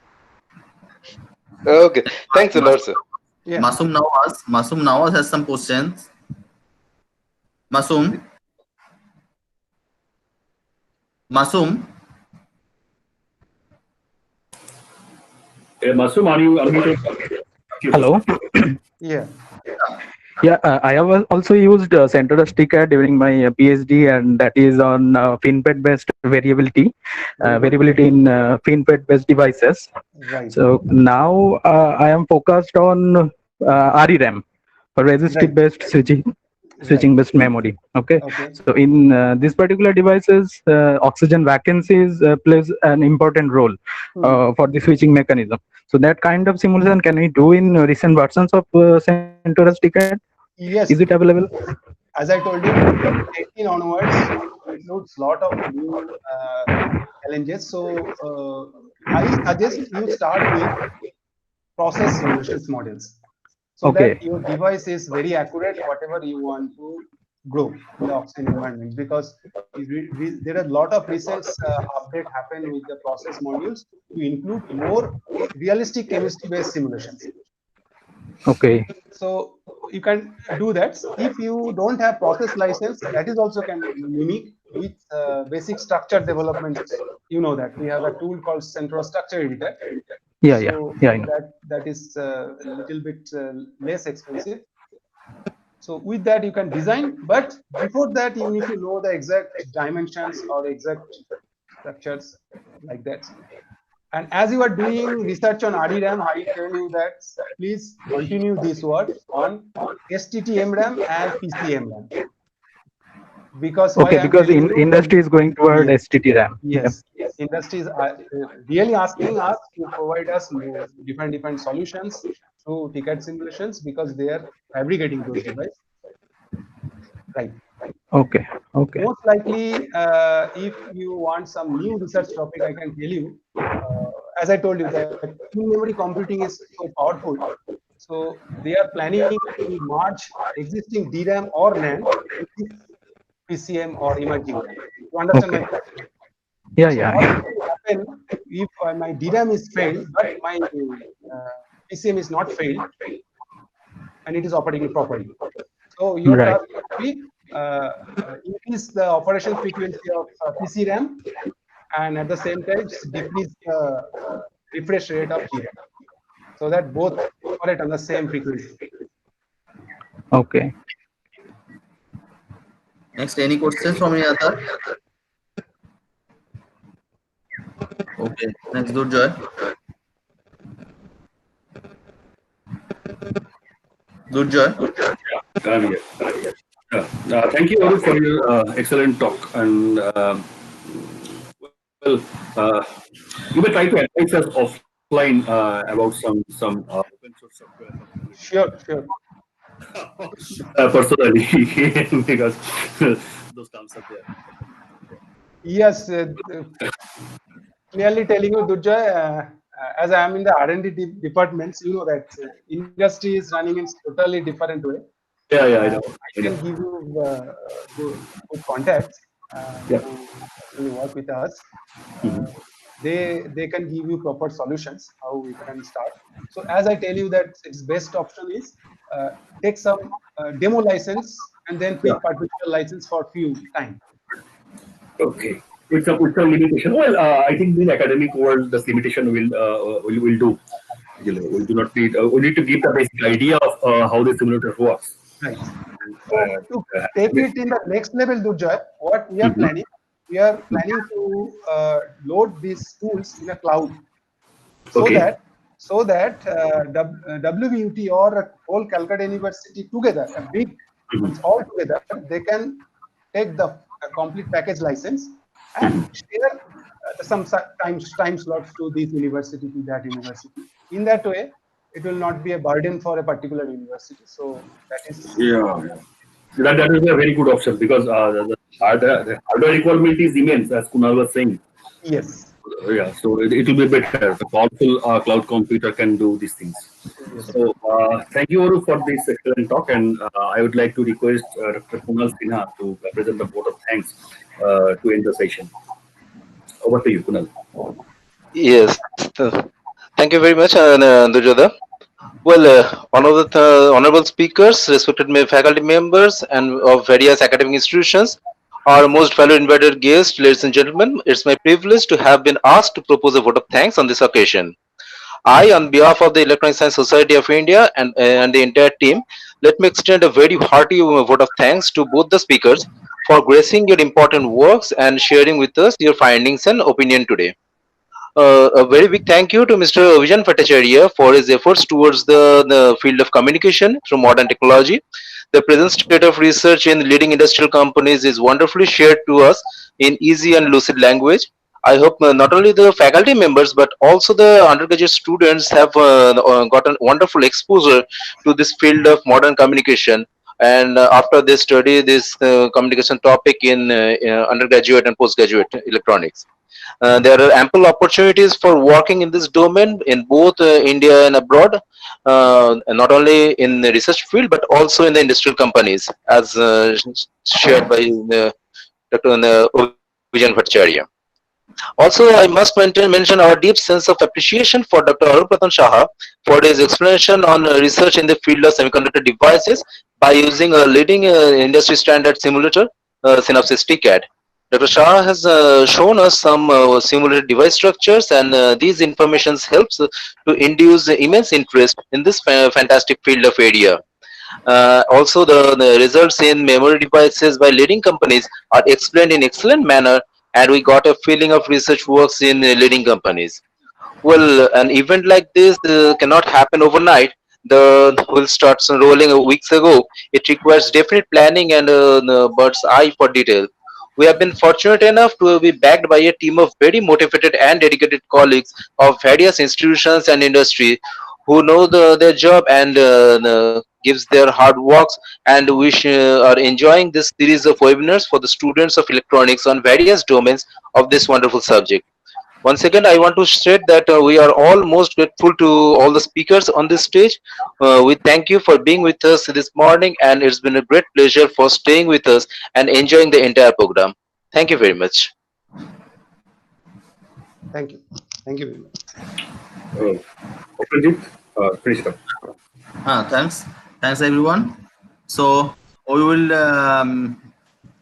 Okay, thanks a lot, sir. Yeah. Masum Nawaz has some questions. Masum. Masum, are you Hello. Yeah. Yeah, I have also used CentOS TCAD during my PhD, and that is on FinFET-based variability, variability in FinFET-based devices. Right. So now I am focused on ReRAM, for resistive-based switching-based memory. Okay. So in this particular devices, oxygen vacancies plays an important role for the switching mechanism. So that kind of simulation can we do in recent versions of CentOS TCAD? Yes. Is it available? As I told you, 18 onwards includes a lot of new challenges. So I suggest you start with process simulations models, so that your device is very accurate whatever you want to grow in the oxygen environment. Because there are a lot of recent update happen with the process modules to include more realistic chemistry-based simulations. Okay. So you can do that. If you don't have process license, that is also can mimic with basic structure development. You know that we have a tool called CentOS Structure Editor. So that is a little bit less expensive. So with that you can design, but before that you need to know the exact dimensions or exact structures like that. And as you are doing research on ReRAM, I tell you that please continue this work on STT-MRAM and PC-MRAM. Because industry is going toward STT-RAM. Yes, industries are really asking us to provide us different solutions through TCAD simulations, because they are fabricating those devices. Right. Okay. Most likely, if you want some new research topic, I can tell you. As I told you, that in-memory computing is so powerful. So they are planning to merge existing DRAM or NAND with this PCM or emerging RAM. You understand my question? Yeah, So yeah. what will happen if my DRAM is failed, but my PCM is not failed, and it is operating properly? So your Right. task will be increase the operation frequency of PC RAM, and at the same time decrease the refresh rate of DRAM, so that both operate on the same frequency. Okay. Next, any questions from any other? Okay, next, Durjoy. Durjoy. I'm here. Thank you, Arun, for your excellent talk. And well, you may try to advise us offline about some open source software. Sure. Personally, because those terms are there. Yes, clearly telling you, Durjoy, as I am in the R&D departments, you know that industry is running in totally different way. Yeah, I know. I can give you good contacts Yeah. who actually work with us. Mhm. They can give you proper solutions how we can start. So as I tell you that its best option is take some demo license and then pick particular license for few time. Okay. It's a limitation. Well, I think in academic world, this limitation will do. You know, we do not need. We need to give the basic idea of how the simulator works. Right. So to take it in the next level, Durjoy, what we are Mhm. planning, we are planning to load these tools in a cloud, so Okay. that WVUT or a whole Calcutta University together, a big, Mhm. all together, they can take the complete package license and share some time slots to this university, to that university. In that way, it will not be a burden for a particular university. So that is Yeah. That is a very good option because the hardware requirement is immense, as Kunal was saying. yes. Yeah, so it will be better. The powerful cloud computer can do these things. Yes. So thank you, Aru, for this excellent talk, and I would like to request Dr. Kunal Sinha to present the vote of thanks to end the session. Over to you, Kunal. Yes. Thank you very much, Durjoda. Well, one of the honorable speakers, respected faculty members, and of various academic institutions, our most valued invited guests, ladies and gentlemen, it's my privilege to have been asked to propose a vote of thanks on this occasion. I, on behalf of the Electronic Science Society of India and the entire team, let me extend a very hearty vote of thanks to both the speakers for gracing your important works and sharing with us your findings and opinion today. A very big thank you to Mr. Vijan Bhattacharya for his efforts towards the field of communication through modern technology. The present state of research in leading industrial companies is wonderfully shared to us in easy and lucid language. I hope not only the faculty members but also the undergraduate students have gotten wonderful exposure to this field of modern communication. And after they study this communication topic in undergraduate and postgraduate electronics. There are ample opportunities for working in this domain in both India and abroad, not only in the research field but also in the industrial companies, as shared by Dr. Vijan Bhattacharya. Also, I must mention our deep sense of appreciation for Dr. Arup Ratan Saha for his explanation on research in the field of semiconductor devices by using a leading industry standard simulator, Synopsys TCAD. Dr. Shah has shown us some simulated device structures, and these informations helps to induce immense interest in this fantastic field of area. Also, the results in memory devices by leading companies are explained in excellent manner, and we got a feeling of research works in leading companies. Well, an event like this cannot happen overnight. The wheel starts rolling weeks ago. It requires definite planning and the bird's eye for detail. We have been fortunate enough to be backed by a team of very motivated and dedicated colleagues of various institutions and industry who know their job and gives their hard works, and we are enjoying this series of webinars for the students of electronics on various domains of this wonderful subject. Once again, I want to state that we are all most grateful to all the speakers on this stage. We thank you for being with us this morning, and it's been a great pleasure for staying with us and enjoying the entire program. Thank you very much. Thank you. Thank you very much. Pranjit, finish it up. Thanks. Thanks, everyone. So we will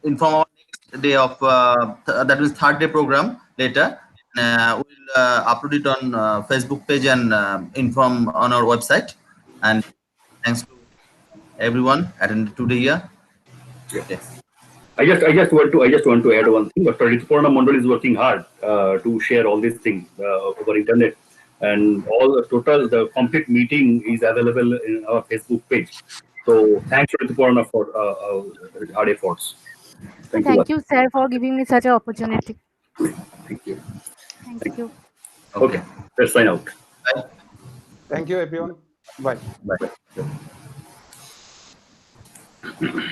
inform our next day of that is third day program later. We'll upload it on Facebook page and inform on our website. And thanks to everyone attended today here. Yeah. I just want to add one thing. Dr. Rituparna Mondal is working hard to share all these things over internet, and the complete meeting is available in our Facebook page. So thanks to Rituparna for hard efforts. Thank you, sir, for giving me such an opportunity. Thank you. Thank you. Okay, let's sign out. Bye. Thank you, everyone. Bye. Bye.